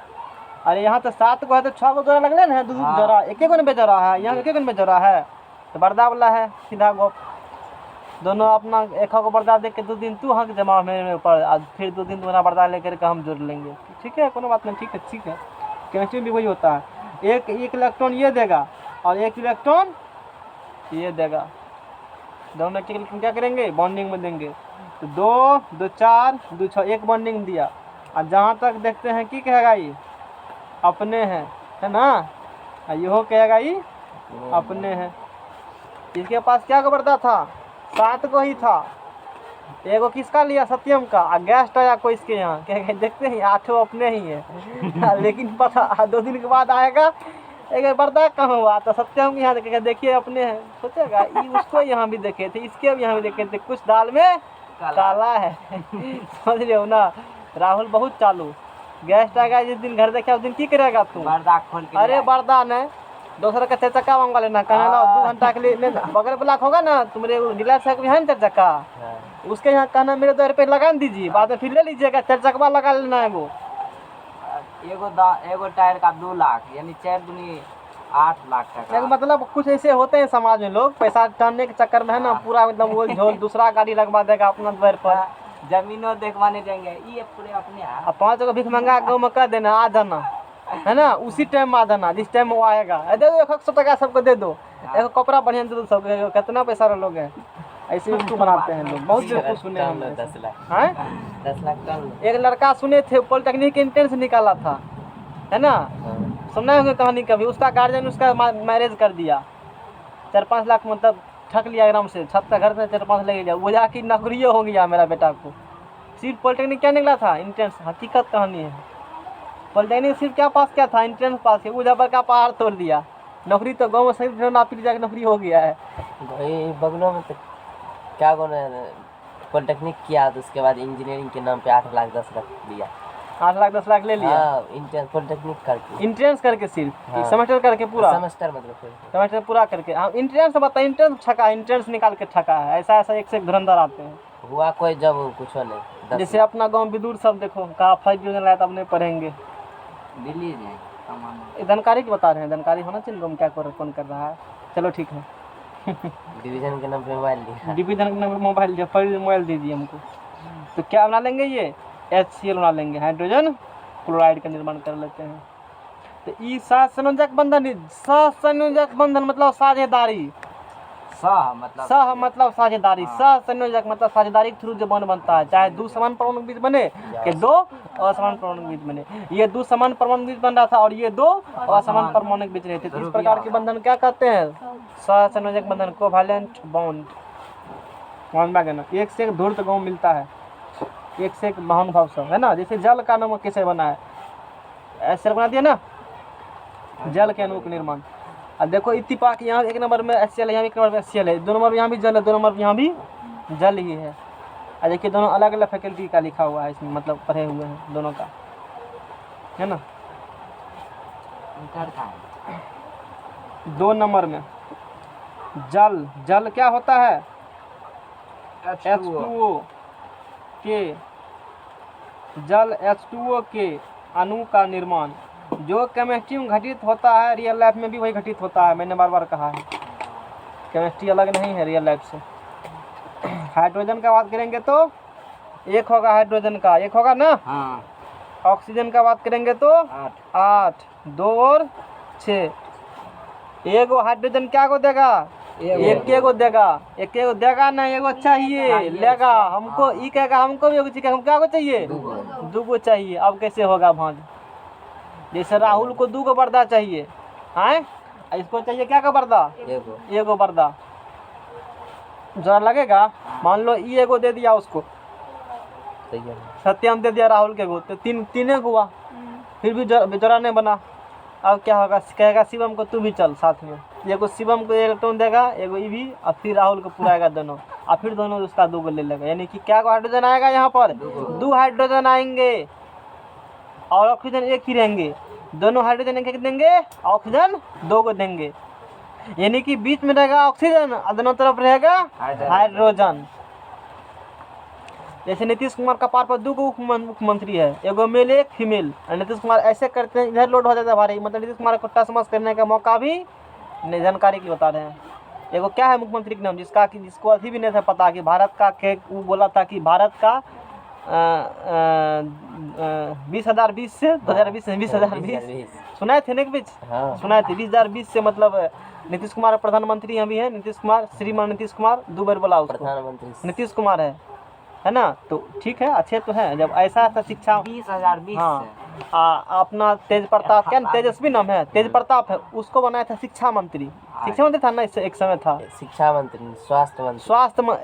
अरे यहाँ तो 7 को है तो 6 को जोड़ा लग लेना है, 2 जोड़ा, एक एक में जोड़ा है, यहाँ एक एक में जोड़ा है, तो बरदा वाला है सीधा गो। दोनों अपना एक को बरदा दे के 2 दिन तू हक जमा मेरे ऊपर, आज फिर 2 दिन तुम्हारा बरदा लेकर के हम जोड़ लेंगे। ठीक है, कोनो बात नहीं, ठीक है, ठीक है। केमिस्ट्री में भी वही होता है, एक इलेक्ट्रॉन ये देगा और एक इलेक्ट्रॉन ये देगा, दोनों के इलेक्ट्रॉन क्या करेंगे, बॉन्डिंग में देंगे। तो 2 2 4 2 6 एक बॉन्डिंग दिया। और जहाँ तक देखते हैं कि कहेगा ये अपने हैं, है ना, और यो कहेगा ये अपने हैं। इसके पास क्या बरदा था, 7 को ही था, एगो किसका लिया, सत्यम का, और गेस्ट आया कोई इसके यहाँ, क्या देखते हैं 8 अपने ही है। लेकिन पता 2 दिन के बाद आएगा एक बरदा कहाँ हुआ, तो सत्यम के यहाँ देखेगा, देखिए अपने हैं, सोचेगा ये उसको यहाँ भी देखे थे, इसके भी यहाँ भी देखे थे, कुछ दाल में काला है। समझ रहे हो ना, राहुल बहुत चालू। गेस्ट आएगा जिस दिन घर देखा उस दिन की करेगा तू, बरदा खोल के अरे बरदा ने दूसरा का 4 चक्का मंगा लेना, कहना ला 2 घंटा के लिए बगल ब्लॉक होगा ना तुम्हारे डीलर साहब है ना 4 चक्का, उसके यहाँ कहना मेरे 2 रुपये लगा दीजिए, बाद में फिर ले लीजिएगा, 4 चक्का लगा लेना है वो। एगो टायर का 2 लाख, यानी 4 दूनी 8 लाख टका। मतलब कुछ ऐसे होते हैं समाज में लोग, पैसा टानने के चक्कर में है ना पूरा एकदम वो झोल दूसरा गाड़ी लगवा देगा अपना द्वार पर, जमीनों देखवाने जाएंगे, ये पूरे अपने हैं। अब 5 को भीख मंगा गाँव में कर देना, आ जाना, है ना, उसी टाइम में आ जाना जिस टाइम वो आएगा, दे दो 100 टका सबको दे दो, एक कपड़ा बढ़िया दे दो सबको, कितना पैसा लोग है, ऐसे उसको बनाते हैं लोग। बहुत बेवकूफ सुने हम, 10 लाख, हैं 10 लाख कम। एक लड़का सुने थे पॉलिटेक्निक एंट्रेंस निकाला था, है ना, सुना होंगे कहानी कभी, उसका गार्जियन उसका मैरिज कर दिया, 4-5 लाख मतलब ठक लिया आराम से, छत का घर से 4-5 ले गया, वो जाके नौकरी हो गया मेरा बेटा को। सिर्फ पॉलिटेक्निक क्या निकला था, एंट्रेंस, हकीकत कहानी है। पॉलिटेक्निक सिर्फ क्या पास किया था, एंट्रेंस पास किया, उधर का पहाड़ तोड़ दिया, नौकरी तो गाँव में सही नापी जाकर नौकरी हो गया है। भाई बगलों में तो क्या पॉलिटेक्निक किया, तो उसके बाद इंजीनियरिंग के नाम पे 8 लाख 10 लाख दिया, 8 लाख 10 लाख ले लिया। हाँ, इंटर पॉलिटेक्निक करके, इंट्रेंस करके सिर्फ हाँ। सेमेस्टर करके पूरा सेमेस्टर मतलब फिर। सेमेस्टर पूरा करके। हाँ इंट्रेंस बता, इंट्रेंस ठका, इंट्रेंस निकाल के ठका है, ऐसा ऐसा एक से एक धुरंधर आते हैं। हुआ कोई जब कुछ नहीं, 10 जैसे अपना गांव विदुर सब देखो, कहा फर्स्ट डिवीजन लाया, तब नहीं पढ़ेंगे। दिल्ली जाए कमाने। ये जानकारी की बता रहे हैं, जानकारी होना चाहिए गाँव में क्या कौन कर रहा है। चलो ठीक है, डिवीजन के नाम पे मोबाइल दिया, डिवीजन के नंबर मोबाइल मोबाइल दीजिए हमको। तो क्या बना लेंगे, ये HCl बना लेंगे, हाइड्रोजन क्लोराइड का निर्माण कर लेते हैं। तो ई सहसंयोजक बंधन मतलब साझेदारी, सह मतलब सह मतलब साझेदारी, सहसंयोजक मतलब साझेदारी के थ्रू जो बॉन्ड बनता है, चाहे 2 समान परमाणु के बीच बने कि 2 असमान परमाणु के बीच बने। ये 2 समान परमाणु के बीच बन रहा था और ये 2 असमान परमाणु के बीच रहते, तो इस प्रकार के बंधन क्या कहते हैं, सहसंयोजक बंधन, कोवैलेंट बॉन्ड। एक से एक धूर्त गाँव मिलता है, एक से एक महानुभाव सब, है ना। जैसे जल का नमक कैसे बना है, ऐसे बना दिया ना, जल के अणु का निर्माण। अब देखो इत्तेफाक यहाँ 1 नंबर में HCl है, यहाँ 1 नंबर में HCl है, 2 नंबर में यहाँ भी जल है, 2 नंबर में यहाँ भी जल ही है। और देखिए दोनों अलग अलग फैकल्टी का लिखा हुआ है इसमें, मतलब पढ़े हुए हैं दोनों का, है ना। इंटर का है। 2 नंबर में जल, जल क्या होता है? H2O के, जल H2O के अणु का निर्माण जो केमिस्ट्री में घटित होता है, रियल लाइफ में भी वही घटित होता है। मैंने बार बार कहा है, केमिस्ट्री अलग नहीं है रियल लाइफ से। हाइड्रोजन का बात करेंगे तो एक होगा हाइड्रोजन का, एक होगा ना। हाँ ऑक्सीजन का बात करेंगे तो 8, 2 और 6। एगो हाइड्रोजन क्या को देगा? एक को देगा, एक को देगा ना, एगो चाहिए लेगा हमको। ई कहेगा हमको भी एगो चाहिए, हम क्या को चाहिए? 2 को चाहिए। अब कैसे होगा भांज? जैसे राहुल को 2 को बर्दा चाहिए, हैं, इसको चाहिए क्या का बर्दा? एगो बर्दा। जरा लगेगा, मान लो ई एगो दे दिया उसको, सत्यम दे दिया राहुल के गो, तो तीन हुआ, फिर भी जरा नहीं बना। अब क्या होगा? कहेगा शिवम को तू भी चल साथ में। एगो शिवम को इलेक्ट्रॉन देगा, एगो ई भी, और फिर राहुल को पुराएगा दोनों, और फिर दोनों उसका 2 को ले लेगा। यानी कि क्या हाइड्रोजन आएगा यहाँ पर? 2 हाइड्रोजन आएंगे और ऑक्सीजन एक ही रहेंगे। दोनों हाइड्रोजन एक देंगे, ऑक्सीजन 2 को देंगे। यानी कि बीच में रहेगा ऑक्सीजन और दोनों तरफ रहेगा हाइड्रोजन। जैसे नीतीश कुमार का पार पर 2 को मुख्यमंत्री है, एगो मेल एक फीमेल। और नीतीश कुमार ऐसे करते हैं, इधर लोड हो जाता है भारी। मतलब नीतीश कुमार को टसमस करने का मौका भी नहीं, जानकारी के लिए बता रहे हैं। एगो क्या है मुख्यमंत्री का नाम, जिसको अभी भी नहीं था पता कि भारत का वो बोला था कि भारत का 2020 से 2020 सुनाए थे ना के बीच? सुनाए थे 2020 से। मतलब नीतीश कुमार प्रधानमंत्री अभी है, नीतीश कुमार, श्रीमान नीतीश कुमार, 2 बार बोला उसको प्रधानमंत्री नीतीश कुमार है ना। तो ठीक है, अच्छे तो है। जब ऐसा था शिक्षा 2020 हाँ, अपना तेज प्रताप, क्या तेजस्वी नाम है, तेज प्रताप है, उसको बनाया था शिक्षा मंत्री। शिक्षा मंत्री था ना, इससे एक समय था शिक्षा मंत्री,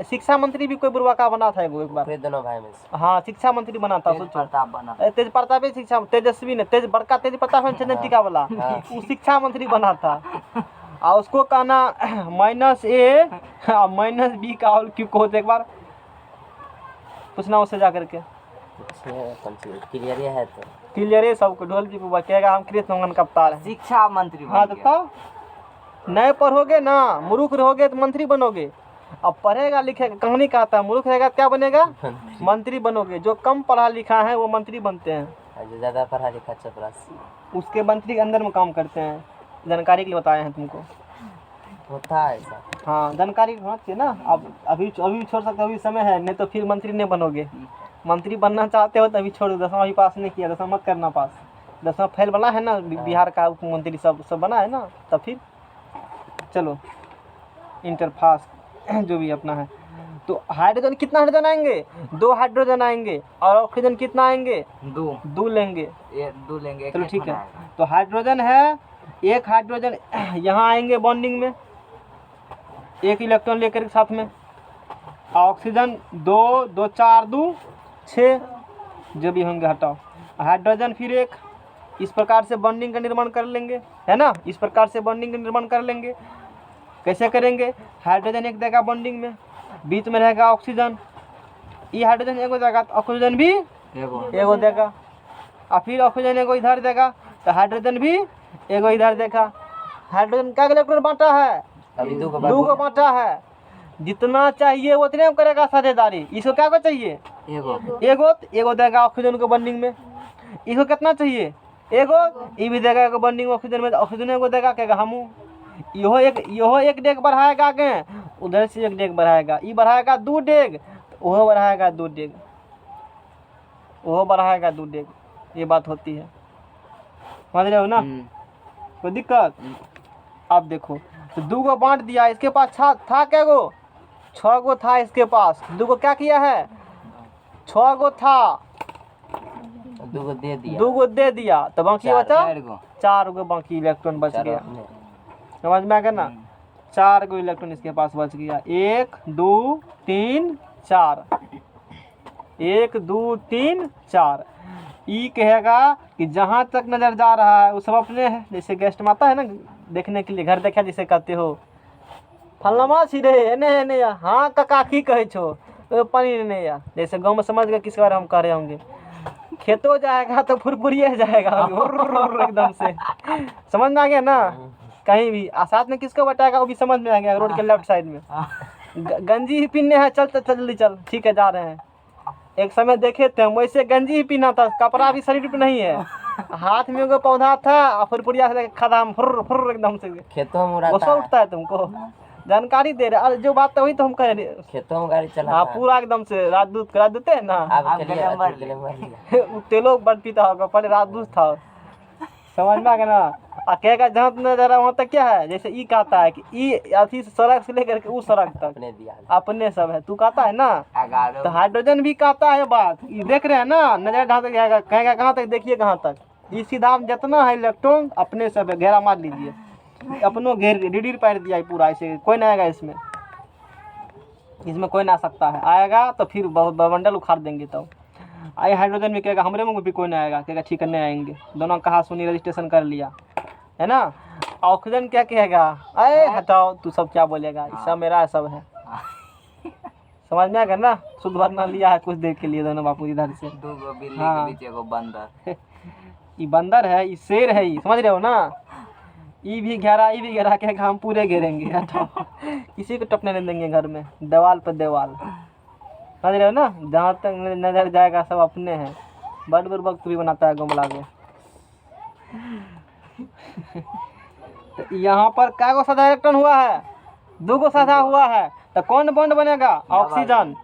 शिक्षा मंत्री भी कोई बुरवा का बना था एक बार, दोनों भाई में। हाँ, शिक्षा मंत्री बना था। तेज प्रताप बना, तेज प्रताप ही शिक्षा, तेजस्वी ने, बड़का तेज प्रताप है चंदन टीका वाला, वो शिक्षा मंत्री बना था। और उसको कहना -A -B का और क्यों को एक बार पूछना उससे जा करके। क्लियर है तो क्लियर है सबको, ढोल जी को कहेगा हम कृष्ण मंगन का अवतार है। शिक्षा मंत्री हाँ, तो नए पढ़ोगे ना, मूर्ख रहोगे तो मंत्री बनोगे। अब पढ़ेगा लिखेगा, कहानी कहता है, मूर्ख रहेगा क्या बनेगा? मंत्री बनोगे। जो कम पढ़ा लिखा है वो मंत्री बनते हैं, जो ज्यादा पढ़ा लिखा चपरासी उसके मंत्री के अंदर में काम करते हैं। जानकारी के लिए बताए हैं तुमको, होता है ऐसा। हाँ, जानकारी होना चाहिए ना। अब अभी भी छोड़ सकते हो, अभी समय है, नहीं तो फिर मंत्री नहीं बनोगे। मंत्री बनना चाहते हो तो अभी छोड़ दो। 10वां अभी पास नहीं किया, 10वां मत करना पास। 10वां फेल बना है ना, बिहार का उप मंत्री सब बना है ना, तब फिर चलो इंटर पास जो भी अपना है। तो हाइड्रोजन कितना हाइड्रोजन आएंगे? 2 हाइड्रोजन आएंगे। और ऑक्सीजन कितना आएंगे? 2 लेंगे। 2 लेंगे। चलो ठीक है, तो हाइड्रोजन है, एक हाइड्रोजन यहाँ आएंगे बॉन्डिंग में, एक इलेक्ट्रॉन लेकर के साथ में। ऑक्सीजन 2, 2 4 2 6 जो भी होंगे हटाओ। हाइड्रोजन फिर एक, इस प्रकार से बॉन्डिंग का निर्माण कर लेंगे, है ना। इस प्रकार से बॉन्डिंग का निर्माण कर लेंगे। कैसे करेंगे? हाइड्रोजन एक देगा बॉन्डिंग में, बीच में रहेगा ऑक्सीजन। ये हाइड्रोजन एगो देगा तो ऑक्सीजन भी एगो देगा, और फिर ऑक्सीजन एगो इधर देगा तो हाइड्रोजन भी एगो इधर देगा। हाइड्रोजन क्या इलेक्ट्रॉन बांटा है? अभी 2 को बांटा है। जितना चाहिए उतने करेगा साझेदारी। इसको क्या को चाहिए? एगो देगा ऑक्सीजन को बॉन्डिंग में। इसको कितना चाहिए? एगो, ये भी देगा एगो बॉन्डिंग ऑक्सीजन में, ऑक्सीजन एगो देगा, कहेगा हमू। यहो एक डेग बढ़ाएगा आगे, उधर से एक डेग बढ़ाएगा, ये बढ़ाएगा 2 डेग, वो बढ़ाएगा 2 डेग, वो बढ़ाएगा 2 डेग। ये बात होती है, समझ रहे हो ना? कोई दिक्कत? अब देखो, तो 2 को बांट दिया। इसके पास था क्या गो? 6 गो था इसके पास। 2 को क्या किया है? 6 गो था, 2 को दे दिया, 2 को दे दिया, तो बाकी बचा 4 गो, बाकी इलेक्ट्रॉन बच गया। समझ में आ गया ना? 4 गो इलेक्ट्रॉन इसके पास बच गया। 1 2 3 4, 1 2 3 4। ई कहेगा कि जहाँ तक नजर जा रहा है वो सब अपने है। जैसे गेस्ट में आता है ना देखने के लिए, घर देखा जिसे कहते हो, फलनमा सिरे एने या, हाँ काका की कहे छो, तो पानी नहीं या। जैसे गाँव में समझ गए किस बारे हम कह रहे होंगे। खेतो जाएगा तो फुरफुरिए जाएगा एकदम से। समझ में आ गया ना? कहीं भी साथ में किसको बताएगा वो भी समझ में आ गया रोड के लेफ्ट साइड में। गंजी ही पीने है, चल चल जल्दी चल, ठीक है जा रहे हैं। एक समय देखे थे हम वैसे गंजी ही पीना था, कपड़ा भी शरीर पे नहीं है, हाथ में वो पौधा था फुरपुरिया से खदाम फुर फुर एकदम से खेतों में गुस्सा उड़ाता उठता है तुमको, जानकारी दे रहे। अरे जो बात तो वही तो हम कह रहे। खेतों में गाड़ी हाँ चलाता पूरा एकदम से राजदूत करा देते हैं ना। आप के लिए ग्लैमर लिया। वो तेलों बड़ पीता होगा, पहले राजदूत था, समझ में आ गया ना। आ कहेगा जहाँ तक नजर वहाँ तक क्या है, जैसे ई कहता है कि ई अथी सड़क से लेकर के उस सड़क तक अपने दिया अपने सब है, तू कहता है ना। 11 तो हाइड्रोजन भी कहता है बात, ये देख रहे हैं ना, नजर जहाँ तक जाएगा, कहेगा कहाँ तक, देखिए कहाँ तक। इस सीधा में जितना है इलेक्ट्रॉन अपने सब है, घेरा मार लीजिए, अपनों घेर डिडीर पैर दिया है पूरा, ऐसे कोई ना आएगा इसमें, इसमें कोई ना आ सकता है। आएगा तो फिर बंडल उखाड़ देंगे। तो आए हाइड्रोजन में कहेगा हमारे मुँह भी कोई ना आएगा, कहेगा ठीक है नहीं आएंगे। दोनों कहा सुनी रजिस्ट्रेशन कर लिया है ना। ऑक्सीजन क्या कहेगा, अरे हटाओ तू सब क्या बोलेगा, सब मेरा सब है। समझ में आ गया ना। शुद्ध भरना लिया है कुछ देर के लिए दोनों बापू इधर से। 2 गो बिल्ली हाँ। के बीच एगो बंदर। ये बंदर है, ये शेर है, ये समझ रहे हो ना। ई भी घेरा के हम पूरे घेरेंगे, हटाओ किसी को टपने नहीं देंगे घर में, दीवार पर दीवार, समझ रहे हो ना। जहाँ तक नजर जाएगा सब अपने हैं। बड़ बुर्बक तू भी बनाता है गुमला को। तो यहाँ पर क्या गो साधा इलेक्ट्रॉन हुआ है, 2 गो साधा हुआ है। तो कौन बॉन्ड बनेगा, ऑक्सीजन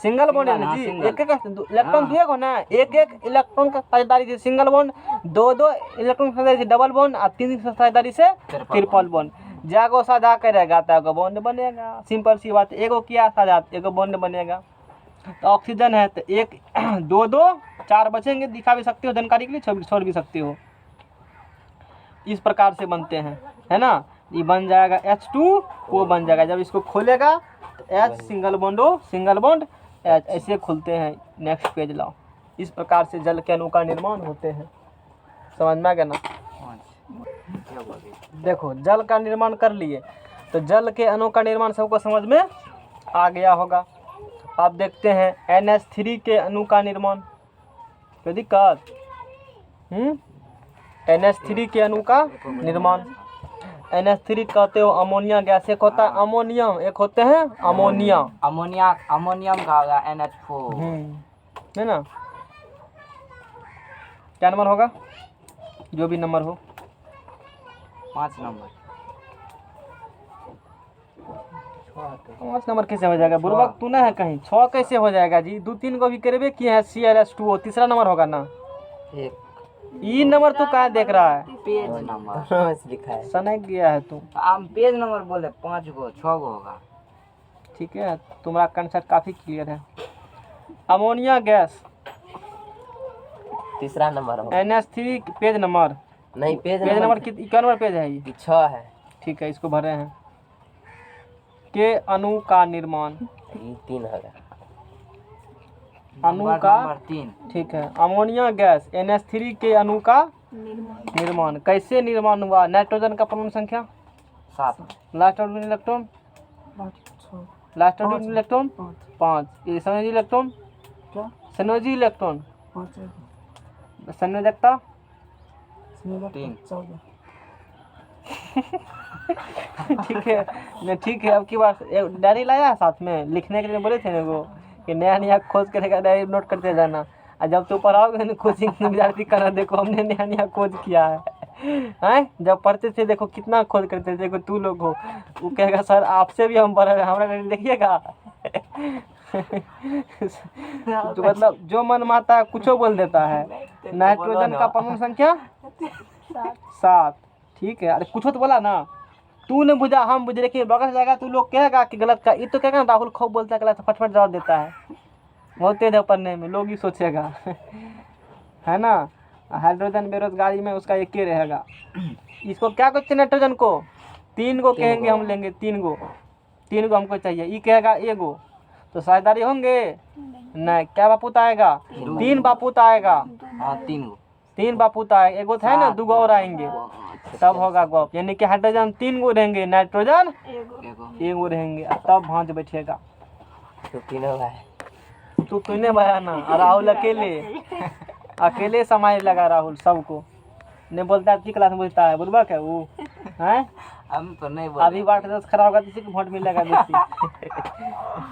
सिंगल बॉन्ड है ना जी, एक एक इलेक्ट्रॉन दुएगो ना, एक एक इलेक्ट्रॉन का साझेदारी से सिंगल बॉन्ड, 2 इलेक्ट्रॉन का साझेदारी से डबल बॉन्ड और 3 साझेदारी से ट्रिपल बॉन्ड। जागो साझा करेगा तो बॉन्ड बनेगा, सिंपल सी बात। एगो किया साझा, एगो बॉन्ड बनेगा। तो ऑक्सीजन है तो 1 2 2 4 बचेंगे, दिखा भी सकते हो जानकारी के लिए, छोड़ भी सकते हो। इस प्रकार से बनते हैं, है ना। ये बन जाएगा H2, वो बन जाएगा। जब इसको खोलेगा तो H सिंगल बॉन्ड H ऐसे खुलते हैं। नेक्स्ट पेज लाओ। इस प्रकार से जल के अणु का निर्माण होते हैं, समझ में आ गया ना। देखो जल का निर्माण कर लिए, तो जल के अणु का निर्माण सबको समझ में आ गया होगा। अब देखते हैं NH3 के अणु का निर्माण। कोई दिक्कत? NH3 के अणु का निर्माण। NH3 कहते हो अमोनिया गैस, एक होता है अमोनियम, एक होते हैं अमोनिया। अमोनियम का होगा NH4। है ना। क्या नंबर होगा, जो भी नंबर हो। 5 नंबर। 5 नंबर कैसे हो जाएगा, बुर्बक तू ना है कहीं। 6 कैसे हो जाएगा जी, 2-3 को भी करबे किए हैं। ClH2O तीसरा नंबर होगा ना। एक ई नंबर तू कहाँ देख रहा है, पेज नंबर दोनों में से लिखा है। सनक गया है तू। हम पेज नंबर बोले 5 गो 6 गो होगा। ठीक है, तुम्हारा कंसेप्ट काफी क्लियर है। अमोनिया गैस तीसरा नंबर हो NH3 पेज नंबर नहीं, पेज नंबर नंबर क्या नंबर पेज है ये। 6 है। ठीक है, इसको भरे हैं। के अणु का निर्माण, ये 3 होगा। अणु का नंबर 3। ठीक है। अमोनिया गैस NH3 के अणु का निर्माण कैसे निर्माण हुआ। नाइट्रोजन का परमाणु संख्या 7। Last orbital electron, last orbital electron 5। ये संयोजी इलेक्ट्रॉन, क्या संयोजी इलेक्ट्रॉन, 5 संयोजकता 3। 14। ठीक है नहीं, ठीक है। अब की बार डायरी लाया है साथ में, लिखने के लिए बोले थे ना वो कि नया खोज करेगा, डायरी नोट करते जाना। और जब तू पढ़ाओगे ना कोचिंग में विद्यार्थी करना, देखो हमने नया खोज किया है। हैं जब पढ़ते थे देखो कितना खोज करते थे, देखो तू लोग हो। वो कहेगा सर आपसे भी हम पढ़ रहे हैं, हमारा डायरी देखिएगा। तो मतलब जो मन माता है कुछ बोल देता है। नाइट्रोजन का परमाणु संख्या 7। ठीक है, अरे कुछ तो बोला ना, तू ने बुझा हम बुझे, लेकिन बगल जाएगा तू लोग कहेगा कि गलत का। ये तो कहेगा ना राहुल खूब बोलता है, गलत फटफट जवाब देता है, बहुत तेज है पढ़ने में, लोग ही सोचेगा। है ना। हाइड्रोजन बेरोजगारी में उसका एक ही रहेगा। इसको क्या कहते हैं नाइट्रोजन को, 3 गो कहेंगे हम लेंगे, 3 गो हमको चाहिए। ये कहेगा एगो, तो साझेदारी होंगे नहीं। क्या बापूत आएगा, 3 बापूत आएगा। हाँ 3 गो। 3 बापूत आएगा, एगो था ना, 2 गो और आएंगे, तब होगा गप। यानी कि हाइड्रोजन 3 गो रहेंगे, नाइट्रोजन एगो। 1 गो रहेंगे, तब भांज बैठेगा। तो तीनों भाई तू तूने भया ना, और राहुल अकेले समाज लगा। राहुल सबको नहीं बोलता है, क्लास में बोलता है, बुर्बक है वो। हैं? हम तो नहीं अभी बोले। बात 10 खड़ा होगा तो किसी को वोट मिलेगा बेसी।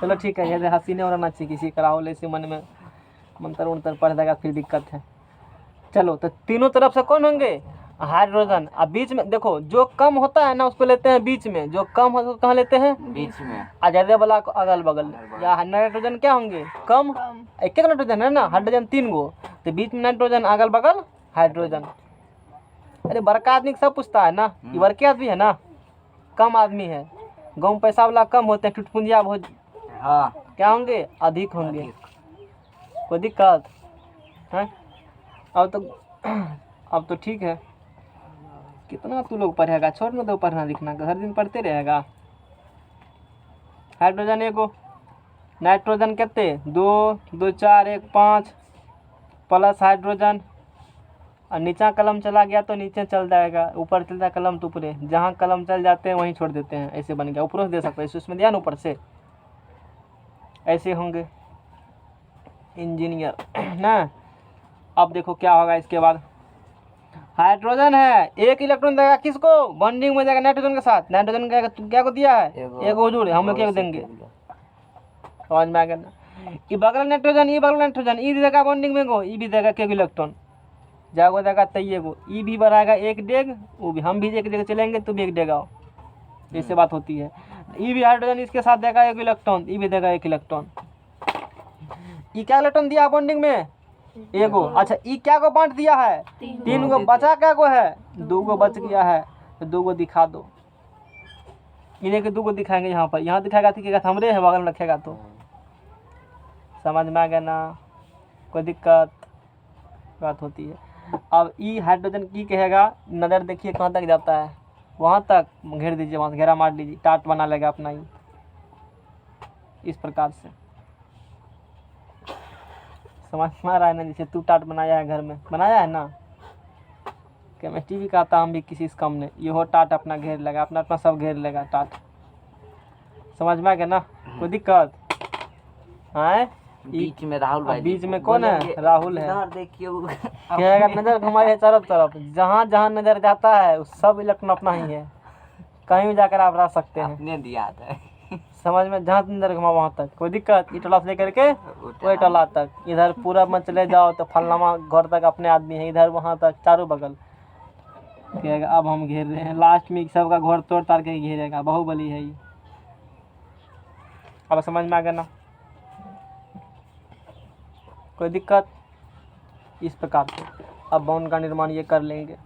चलो ठीक है, ये हंसी नहीं होना चाहिए किसी का, राहुल ऐसे मन में मंत्र उंतर पढ़ देगा फिर दिक्कत है। चलो तो तीनों तरफ से कौन होंगे? हाइड्रोजन। अब बीच में देखो, जो कम होता है ना उसको लेते हैं बीच में, जो कम हो उसको कहाँ लेते हैं? बीच में। और ज्यादा वाला को अगल बगल। या नाइट्रोजन क्या होंगे? कम। एक एक नाइट्रोजन है ना, हाइड्रोजन 3 गो, तो बीच में नाइट्रोजन, अगल बगल हाइड्रोजन। अरे बड़का आदमी सब पूछता है ना, ये बड़के आदमी है ना, कम आदमी है, गाँव में पैसा वाला कम होते हैं, टुटपुंजिया बहुत हाँ क्या होंगे? अधिक होंगे। कोई दिक्कत है? अब तो ठीक है। कितना तू लोग पढ़ेगा? छोड़ ना दो पढ़ना लिखना, हर दिन पढ़ते रहेगा। हाइड्रोजन एगो, नाइट्रोजन कितने? 2 2 4 1 5 प्लस हाइड्रोजन। और नीचा कलम चला गया तो नीचे चल जाएगा, ऊपर चल जाए कलम तो ऊपरे, जहाँ कलम चल जाते हैं वहीं छोड़ देते हैं। ऐसे बन गया, ऊपर से दे सकते हैं, इसमें दिया ना ऊपर से, ऐसे होंगे इंजीनियर ना। अब देखो क्या होगा इसके बाद। हाइड्रोजन है, एक इलेक्ट्रॉन देगा किसको? बॉन्डिंग में जाएगा नाइट्रोजन के साथ। नाइट्रोजन क्या को दिया है? एक हुजूर, हम लोग क्या को देंगे? समझ में आ गया ना? ये बगल नाइट्रोजन, ये बगल नाइट्रोजन, ई देगा बॉन्डिंग में गो, ई भी देगा के इलेक्ट्रॉन, जागो देगा तैये गो, ई भी बढ़ाएगा एक डेग, वो भी, हम भी एक डेग चलेंगे तो भी एक डेग आओ, इससे बात होती है। ई भी हाइड्रोजन इसके साथ देगा एक इलेक्ट्रॉन, ई भी देगा एक इलेक्ट्रॉन। ई क्या इलेक्ट्रॉन दिया बॉन्डिंग में? एगो। अच्छा, ई क्या को बांट दिया है? 3 गो। बचा क्या को है? 2 गो बच गया है, तो 2 गो दिखा दो। इन्हें के 2 गो दिखाएंगे यहाँ पर, यहाँ दिखाएगा तो हमरे है, बगल में रखेगा तो। समझ में आ गया ना? कोई दिक्कत बात होती है। अब ई हाइड्रोजन की कहेगा, नज़र देखिए कहाँ तक जाता है, वहाँ तक घेर दीजिए, वहाँ से घेरा मार लीजिए, टाट बना लेगा अपना ही, इस प्रकार से। समझ में आ रहा है ना? जैसे तू टाट बनाया है, घर में बनाया है ना, केमिस्ट्री भी कहता, हम भी किसी से कम नहीं, ये हो टाट अपना घेर लेगा, अपना अपना सब घेर लेगा टाट। समझ में आ गया ना? कोई दिक्कत है? बीच में राहुल भाई, बीच में कौन है? राहुल है। इधर देखिए क्या नजर घुमाई है चारों तरफ, जहाँ जहाँ नजर जाता है सब इलेक्ट्रॉन अपना ही है, कहीं भी जाकर आप रह सकते हैं। आपने दिया था। समझ में? जहाँ नजर घुमा वहाँ तक, कोई दिक्कत? ई टोला से लेकर के वही टोला तक, इधर पूरा में चले जाओ तो फलनामा घर तक अपने आदमी है, इधर वहाँ तक चारों बगल। कहेगा अब हम घेर रहे हैं, लास्ट में सबका घर तोड़ ताड़ के घेरेगा, बाहुबली है ये। अब समझ में आ गया ना? कोई दिक्कत? इस प्रकार से अब बॉन्ड का निर्माण ये कर लेंगे,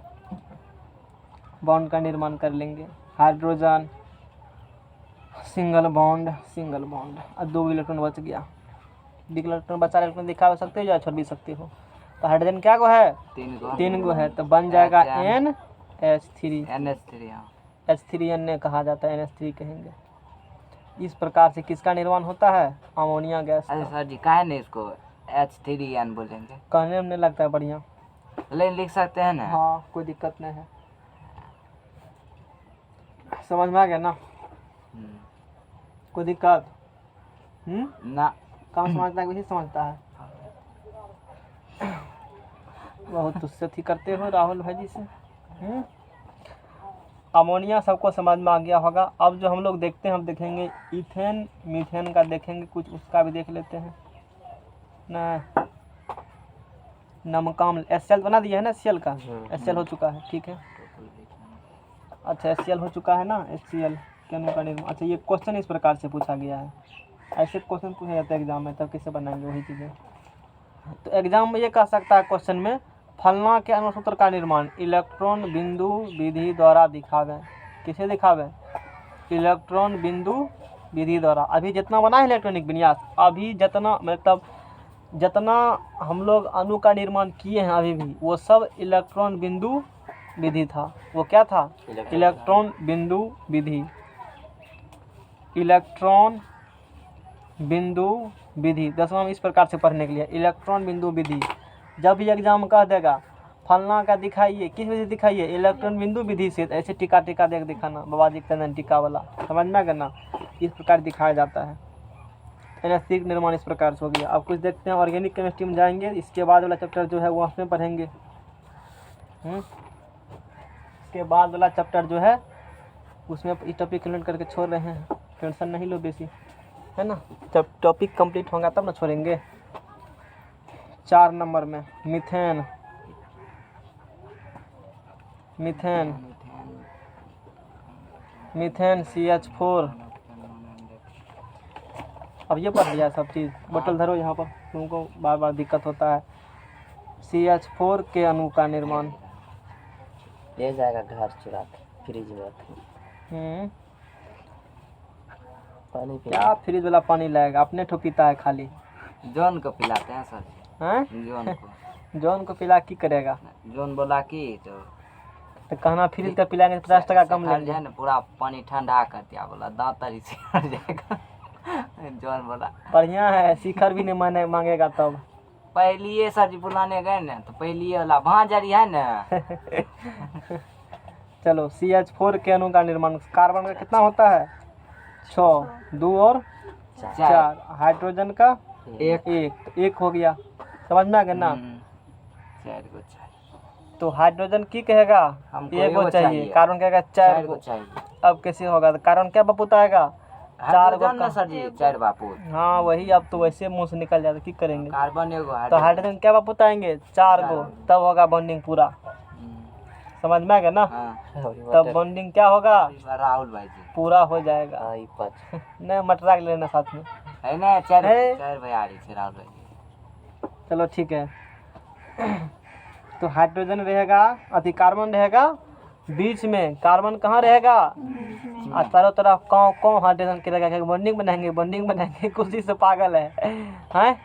बॉन्ड का निर्माण कर लेंगे। हाइड्रोजन सिंगल बॉन्ड, अब 2 इलेक्ट्रॉन बच गया, इलेक्ट्रॉन बचा, इलेक्ट्रॉन दिखा सकते हो या छोड़ भी सकते हो। तो हाइड्रोजन क्या को है? 3 गो है, तो बन जाएगा NH3। NH3 H3Na कहा जाता है, NH3 कहेंगे। इस प्रकार से किसका निर्माण होता है? अमोनिया गैस अरे का। सर जी, काहे नहीं इसको H3n बोलेंगे? कहने में नहीं लगता है बढ़िया? लेकिन लिख सकते हैं ना? हाँ, कोई दिक्कत नहीं है। समझ में आ गया ना? कोई दिक्कत? ना। कम समझता है वही समझता है। बहुत तुझसे थी करते हो राहुल भाई जी से। अमोनिया सबको समझ में आ गया होगा। अब जो हम लोग देखते हैं, हम देखेंगे इथेन मीथेन का, देखेंगे कुछ उसका भी देख लेते हैं ना। नमकाम HCl बना दिया है ना, HCl का, HCl हो चुका है, ठीक है। अच्छा, HCl हो चुका है ना, HCl केनो का निर्माण। अच्छा, ये क्वेश्चन इस प्रकार से पूछा गया है, ऐसे क्वेश्चन पूछा जाता है एग्जाम में, तब कैसे बनाएंगे वही चीज़ें। तो एग्जाम में ये कह सकता है क्वेश्चन में, फलना के अणुसूत्र का निर्माण इलेक्ट्रॉन बिंदु विधि द्वारा दिखावे। किसे दिखावे? इलेक्ट्रॉन बिंदु विधि द्वारा। अभी जितना बना है इलेक्ट्रॉनिक विन्यास, अभी जितना मतलब जितना हम लोग अणु का निर्माण किए हैं अभी भी, वो सब इलेक्ट्रॉन बिंदु विधि था। वो क्या था? इलेक्ट्रॉन बिंदु विधि, इलेक्ट्रॉन बिंदु विधि। 10वां में इस प्रकार से पढ़ने के लिए इलेक्ट्रॉन बिंदु विधि। जब भी एग्जाम कह देगा फलना का दिखाइए, किस विधि दिखाइए? इलेक्ट्रॉन बिंदु विधि से, ऐसे टीका टीका देख दिखाना, बाबा जी चंदन टीका वाला, समझ में करना, इस प्रकार दिखाया जाता है। NH3 का निर्माण इस प्रकार से हो गया। अब कुछ देखते हैं, ऑर्गेनिक केमिस्ट्री में जाएंगे, इसके बाद वाला चैप्टर जो है वो उसमें पढ़ेंगे। इसके बाद वाला चैप्टर जो है उसमें इस टॉपिक कंप्लीट करके छोड़ रहे हैं, टेंशन नहीं लो बेसी, है ना। जब टॉपिक कंप्लीट होगा तब ना छोड़ेंगे। 4 नंबर में मीथेन, मीथेन मीथेन CH4। अब ये पढ़ लिया सब चीज़, बोतल धरो यहाँ पर, तुमको बार बार दिक्कत होता है। CH4 के अणु का निर्माण। ले जाएगा घर चुरा के, फ्रिज में रख। पानी पी क्या फ्रिज वाला पानी लाएगा, अपने ठो पीता है खाली। जॉन को पिलाते हैं सर हैं? जी, जॉन को। जॉन को पिला की करेगा, जॉन बोला कि तो कहना फ्रिज का पिलाएंगे तो 50 टका कम हट लेंगे। जाए ना, पूरा पानी ठंडा कर दिया, बोला दांत तरी से हट जाएगा। जॉन बोला बढ़िया है, शिखर भी नहीं माने मांगेगा तब। पहलिए सर जी बुलाने गए ना, तो पहलिए वाला वहाँ जारी है ना। चलो CH4 के अणु का निर्माण, कार्बन का कितना होता है 6, 2 और 4, हाइड्रोजन का एक हो गया, समझ में आ गया ना। 4 को चाहिए, तो हाइड्रोजन की कहेगा हमको एक एगो को चाहिए, चाहिए। कार्बन कहेगा 4 को। चाहिए। अब कैसे होगा, तो कार्बन क्या बापूत आएगा 4 हाइड्रोजन ना को। सर जी 4 बापू, हाँ वही, अब तो वैसे मुंह से निकल जाता, की करेंगे। कार्बन एगो तो हाइड्रोजन क्या बापूत आएंगे 4 को, तब होगा बॉन्डिंग पूरा, समझ में आ गया ना। हाँ। तब बॉन्डिंग क्या होगा, राहुल भाई जी पूरा हो जाएगा। हाँ, ये 5। नहीं मटरा के लेना साथ में। है ना, 4 है। 4 भाई आ रही थी राहुल भाई जी। चलो ठीक है। तो हाइड्रोजन रहेगा, अति कार्बन रहेगा बीच में, कार्बन कहाँ रहेगा और चारों तरफ कौन कौन हाइड्रोजन के रहेगा। बॉन्डिंग बनाएंगे, खुशी से पागल है, हैं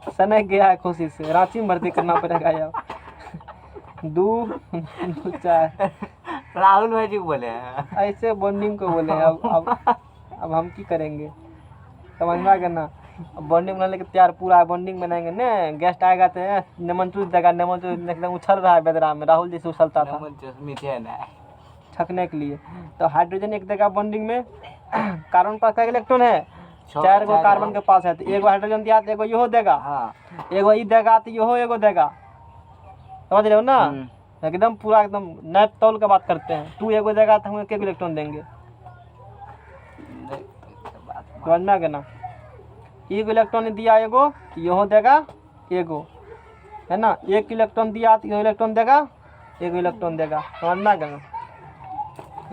सनक गया है खुशी से, रांची में भर्ती करना पड़ेगा यार। 2 4 राहुल भाई जी बोले हैं। ऐसे बॉन्डिंग को बोले। अब हम की करेंगे, समझ में आ गया ना। बॉन्डिंग बनाने के तैयार, पूरा बॉन्डिंग बनाएंगे ना। गेस्ट आएगा तो नमन चूस देगा, नमन चूस एकदम उछल रहा है बेदरा में, राहुल जी से उछलता था छकने के लिए। तो हाइड्रोजन एक देगा बॉन्डिंग में, कार्बन पास का इलेक्ट्रॉन है 4 गो कार्बन के पास है, तो एगो हाइड्रोजन दिया तो एगो इहो देगा, एगो ई देगा तो इहो एगो देगा, समझ रहे हो ना। एकदम पूरा एकदम नैप तौल का बात करते हैं। तू एगो देगा तो हम एक इलेक्ट्रॉन देंगे, समझ में आ गया ना। एक इलेक्ट्रॉन दिया एगो, यहो देगा एगो, है ना। एक इलेक्ट्रॉन दिया तो यहो इलेक्ट्रॉन देगा, एगो इलेक्ट्रॉन देगा, समझ में आ गया ना।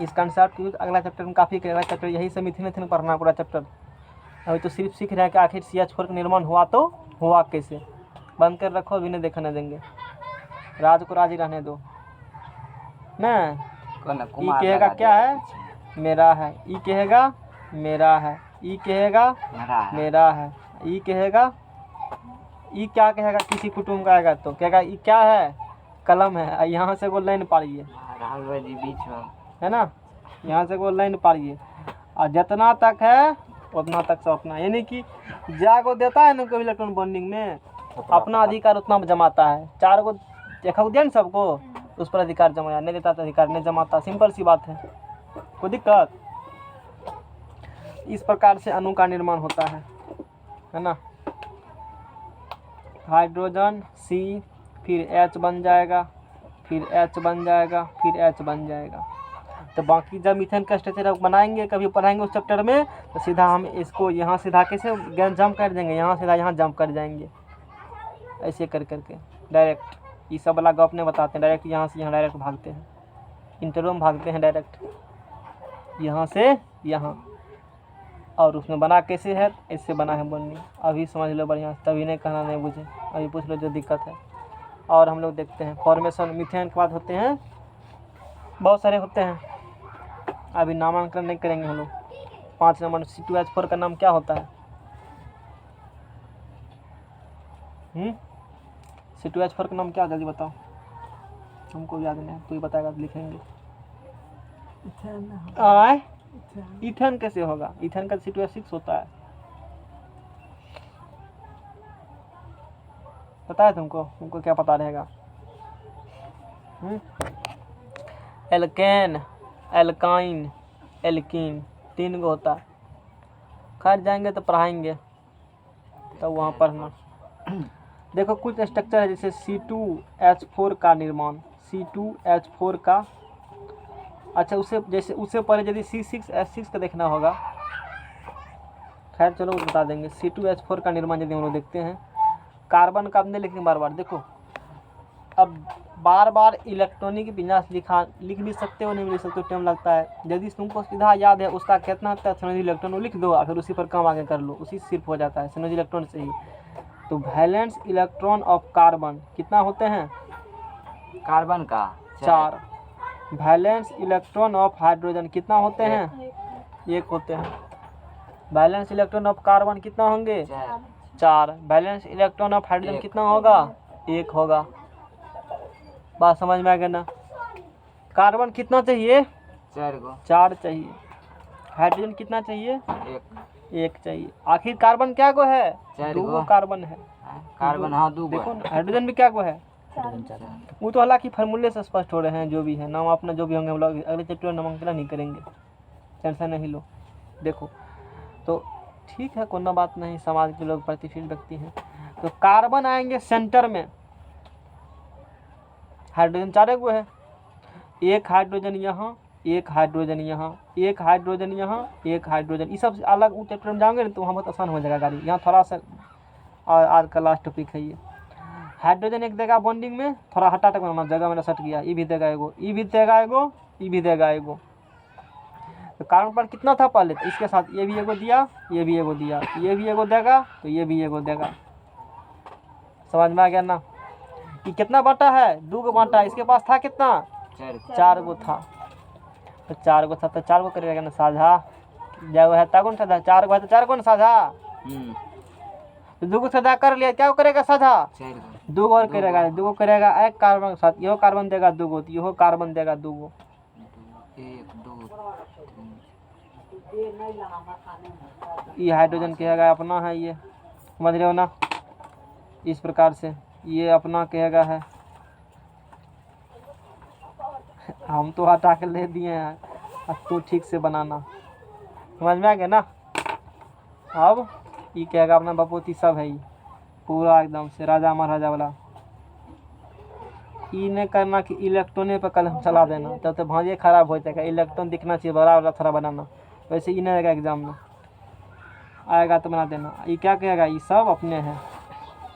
इस कंसेप्ट को अगला चैप्टर में काफ़ी, अगला चैप्टर यही से मिथेन पढ़ना पूरा चैप्टर। अभी तो सिर्फ सीख रहे हैं कि आखिर CH4 का निर्माण हुआ तो हुआ कैसे। बंद कर रखो, अभी नहीं देखने देंगे, राज को राज ही रहने दो ना। ई कहेगा क्या है, मेरा है। ई कहेगा मेरा है। ई कहेगा मेरा है। ई कहेगा, ई क्या कहेगा, किसी कुटुंब का आएगा तो कहेगा ई क्या है, कलम है। यहाँ से वो लाइन पारिए, राहुल भाई जी बीच में, है ना। यहाँ से वो लाइन पारिए, और जितना तक है उतना तक से अपना, यानी कि जागो देता है ना कोई इलेक्ट्रॉन बॉन्डिंग में, अपना अधिकार उतना जमाता है। 4 को देखा दिया ना सबको, उस पर अधिकार जमाया, नहीं देता तो अधिकार नहीं जमाता, सिंपल सी बात है, कोई दिक्कत। इस प्रकार से अणु का निर्माण होता है ना। हाइड्रोजन C, फिर H बन जाएगा, फिर H बन जाएगा, फिर H बन जाएगा। तो बाकी जब मीथेन का स्ट्रक्चर बनाएंगे, कभी पढ़ाएंगे उस चैप्टर में, तो सीधा हम इसको यहाँ सीधा कैसे जंप कर देंगे, यहाँ सीधा यहाँ जंप कर जाएंगे, ऐसे कर करके डायरेक्ट। ये सब वाला गप नहीं बताते हैं, डायरेक्ट यहाँ से यहाँ डायरेक्ट भागते हैं, इंटरव्यू में भागते हैं डायरेक्ट यहाँ से यहाँ। और उसमें बना कैसे है, इससे बना है बॉन्डिंग। अभी समझ लो बढ़िया, तभी नहीं कहना नहीं बुझे, अभी पूछ लो जो दिक्कत है। और हम लोग देखते हैं फॉर्मेशन मीथेन के बाद होते हैं, बहुत सारे होते हैं, अभी नामांकन नहीं करेंगे हम लोग। 5 नंबर C2H4 का नाम क्या होता है, C2H4 का नाम क्या, जल्दी बताओ, हमको याद नहीं है, तू ही बताएगा तो लिखेंगे। आए इथेन कैसे होगा, इथेन का C2H6 होता है, पता है तुमको, तुमको क्या पता रहेगा। एल्केन, एल्काइन, एल्कीन, 3 गो होता है। खैर जाएंगे तो पढ़ाएंगे, तो वहाँ पढ़ना। देखो कुछ स्ट्रक्चर है, जैसे C2H4 का निर्माण, C2H4 का अच्छा उससे जैसे उससे पहले यदि C6H6 का देखना होगा, खैर चलो वो बता देंगे। C2H4 का निर्माण यदि हम लोग देखते हैं, कार्बन का हमने लिखेंगे बार बार। देखो अब बार बार इलेक्ट्रॉनिक विन्यास लिख भी सकते हो, नहीं भी लिख सकते हो, टाइम लगता है। यदि तुमको सीधा याद है उसका कितना होता है संयोजी इलेक्ट्रॉन, वो लिख दो और फिर उसी पर काम आगे कर लो, उसी सिर्फ हो जाता है संयोजी इलेक्ट्रॉन से ही। तो वैलेंस इलेक्ट्रॉन ऑफ कार्बन कितना होते हैं? कार्बन का 4। वैलेंस इलेक्ट्रॉन ऑफ हाइड्रोजन कितना होते हैं? 1 होते हैं। वैलेंस इलेक्ट्रॉन ऑफ कार्बन कितना होंगे? 4। वैलेंस इलेक्ट्रॉन ऑफ हाइड्रोजन कितना होगा? 1 होगा। बात समझ में आ गया ना? कार्बन कितना चाहिए? 4 गो। 4 चाहिए। हाइड्रोजन कितना चाहिए? 1 चाहिए। आखिर कार्बन क्या को है? 2 गो। कार्बन है। कार्बन हाँ 2 गो। देखो ना, हाइड्रोजन भी क्या को है? वो तो हालांकि फार्मूले से स्पष्ट हो रहे हैं, जो भी है नाम अपना जो भी होंगे हम लोग अगले चैप्टर में नामांकन नहीं करेंगे, टेंशन नहीं लो। देखो तो ठीक है, कोई ना बात नहीं, समाज के लोग प्रतिष्ठित व्यक्ति हैं। तो कार्बन आएंगे सेंटर में, हाइड्रोजन 4 गो है। 1 हाइड्रोजन यहाँ, 1 हाइड्रोजन यहाँ, 1 हाइड्रोजन यहाँ, 1 हाइड्रोजन। ये सब अलग वो चैप्टर में जाओगे ना तो वहाँ बहुत आसान हो जाएगा गाड़ी। यहाँ थोड़ा सा आज का लास्ट टॉपिक है ये। हाइड्रोजन एक देगा बॉन्डिंग में, थोड़ा हटा तक जगह मेरा सट गया, ये भी देगा एगो, ये भी देगा एगो, ये भी देगा एगो। तो कार्बन पर कितना था पहले? तो इसके साथ ये भी एगो दिया, ये भी एगो दिया, ये भी एगो देगा, तो ये भी एगो देगा। समझ में आ गया ना? ये कितना बांटा है? 2 को बांटा है। इसके पास था कितना? 4 गो था। तो 4 गो था तो 4 गो करेगा ना साझा, जगह है तगुन साझा, 4 गो है तो 4 गो ना साझा। तो 2 को साझा कर लिया, क्या करेगा साझा? 2 गो और करेगा, 2 गो करेगा 1 कार्बन के साथ, यहो कार्बन देगा 2 गो, तो यहो कार्बन देगा 2 गो। 1 2 ये हाइड्रोजन कहेगा अपना है, ये समझ रहे हो ना? इस प्रकार से ये अपना कहेगा है। हम तो हटा के ले दिए हैं, अब तू ठीक से बनाना। समझ में आ गया ना? अब ये कहेगा अपना बपोती सब है, ये पूरा एकदम से राजा महाराजा वाला। ये नहीं करना कि इलेक्ट्रॉन पर कलम चला देना, तब तो भांजे खराब हो जाएगा। इलेक्ट्रॉन दिखना चाहिए बड़ा वाला, थोड़ा बनाना। वैसे ये नहीं रहेगा, एग्जाम में आएगा तो बना देना। ये क्या कहेगा? ये सब अपने हैं।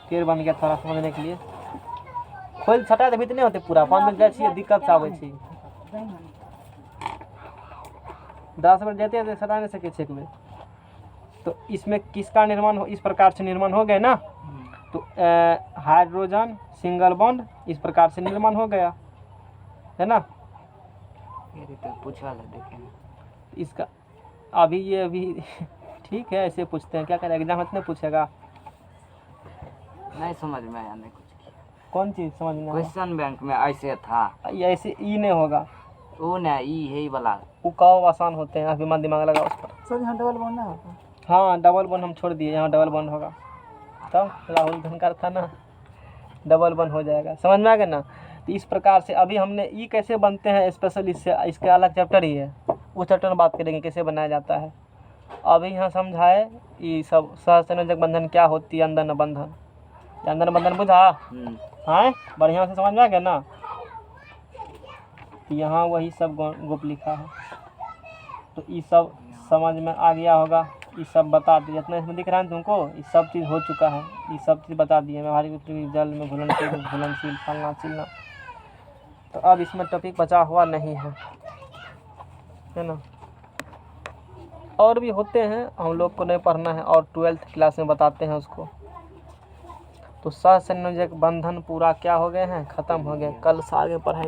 फिर बन गया थोड़ा समझने के लिए। खोल छटा तो भी नहीं होते पूरा 5 मिनट जाए, दिक्कत से आवे छी। 10 मिनट जाते हैं छटा नहीं सके छेक में। तो इसमें किसका निर्माण हो? इस प्रकार से निर्माण हो गया ना। तो हाइड्रोजन सिंगल बॉन्ड इस प्रकार से निर्माण हो गया है ना। ये तो पूछा ले देखें इसका अभी ये अभी ठीक है, ऐसे पूछते हैं, क्या करें एग्जाम में पूछेगा। नहीं समझ में आया, नहीं कुछ। कौन चीज़ समझ में? क्वेश्चन बैंक में ऐसे था, ये ऐसे ई नहीं होगा, वो ना ई है वाला। वो कहो आसान होते हैं, अभी मत दिमाग लगा उस पर। सर यहाँ डबल बॉन्ड ना होता? हाँ डबल बॉन्ड हम छोड़ दिए, यहाँ डबल बॉन्ड होगा। तब राहुल धनकर था ना, डबल बॉन्ड हो जाएगा। समझ में आ गया ना? तो इस प्रकार से अभी हमने ई कैसे बनते हैं स्पेशल, इससे इसके अलग चैप्टर ही है, उस चैप्टर में बात करेंगे कैसे बनाया जाता है। अभी यहाँ समझाए ये सब सहसंयोजक बंधन क्या होती है, अंदर बंधन, अंदर बंधन बुझा? हाँ बढ़िया से समझ में आ गया ना? यहाँ वही सब गुप लिखा है, तो ये सब समझ में आ गया होगा। ये सब बता दिए, जितना इसमें दिख रहा है तुमको, ये सब चीज़ हो चुका है, ये सब चीज़ बता दिए। व्यवहारिक जल में घुलनशील फलना चिलना। तो अब इसमें टॉपिक बचा हुआ नहीं है ना। और भी होते हैं, हम लोग को नहीं पढ़ना है, और 12th क्लास में बताते हैं उसको। तो सहसंयोजक बंधन पूरा क्या हो गए हैं, ख़त्म हो गए। कल से आगे पढ़ाएंगे।